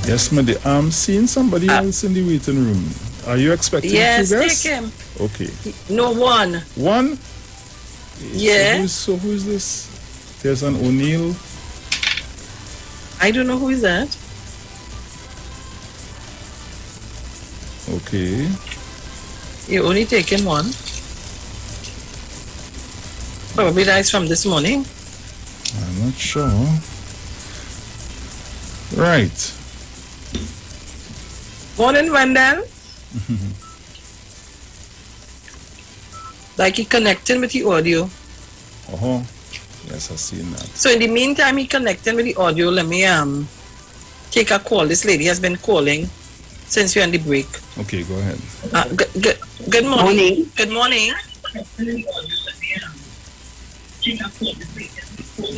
Yes, madam. I'm seeing somebody else in the waiting room. Are you expecting two guests?
Yes, take him.
Okay.
No, one.
One?
Yeah.
So who's this? There's an O'Neill.
I don't know who is that.
Okay.
You only taken one. Probably that's from this morning.
I'm not sure. Right.
Morning, Wendell. Like he connecting with the audio.
Oh, yes, I've seen that.
So in the meantime, he connecting with the audio. Let me take a call. This lady has been calling since we're on the break.
Okay, go ahead.
Good morning. Good morning.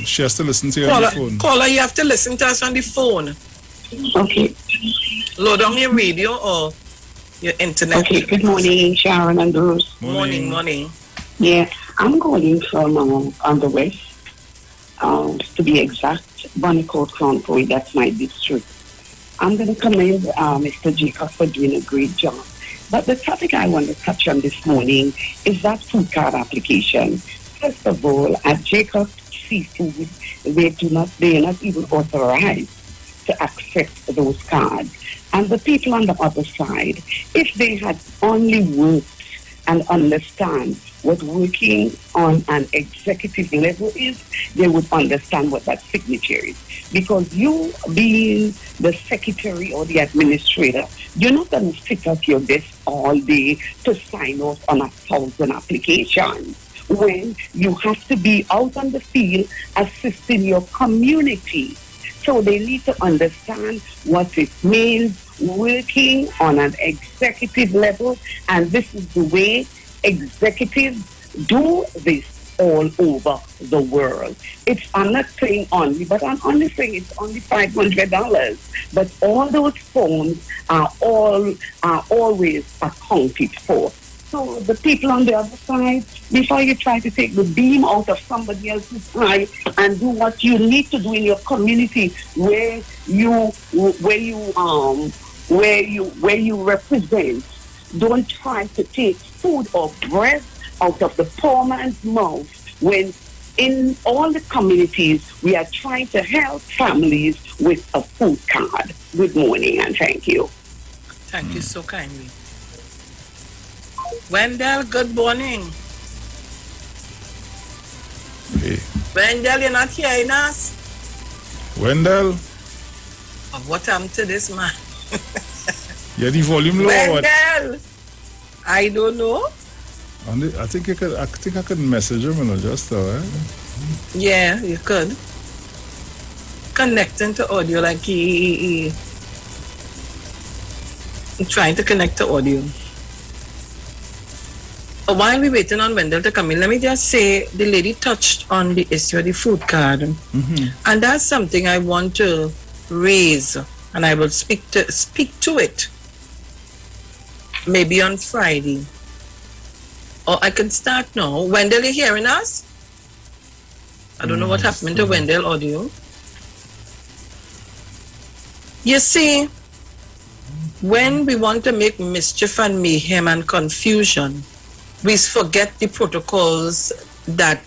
She has to listen to you on the phone.
Caller, you have to listen to us on the phone.
Okay.
Load on your radio or your internet.
Okay, good morning, Sharon and Bruce.
Morning.
Yeah, I'm calling from on the west. To be exact, Bonnicourt Crown Point, that's my district. I'm going to commend Mr. Jacob for doing a great job. But the topic I want to touch on this morning is that food card application. First of all, at Jacob's Seafood, they are not even authorized to accept those cards. And the people on the other side, if they had only worked and understand what working on an executive level is, they would understand what that signature is. Because you being the secretary or the administrator, you're not going to sit at your desk all day to sign off on 1,000 applications when you have to be out on the field assisting your community. So they need to understand what it means working on an executive level, and this is the way executives do this all over the world. I'm not saying only, but I'm only saying it's only $500. But all those forms are always accounted for. So the people on the other side, before you try to take the beam out of somebody else's eye and do what you need to do in your community where you represent, don't try to take food or bread out of the poor man's mouth when in all the communities we are trying to help families with a food card. Good morning and thank you.
Thank you so kindly. Wendell, good morning.
Hey.
Wendell, you're not hearing us?
Wendell?
What happened to this man?
Yeah, the volume low.
Wendell! I don't know.
I think I could message him and just
Yeah, you could. Connecting to audio like he trying to connect to audio. While we're waiting on Wendell to come in, let me just say the lady touched on the issue of the food card. Mm-hmm. And that's something I want to raise, and I will speak to it maybe on Friday. Or I can start now. Wendell, you hearing us? I don't know what happened to Wendell audio. You see, when we want to make mischief and mayhem and confusion, we forget the protocols that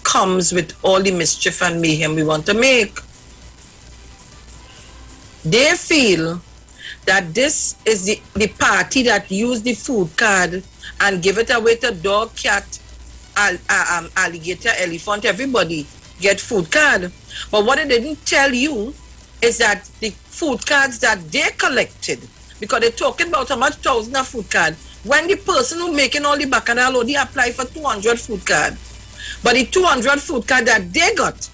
comes with all the mischief and mayhem we want to make. They feel that this is the party that used the food card and give it away to dog, cat, alligator, elephant, everybody get food card. But what they didn't tell you is that the food cards that they collected, because they're talking about how much thousand of food card, when the person who making all the bacchanal only apply for 200 food card, but the 200 food card that they got,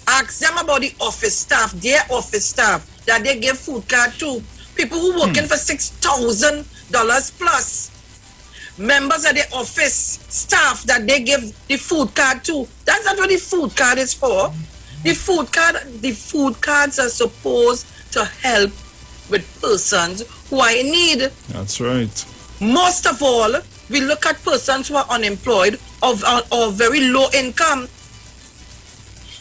ask them about the office staff, their office staff, that they give food card to, people who working for $6,000 plus, members of the office staff that they give the food card to. That's not what the food card is for. The food cards are supposed to help with persons who are in need.
That's right.
Most of all, we look at persons who are unemployed or very low income.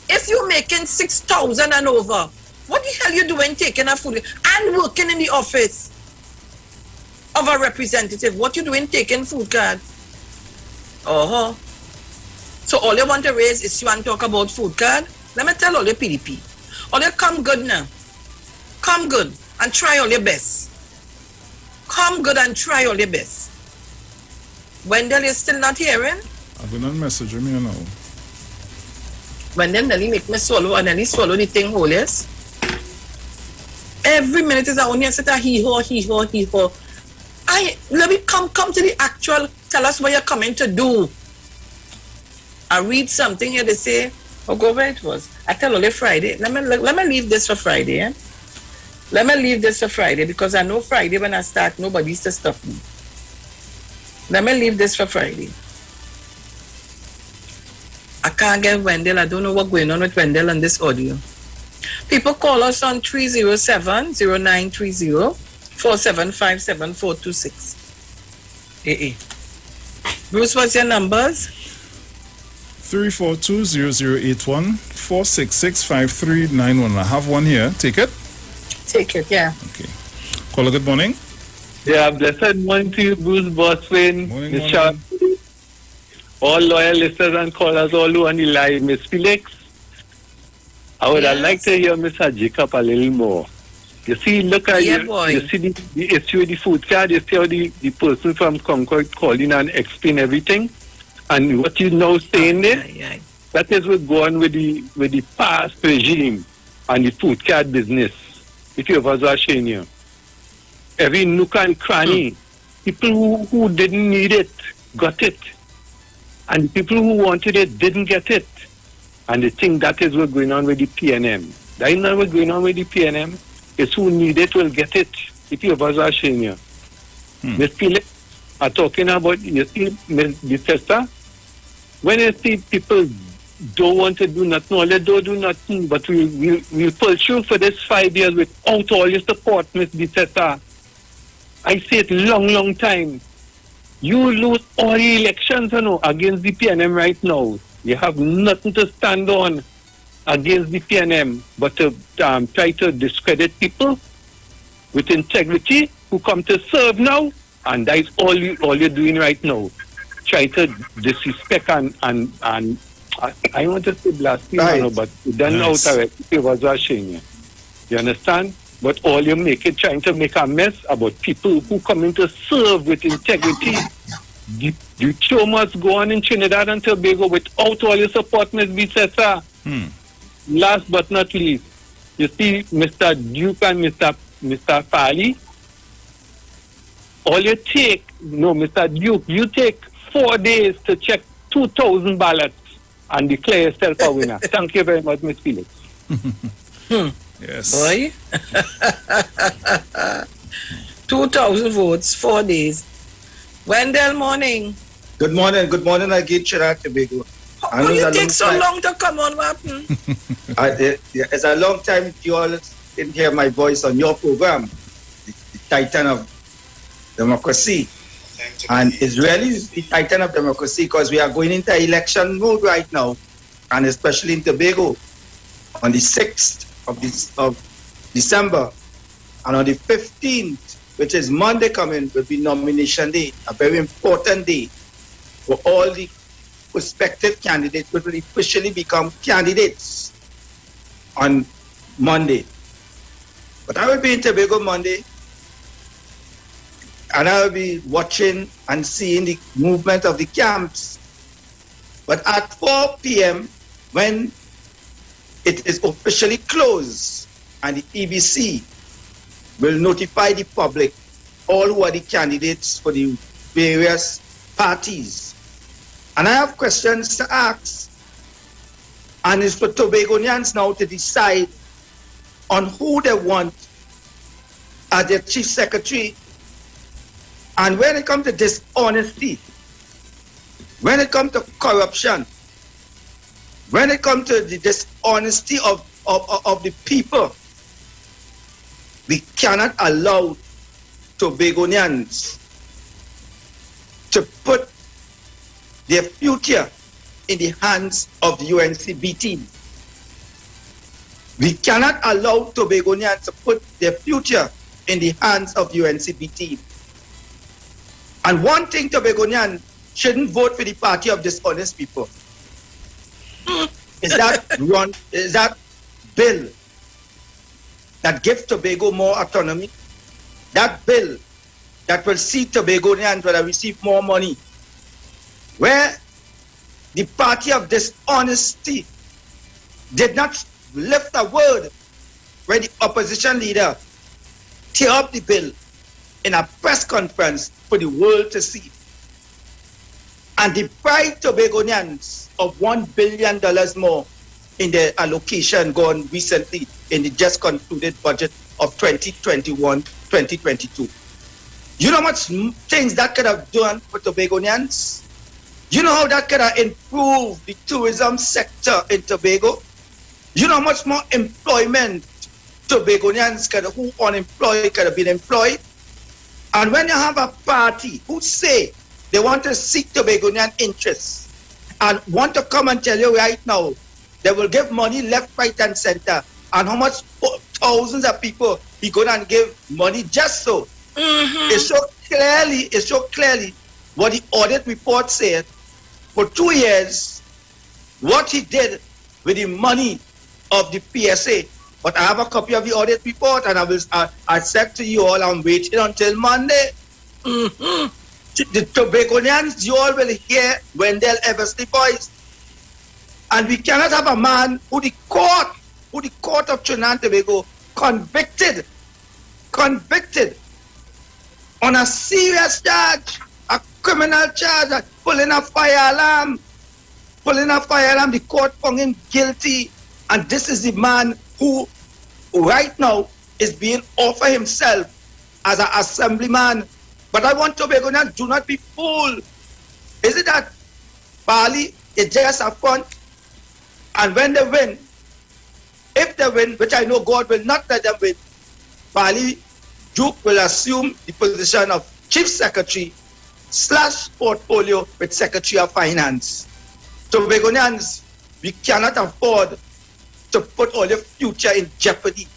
If you're making 6,000 and over, what the hell you doing taking a food and working in the office of a representative? What you doing taking food card? So all you want to raise is you want to talk about food card? Let me tell all your PDP. All you come good now. Come good and try all your best. Come good and try all your best. Wendell, you still not hearing?
I'm going to message him here now.
Wendell, Nelly make me swallow and Nelly swallow the thing whole, yes? Every minute is only a set of hee-haw. Let me come to the actual, tell us what you're coming to do. I read something here, they say, go where it was. I tell only Friday. Let me leave this for Friday, eh? Let me leave this for Friday because I know Friday when I start, nobody's to stop me. Let me leave this for Friday. I can't get Wendell. I don't know what's going on with Wendell on this audio. People call us on 307-0930-4757-426. Bruce, what's your numbers?
342-0081 466-5391. I have one here. Take it?
Take it, yeah.
Okay. Caller, good morning.
Yeah, blessed morning to you, Bruce Boswin, Miss Shaw, all loyal listeners and callers, all who on the line, Miss Felix. I would have liked to hear Mr. Jacob a little more. You see, look at you see the issue with the food card, you see how the person from Concord calling and explain everything. And what you now saying there, that is what's going with the past regime and the food card business. If you was watching you. Every nook and cranny, people who didn't need it got it. And people who wanted it didn't get it. And the thing that is what's going on with the PNM. That is not what's going on with the PNM. It's who need it will get it. If you was watching you. Miss Philip are talking about, you see, the sister, when you see people don't want to do nothing, or they don't do nothing, but we'll pull through for this 5 years without all your support, Miss Bissetta. I say it long time. You lose all the elections, against the PNM right now. You have nothing to stand on against the PNM, but to try to discredit people with integrity who come to serve now, and that is all you're doing right now. Try to disrespect and I want to say blasphemy, but you done out of it. It was watching you. You understand? But all you make it trying to make a mess about people who come in to serve with integrity. The show must go on in Trinidad and Tobago without all your support, Ms. Bissetta. Last but not least, you see Mr. Duke and Mr. Farley. All you take, Mr. Duke, you take 4 days to check 2,000 ballots and declare yourself a winner. Thank you very much, Ms. Felix.
Yes.
Boy. 2,000 votes, 4 days. Wendell, morning.
Good morning again, Trinidad Tobago.
How you take so long to come on, what happened?
It's a long time you all didn't hear my voice on your program, the Titan of Democracy. And it's really the Titan of Democracy because we are going into election mode right now, and especially in Tobago, on the 6th of December, and on the 15th, which is Monday coming, will be nomination day, a very important day for all the prospective candidates who will officially become candidates on Monday. But I will be in Tobago Monday, and I will be watching and seeing the movement of the camps. But at 4 p.m., when it is officially closed and the EBC will notify the public all who are the candidates for the various parties. And I have questions to ask. And it's for Tobagonians now to decide on who they want as their chief secretary. And when it comes to dishonesty, when it comes to corruption, when it comes to the dishonesty of the people, we cannot allow Tobagonians to put their future in the hands of the UNCBT. We cannot allow Tobagonians to put their future in the hands of UNCBT. And one thing, Tobagonians shouldn't vote for the party of dishonest people. Is that bill that gives Tobago more autonomy? That bill that will see Tobagonians will receive more money, where the party of dishonesty did not lift a word when the opposition leader tear up the bill in a press conference for the world to see, and deprived Tobagonians of $1 billion more in the allocation gone recently in the just concluded budget of 2021-2022. You know how much things that could have done for Tobagonians? You know how that could have improved the tourism sector in Tobago? You know how much more employment Tobagonians who unemployed could have been employed? And when you have a party who say they want to seek Tobagonian interests and want to come and tell you right now, they will give money left, right, and center, and how much thousands of people he going to give money just so It's so clearly what the audit report said for 2 years, what he did with the money of the PSA. But I have a copy of the audit report, and I said to you all, I'm waiting until Monday. The Tobaconians, you all will hear Wendell Eversley voice. And we cannot have a man who the court of Trinidad and Tobago convicted on a serious charge, a criminal charge, pulling a fire alarm. The court found him guilty, and this is the man who right now is being offered himself as an assemblyman. But I want Tobagonians, do not be fooled. Is it that Bali is just a front, and when they win, if they win, which I know God will not let them win, Bali Duke will assume the position of Chief Secretary / portfolio with Secretary of Finance. Tobagonians, we cannot afford to put all your future in jeopardy.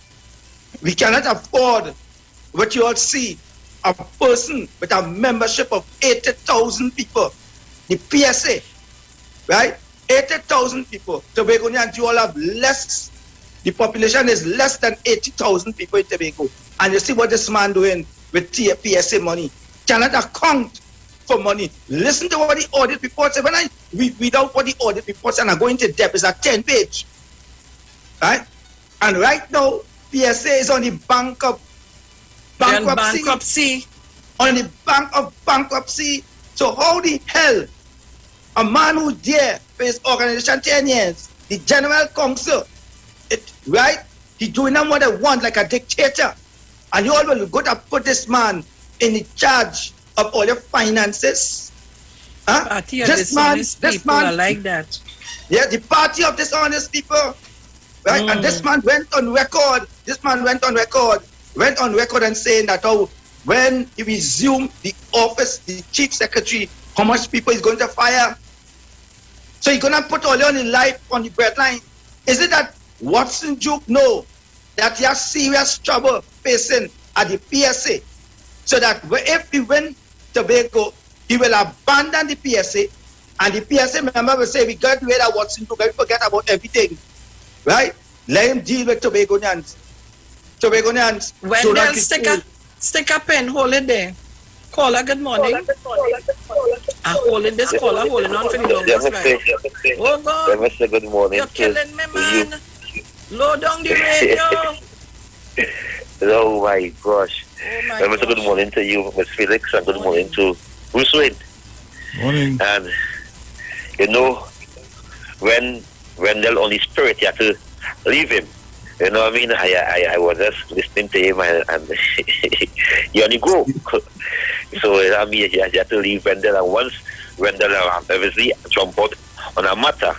We cannot afford what you all see, a person with a membership of 80,000 people, the PSA, right? 80,000 people. Tobagonians, you all have less, the population is less than 80,000 people in Tobago. And you see what this man doing with PSA money. Cannot account for money. Listen to what the audit report says. When I read out what the audit report says and I go into depth, it's a 10-page. Right? And right now, PSA is on the bank of bankruptcy. On the bank of bankruptcy. So how the hell a man who's there for his organization 10 years, the general counsel, right? He's doing them what they want like a dictator. And you all will go to put this man in the charge of all your finances. Huh?
This man are like that.
Yeah, the party of dishonest people. Right? And this man went on record and saying that when he resumed the office, the chief secretary, how much people he's going to fire. So he's going to put all your life on the breadline. Is it that Watson Duke know that he has serious trouble facing at the PSA? So that if he win Tobago, he will abandon the PSA, and the PSA member will say, we got rid of Watson Duke, we forget about everything. Right? Let him deal with Tobagonians.
Wendell, stick a pen, hold it there. Caller, good morning. I'm holding this caller, holding on for the longest time. Oh God,
good morning.
You're killing me, man. Low down the radio.
Oh my gosh. Good morning to you, Miss Felix, and good morning to Bruce Wayne.
Morning.
And you know, when Wendell only spirit, you have to leave him. You know what I mean? I was just listening to him and he only go. So I mean, you have to leave Wendell, and once Wendell obviously jump out on a matter,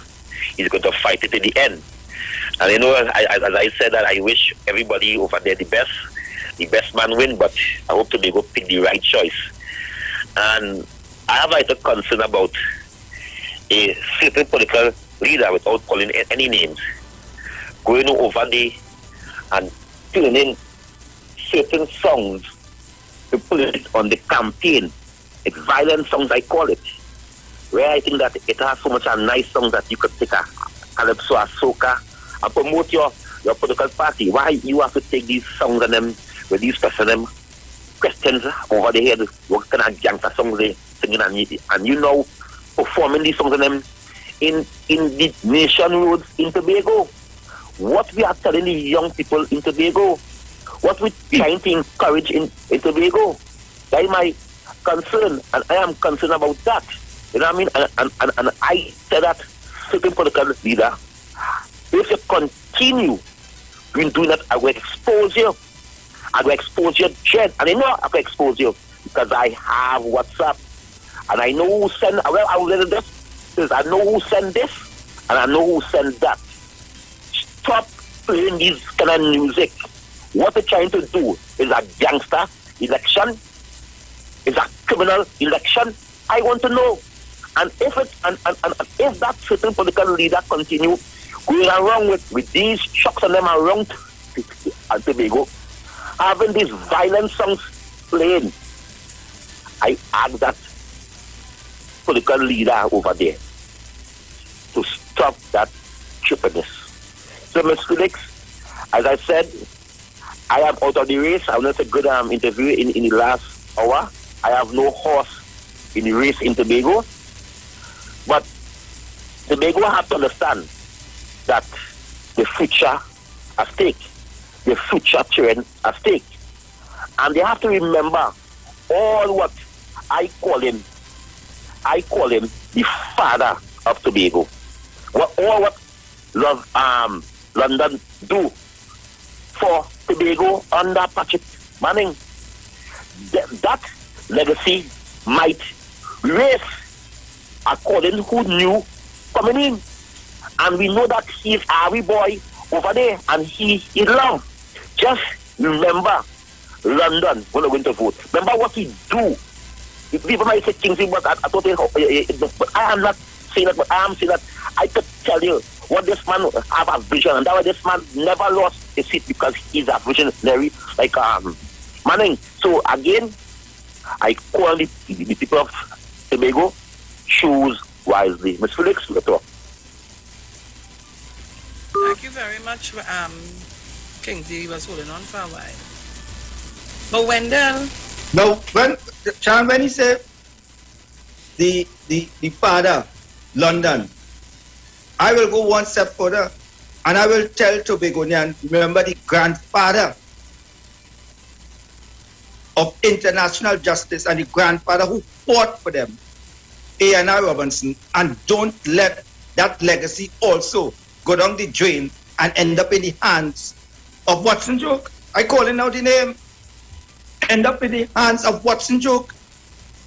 he's going to fight it to the end. And you know, as I said, that I wish everybody over there the best man win, but I hope they go pick the right choice. And I have a concern about a certain political leader, without calling any names, going over there and tuning certain songs to put it on the campaign. It's violent songs, I call it. Where I think that it has so much a nice song that you could take a calypso, a soca, and promote your political party. Why you have to take these songs and them with these person questions over the head? What kind of gangster songs they singing, and you know performing these songs and them in the nation roads in Tobago. What we are telling the young people in Tobago, what we trying to encourage in Tobago. That is my concern, and I am concerned about that. You know what I mean? And I say that certain political leader, if you continue doing that, I will expose you. I will expose your dread. And I know I will expose you because I have WhatsApp. And I know who send, well, I will let this. Because I know who send this, and I know who send that. Stop playing this kind of music. What they're trying to do is a gangster election, is a criminal election. I want to know. And if it and if that certain political leader continue going around with these shocks on them around Tobago, having these violent songs plain. I ask that political leader over there to stop that stupidness. So, Ms. Felix, as I said, I am out of the race. I will not a good interview in the last hour. I have no horse in the race in Tobago. But Tobago have to understand that the future at stake, the future children at stake. And they have to remember all what I call him the father of Tobago. All what London do for Tobago under Patrick Manning. That legacy might race according to who knew coming in. And we know that he's our boy over there and he love. Just remember London when we're going to vote. Remember what he do. People might say Kingsley, but I thought but I am not saying that, but I am saying that I could tell you what this man have a vision, and that way this man never lost his seat because he's a visionary like Manning. So again, I call the people of Tobago, choose wisely. Ms. Felix, let's talk.
Thank you very much. Kingsley was holding on for a while. But Wendell.
No, when he said the father, London, I will go one step further and I will tell Tobagonian, remember the grandfather of international justice and the grandfather who fought for them, A.N.I. Robinson, and don't let that legacy also go down the drain and end up in the hands of Watson Joke. I call him now the name. End up in the hands of Watson Joke.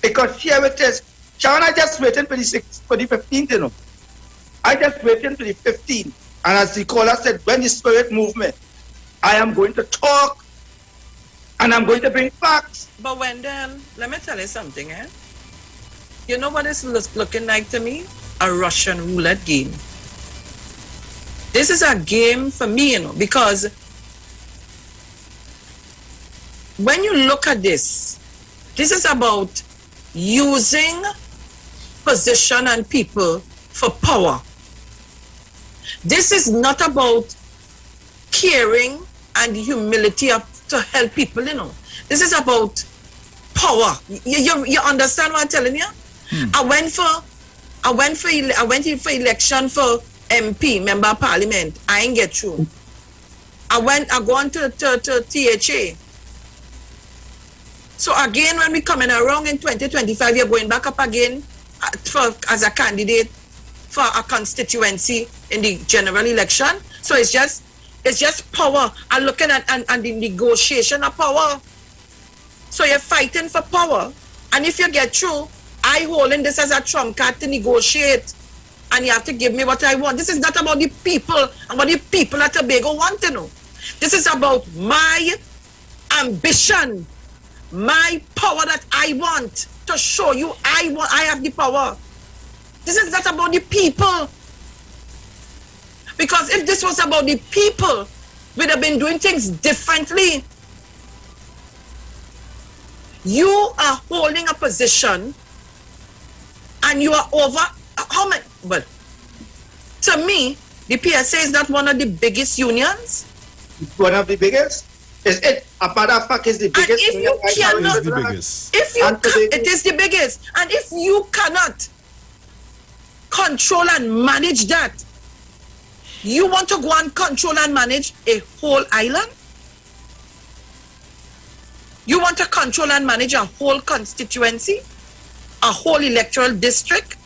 Because here it is. Sharon, I just waiting for the 15th, you know. I just waiting for the 15th. And as the caller said, when the spirit move me, I am going to talk and I'm going to bring facts.
But Wendell, let me tell you something, eh? You know what it's looking like to me? A Russian roulette game. This is a game for me, you know, because when you look at this is about using position and people for power. This is not about caring and humility to help people, you know. This is about power. You understand what I'm telling you? I went for election for MP, member of parliament. I ain't get through. I go on to THA. So again, when we coming around in 2025, you're going back up again as a candidate for a constituency in the general election. So it's just power and looking at and the negotiation of power. So you're fighting for power, and if you get through, I holding this as a trump card to negotiate, and you have to give me what I want. This is not about the people and what the people at Tobago want to know. This is about my ambition, my power that I want to show you I have the power. This is not about the people. Because if this was about the people, we'd have been doing things differently. You are holding a position and you are over how many? Well, to me, the PSA is not one of the biggest unions.
One of the biggest? Is it? A matter of fact, is the biggest.
And if you cannot,
it
is the biggest. And if you cannot control and manage that, you want to go and control and manage a whole island? You want to control and manage a whole constituency, a whole electoral district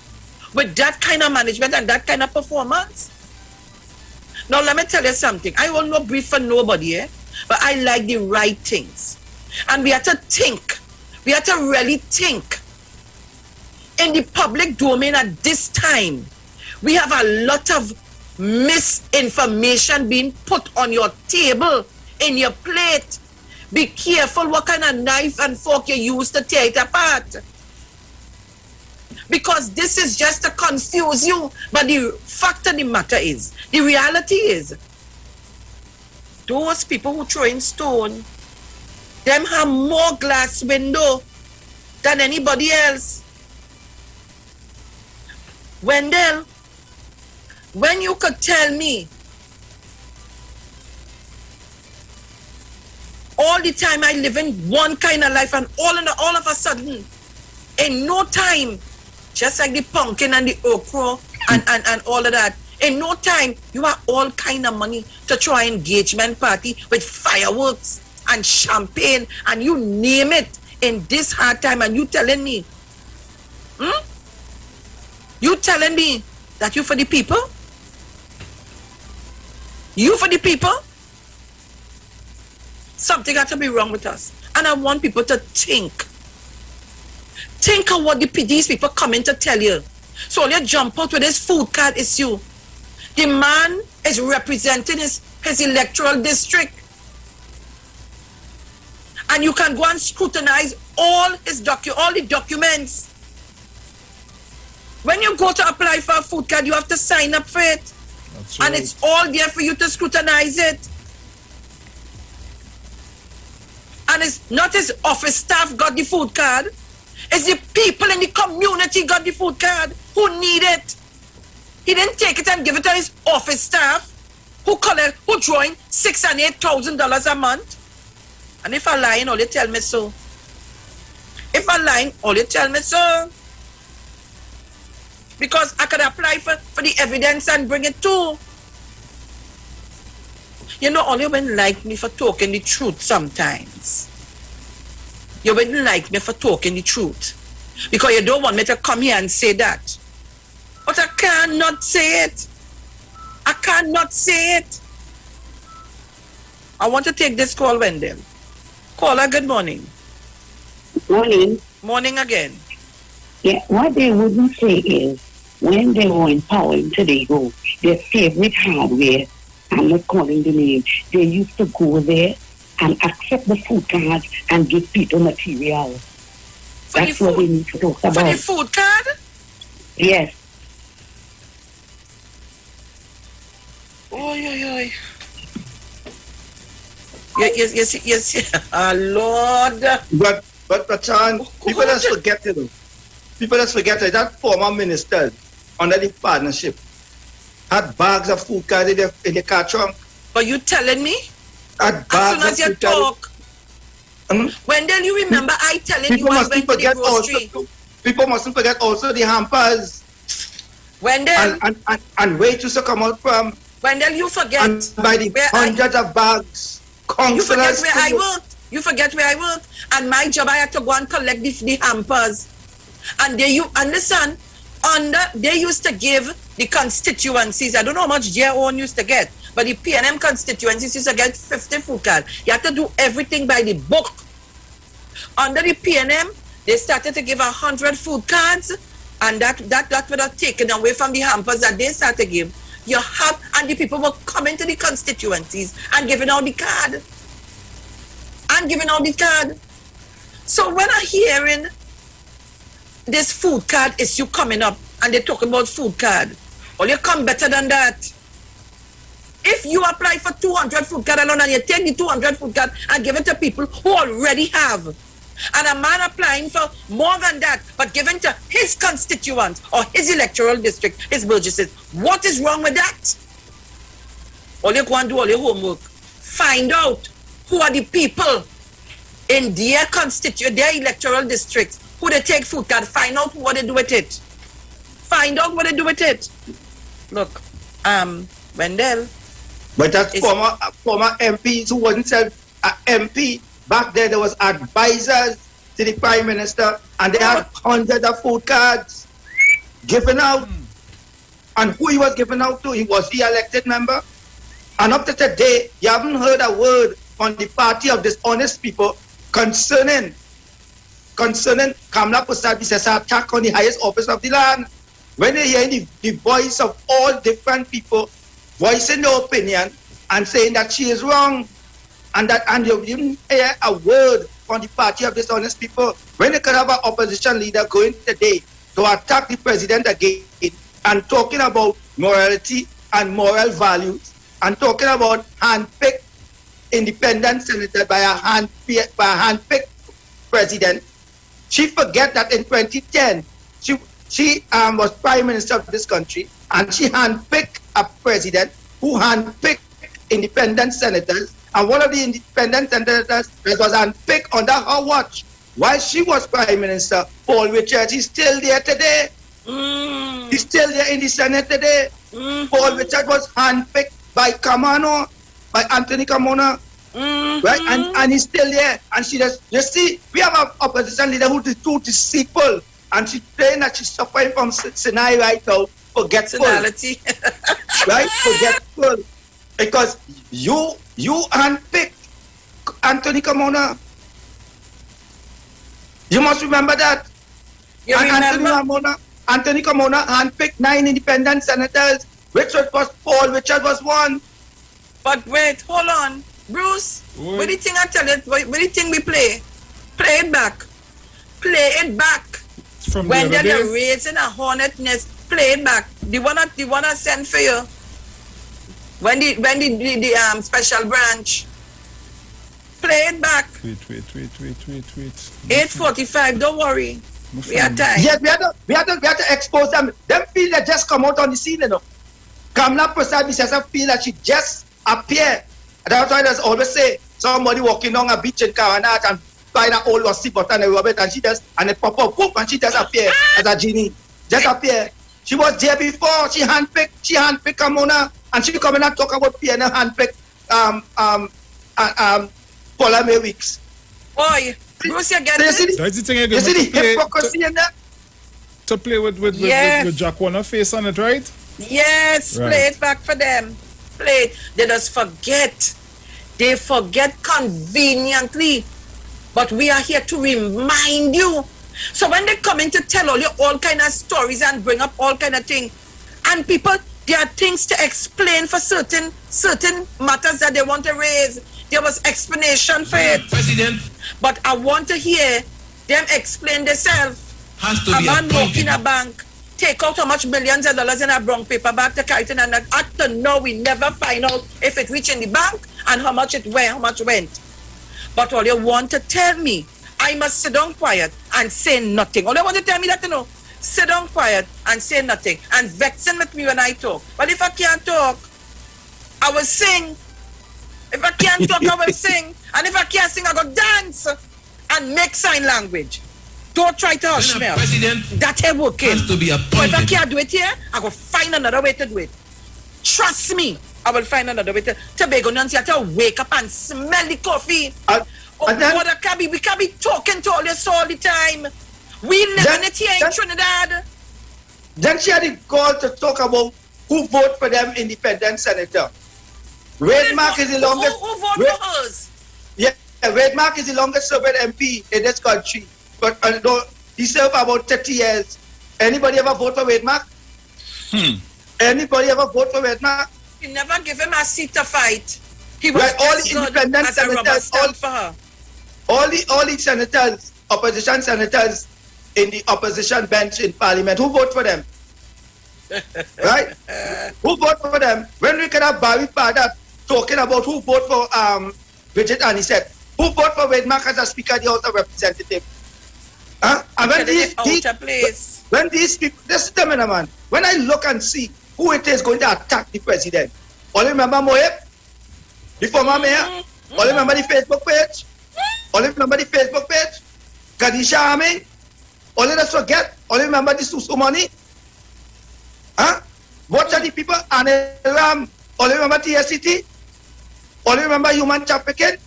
with that kind of management and that kind of performance? Now, let me tell you something. I will not brief for nobody, but I like the right things. And we have to think. We have to really think. In the public domain at this time, we have a lot of misinformation being put on your table, in your plate. Be careful what kind of knife and fork you use to tear it apart. Because this is just to confuse you. But the fact of the matter is, the reality is, those people who throw in stone Them have more glass window than anybody else. Wendell, when you could tell me all the time I live in one kind of life and all of a sudden, in no time, just like the pumpkin and the okra and all of that, in no time, you have all kind of money to try engagement party with fireworks and champagne and you name it in this hard time, and you telling me, you telling me that you for the people? You for the people? Something got to be wrong with us. And I want people to think. Think of what these people coming to tell you. So you jump out with this food card issue. The man is representing his electoral district. And you can go and scrutinize all the documents. When you go to apply for a food card, you have to sign up for it.
That's
and
right.
it's all there for you to scrutinize it. And it's not his office staff got the food card. It's the people in the community got the food card who need it. He didn't take it and give it to his office staff who drawing $6,000 and $8,000 a month. And if I'm lying, all you tell me so. If I'm lying, all you tell me so. Because I could apply for the evidence and bring it too. You know, all you wouldn't like me for talking the truth sometimes. You wouldn't like me for talking the truth. Because you don't want me to come here and say that. But I cannot say it. I cannot say it. I want to take this call, Wendell. Caller, good morning.
Morning.
Morning again.
Yeah, what they wouldn't say is, when they were in power in Tobago, their favorite hardware, I'm not calling the name, they used to go there and accept the food cards and give people material. That's what we need to talk about.
For the food card?
Yes.
Oy. Yes. Lord.
But Chan, people just forget it. People just forget it. That former minister under the partnership had bags of food cards in the car trunk.
But you telling me?
Had
As soon
bags
as you
of food cards.
talk. Wendell, you remember I telling you I went to the grocery.
People mustn't forget also the hampers.
Wendell.
And where it used to come out from.
Wendell, you forget.
And by the hundreds of bags.
You forget where I worked. You forget where I worked. And my job, I had to go and collect the hampers. And they used to give the constituencies, I don't know how much their own used to get, but the PNM constituencies used to get 50 food cards. You had to do everything by the book. Under the PNM, they started to give 100 food cards, and that would have taken away from the hampers that they started to give. And the people were coming to the constituencies and giving out the card. So when I'm hearing this food card issue coming up, and they're talking about food card, well, you come better than that. If you apply for 200 food card alone and you take the 200 food card and give it to people who already have, and a man applying for more than that, but giving to his constituents or his electoral district, his burgesses, what is wrong with that? All you go and do all your homework. Find out who are the people in their their electoral districts who they take food card. Find out what they do with it. Look, Wendell.
But that's former MPs who wasn't MP. Back there was advisors to the Prime Minister, and they had hundreds of food cards given out. And who he was given out to, he was the elected member. And up to today, you haven't heard a word on the party of dishonest people concerning Kamla Pusabi's attack on the highest office of the land. When they hear the voice of all different people voicing their opinion and saying that she is wrong, and you didn't hear a word from the party of dishonest people, when they could have an opposition leader going today to attack the president again and talking about morality and moral values and talking about handpicked independent senator by a hand-picked president. She forget that in 2010, she was prime minister of this country, and she hand-picked a president who hand-picked independent senators, and one of the independent senators that was handpicked under her watch while she was prime minister, Paul Richards, he's still there today. He's still there in the Senate today. Paul Richards was handpicked by Anthony Carmona, right? And he's still there. And she just, you see, we have an opposition leader who is too deceitful, and she's saying that she's suffering from Sinai right now, forgetful.
Personality.
Right? Forgetful. Because you handpicked Anthony Carmona. You must remember that.
You remember?
Anthony Carmona handpicked 9 independent senators. Paul Richards was one.
But wait, hold on. Bruce, what do you think I tell you? What do you think we play? Play it back. Play it back.
From
when
the other
they're
day?
raising a hornet nest, play it back. The one I send for you. When the special branch. Play it back.
Wait.
8:45, don't worry. We have time.
Yes, we have to expose them. Them feel that just come out on the scene, you know. Kamala Prasad Bisesa feel that she just appeared. That's why there's always say somebody walking on a beach in Karanat and find an old rusty button and rub it, and she just, and it pop up, whoop, and she just appear as a genie. Just appear. She was there before. She handpicked Carmona, and she come in and talk about PNL handpicked Paula May Weeks.
Boy, Bruce, you get it?
That's the thing you're
You see the
play,
hypocrisy in that?
to play with Jack Warner face on it, right?
Yes,
Right.
play it back for them. Play it. They just forget. They forget conveniently. But we are here to remind you. So when they come in to tell you all kind of stories and bring up all kind of things, and people, there are things to explain for certain matters that they want to raise. There was explanation for it.
President.
But I want to hear them explain themselves. A man walk in a bank, take out how much millions of dollars in a brown paper bag to carry it in, and up to now we never find out if it reached in the bank and how much it went. But all you want to tell me, I must sit down quiet and say nothing. All you want to tell me that, you know, sit down quiet and say nothing, and vexing with me when I talk. But if I can't talk, I will sing. If I can't talk, I will sing. And if I can't sing, I go dance and make sign language. Don't try to hush me up. That ain't working. But if I can't do it here, I will find another way to do it. Trust me, I will find another way to beg on you to wake up and smell the coffee. We can't be talking to all this all the time. We live in it here in Trinidad.
Then she had the gall to talk about who vote for them independent senator. Wade Mark is the longest.
Who vote for hers?
Yeah, Wade Mark is the longest serving MP in this country. But he served about 30 years. Anybody ever vote for Wade Mark? Anybody ever vote for Wade Mark?
You never give him a seat to fight. He was
Right, all the
just good
independent
as a rubber
senators,
stamp for her.
all the senators, opposition senators in the opposition bench in parliament, who vote for them? Right? Who vote for them? When we can have Barry Pada talking about who vote for Bridget, and he said, who vote for Wade Mark as a speaker of the House of Representatives? And when these people, listen to me, man. When I look and see who it is going to attack the president, all you remember Moeb, the former mayor? All you remember the Facebook page? All you remember the Facebook page? Kadisha Amin? All you just forget? All you remember the Susu money? What are the people? Ram? All you remember TSCT? All you remember human trafficking?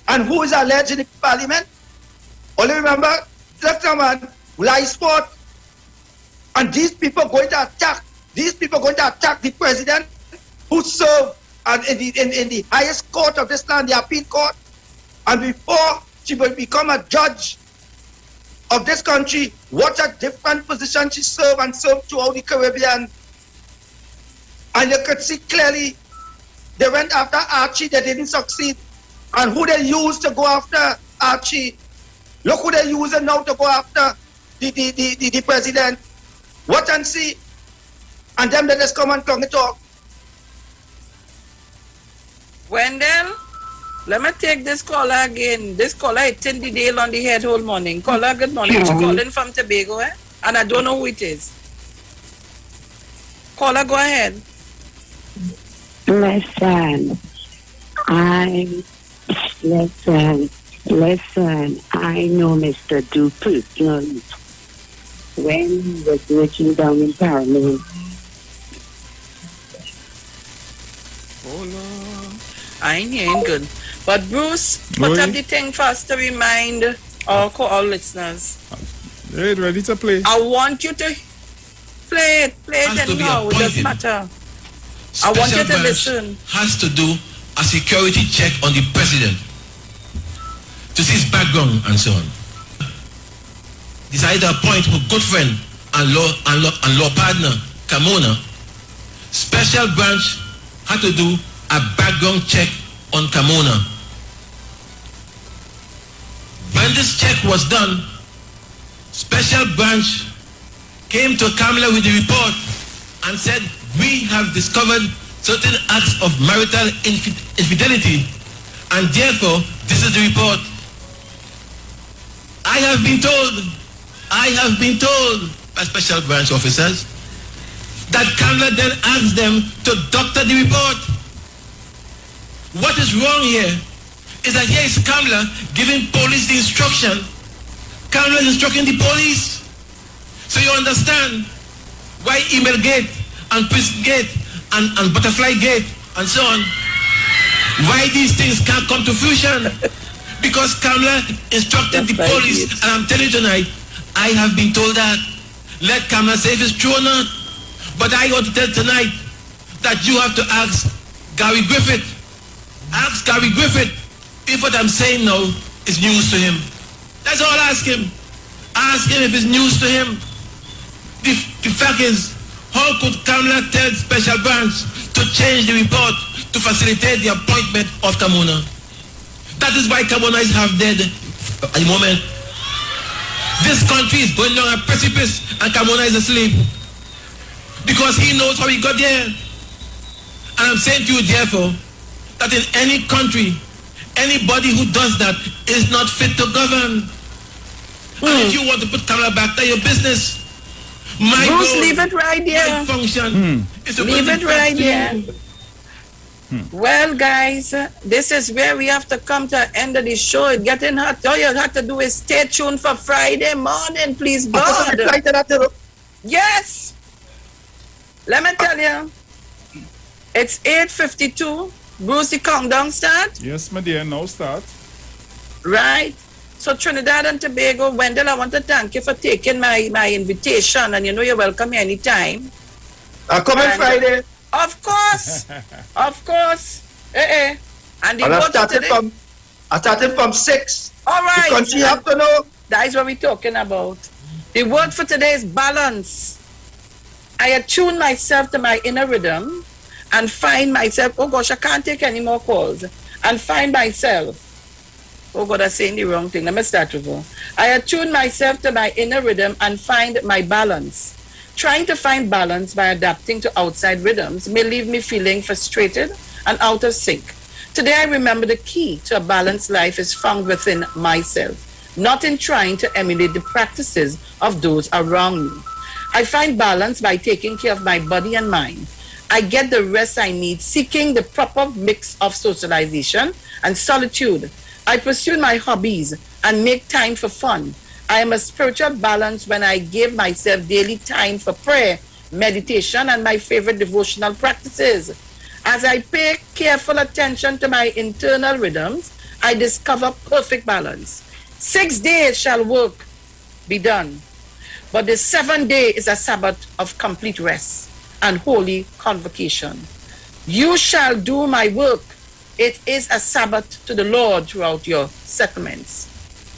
And who is alleged in the parliament? All you remember, Dr. Man, lie sport. And these people going to attack the president who served in the highest court of this land, the appeal court. And before she will become a judge of this country, what a different position she served throughout the Caribbean. And you could see clearly they went after Archie, they didn't succeed. And who they used to go after Archie? Look who they're using now to go after the president. Watch and see. And them they just come and talk it talk.
Wendell, let me take this caller again. This caller hitting the nail on the head whole morning. Caller, good morning. She calling from Tobago, and I don't know who it is. Caller, go ahead.
Listen, I know Mr. Du personally. When he was working down in Parliament.
Oh no, I ain't hearing good. But Bruce, put up the thing for us to remind our listeners.
Hey, ready to play?
I want you to play it anyhow. It doesn't matter. I want you to listen.
Has to do a security check on the president to see his background and so on. Decided to appoint her good friend and law partner, Kamona. Special branch had to do a background check on Kamona. When this check was done, special branch came to Kamala with the report and said, we have discovered certain acts of marital infidelity, and therefore this is the report. I have been told by special branch officers that Kamala then asked them to doctor the report. What is wrong here is that here is Kamala giving police the instruction. Kamala is instructing the police. So you understand why email gate and prison gate and butterfly gate and so on, why these things can't come to fruition. Because Kamala instructed the police, and I'm telling you tonight, I have been told that. Let Kamala say if it's true or not. But I want to tell tonight that you have to ask Gary Griffith. Ask Gary Griffith if what I'm saying now is news to him. That's all I ask him. Ask him if it's news to him. The fact is, how could Kamala tell special branch to change the report to facilitate the appointment of Kamona? That is why Kamona is half dead at the moment. This country is going down a precipice and Kamona is asleep. Because he knows how he got there. And I'm saying to you, therefore, that in any country, anybody who does that is not fit to govern. And if you want to put Kamala back, that's your business. My
Bruce,
goal,
leave it right there.
my function is to
Leave
put
it
the
right
facts to
there.
you.
Well, guys, this is where we have to come to the end of the show. It's getting hot. All you have to do is stay tuned for Friday morning, please God. Yes. Let me tell you, it's 8:52. Bruce, the countdown start?
Yes, my dear, now start.
Right. So Trinidad and Tobago, Wendell, I want to thank you for taking my invitation, and you know you're welcome anytime.
Coming Friday.
Of course. Of course. And the
And I
vote
started
today.
from 6.
All right.
The country have to know.
That is what we're talking about. The word for today is balance. I attune myself to my inner rhythm and find myself, oh gosh, I can't take any more calls, and find myself, oh God, I'm saying the wrong thing. Let me start over. I attune myself to my inner rhythm and find my balance. Trying to find balance by adapting to outside rhythms may leave me feeling frustrated and out of sync. Today I remember the key to a balanced life is found within myself, not in trying to emulate the practices of those around me. I find balance by taking care of my body and mind. I get the rest I need, seeking the proper mix of socialization and solitude. I pursue my hobbies and make time for fun. I am a spiritual balance when I give myself daily time for prayer, meditation, and my favorite devotional practices. As I pay careful attention to my internal rhythms, I discover perfect balance. 6 days shall work be done, but the 7th day is a Sabbath of complete rest and holy convocation. You shall do my work. It is a Sabbath to the Lord throughout your settlements.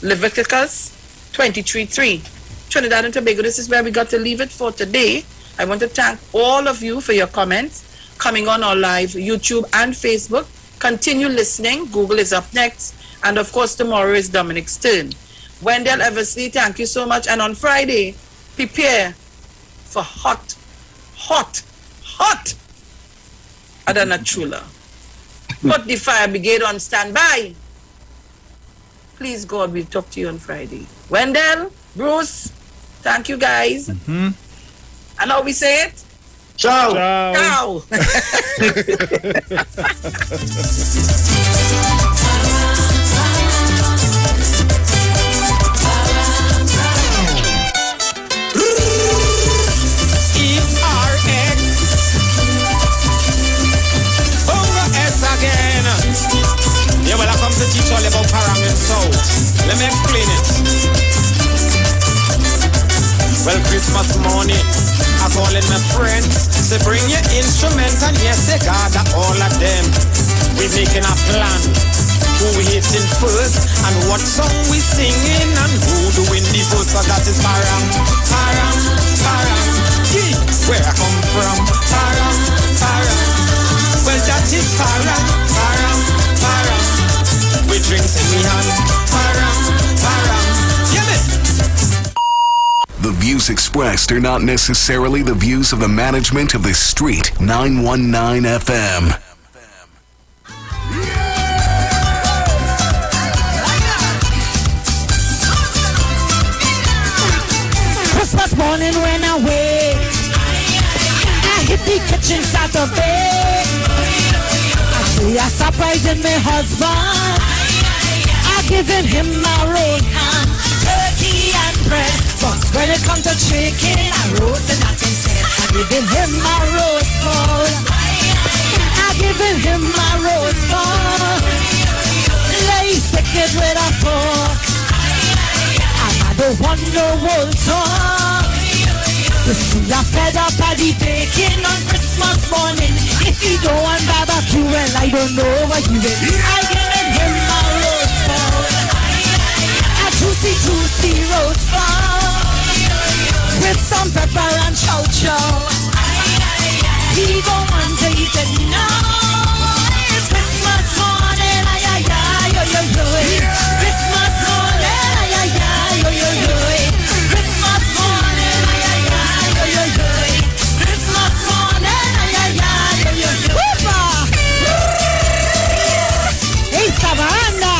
Leviticus 23:3. Trinidad and Tobago, this is where we got to leave it for today. I want to thank all of you for your comments coming on our live YouTube and Facebook. Continue listening. Google is up next. And of course, tomorrow is Dominic's turn. Wendell Eversley, thank you so much. And on Friday, prepare for hot Adana Chula. Put the fire brigade on standby. Please, God, we'll talk to you on Friday. Wendell, Bruce, thank you guys. And how we say it?
Ciao.
Ciao.
Again. Yeah, well, I come to teach all about parang and salt. Let me explain it. Well, Christmas morning, I calling my friends. Say, bring your instrument and yes, they gather all of them. We making a plan. Who we hitting first and what song we singing and who doing the first, cause that is parang, parang, parang. Yeah, where I come from, parang, parang. Well, that is parang, parang, parang. We drinks in we hand, parang, parang. Yeah, man.
The views expressed are not necessarily the views of the management of the Street 919 FM.
Christmas morning when I wake, I hit the kitchen, start to bake. I see a surprise in my husband. I given him my roast ham, turkey and bread. But when it comes to chicken, I roasted that instead. I given him my roast ball. I given him my roast ball. Let's stick it with a fork. I don't want no wool talk. You see, I fed up at the baking on Christmas morning. If he don't want barbecue, well, I don't know what you will. I given him my roast ball. A juicy, juicy roast ball with some pepper and chow chow. He don't want to eat it now. It's Christmas morning, ay, ay, ay, yo, yo, yo. Christmas morning, ay, ay, ay, yo, yo, yo. Christmas morning, ay, ay, ay, yo, yo, yo. Christmas morning, ay, ay, ay, yo, yo, yo. Whoopa! Hey, Savannah!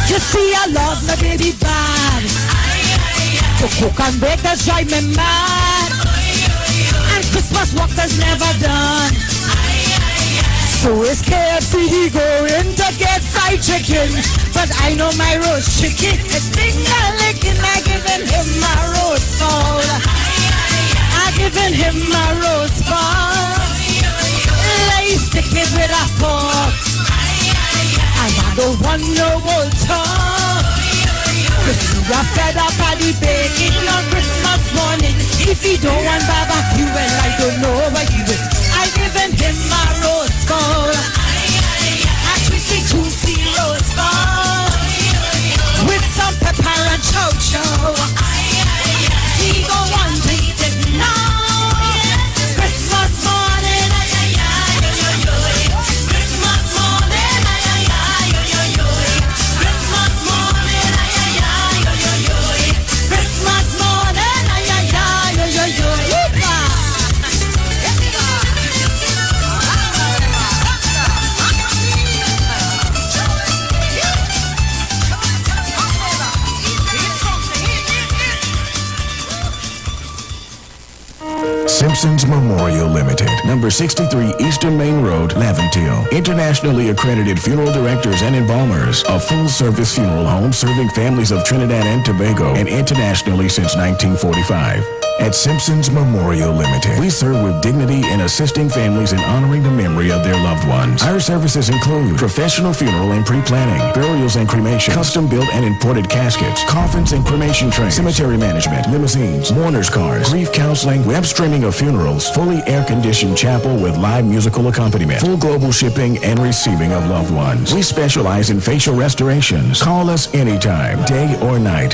You see, I love my baby bad. To cook and bake does drive me mad. And Christmas work is never done. So it's KFC, he going to get fried chicken. But I know my roast chicken is finger-licking. I given him my roast ball. I given him my roast ball. Let's stick it with a fork. And I don't want no more talk. You're fed up at the baking on Christmas morning. If he don't want barbecue, well, I don't know what he will. I given him my roast ball. A juicy roast ball with some pepper and chow chow. He don't want to eat it now. Christmas morning, ay, ay, ay, yo, yo, yo. Christmas morning, ay, ay, ay, yo, yo, yo. Christmas morning, ay, ay, ay, yo, yo, yo. Christmas morning, ay, ay, ay, yo, yo, yo. Whoop-a!
Simpsons Memorial Limited, number 63 Eastern Main Road, Laventille. Internationally accredited funeral directors and embalmers. A full-service funeral home serving families of Trinidad and Tobago and internationally since 1945. At Simpsons Memorial Limited, we serve with dignity in assisting families in honoring the memory of their loved ones. Our services include professional funeral and pre-planning, burials and cremation, custom-built and imported caskets, coffins and cremation trays, cemetery management, limousines, mourners cars, grief counseling, web streaming of funerals, fully air-conditioned chapel with live musical accompaniment, full global shipping and receiving of loved ones. We specialize in facial restorations. Call us anytime, day or night.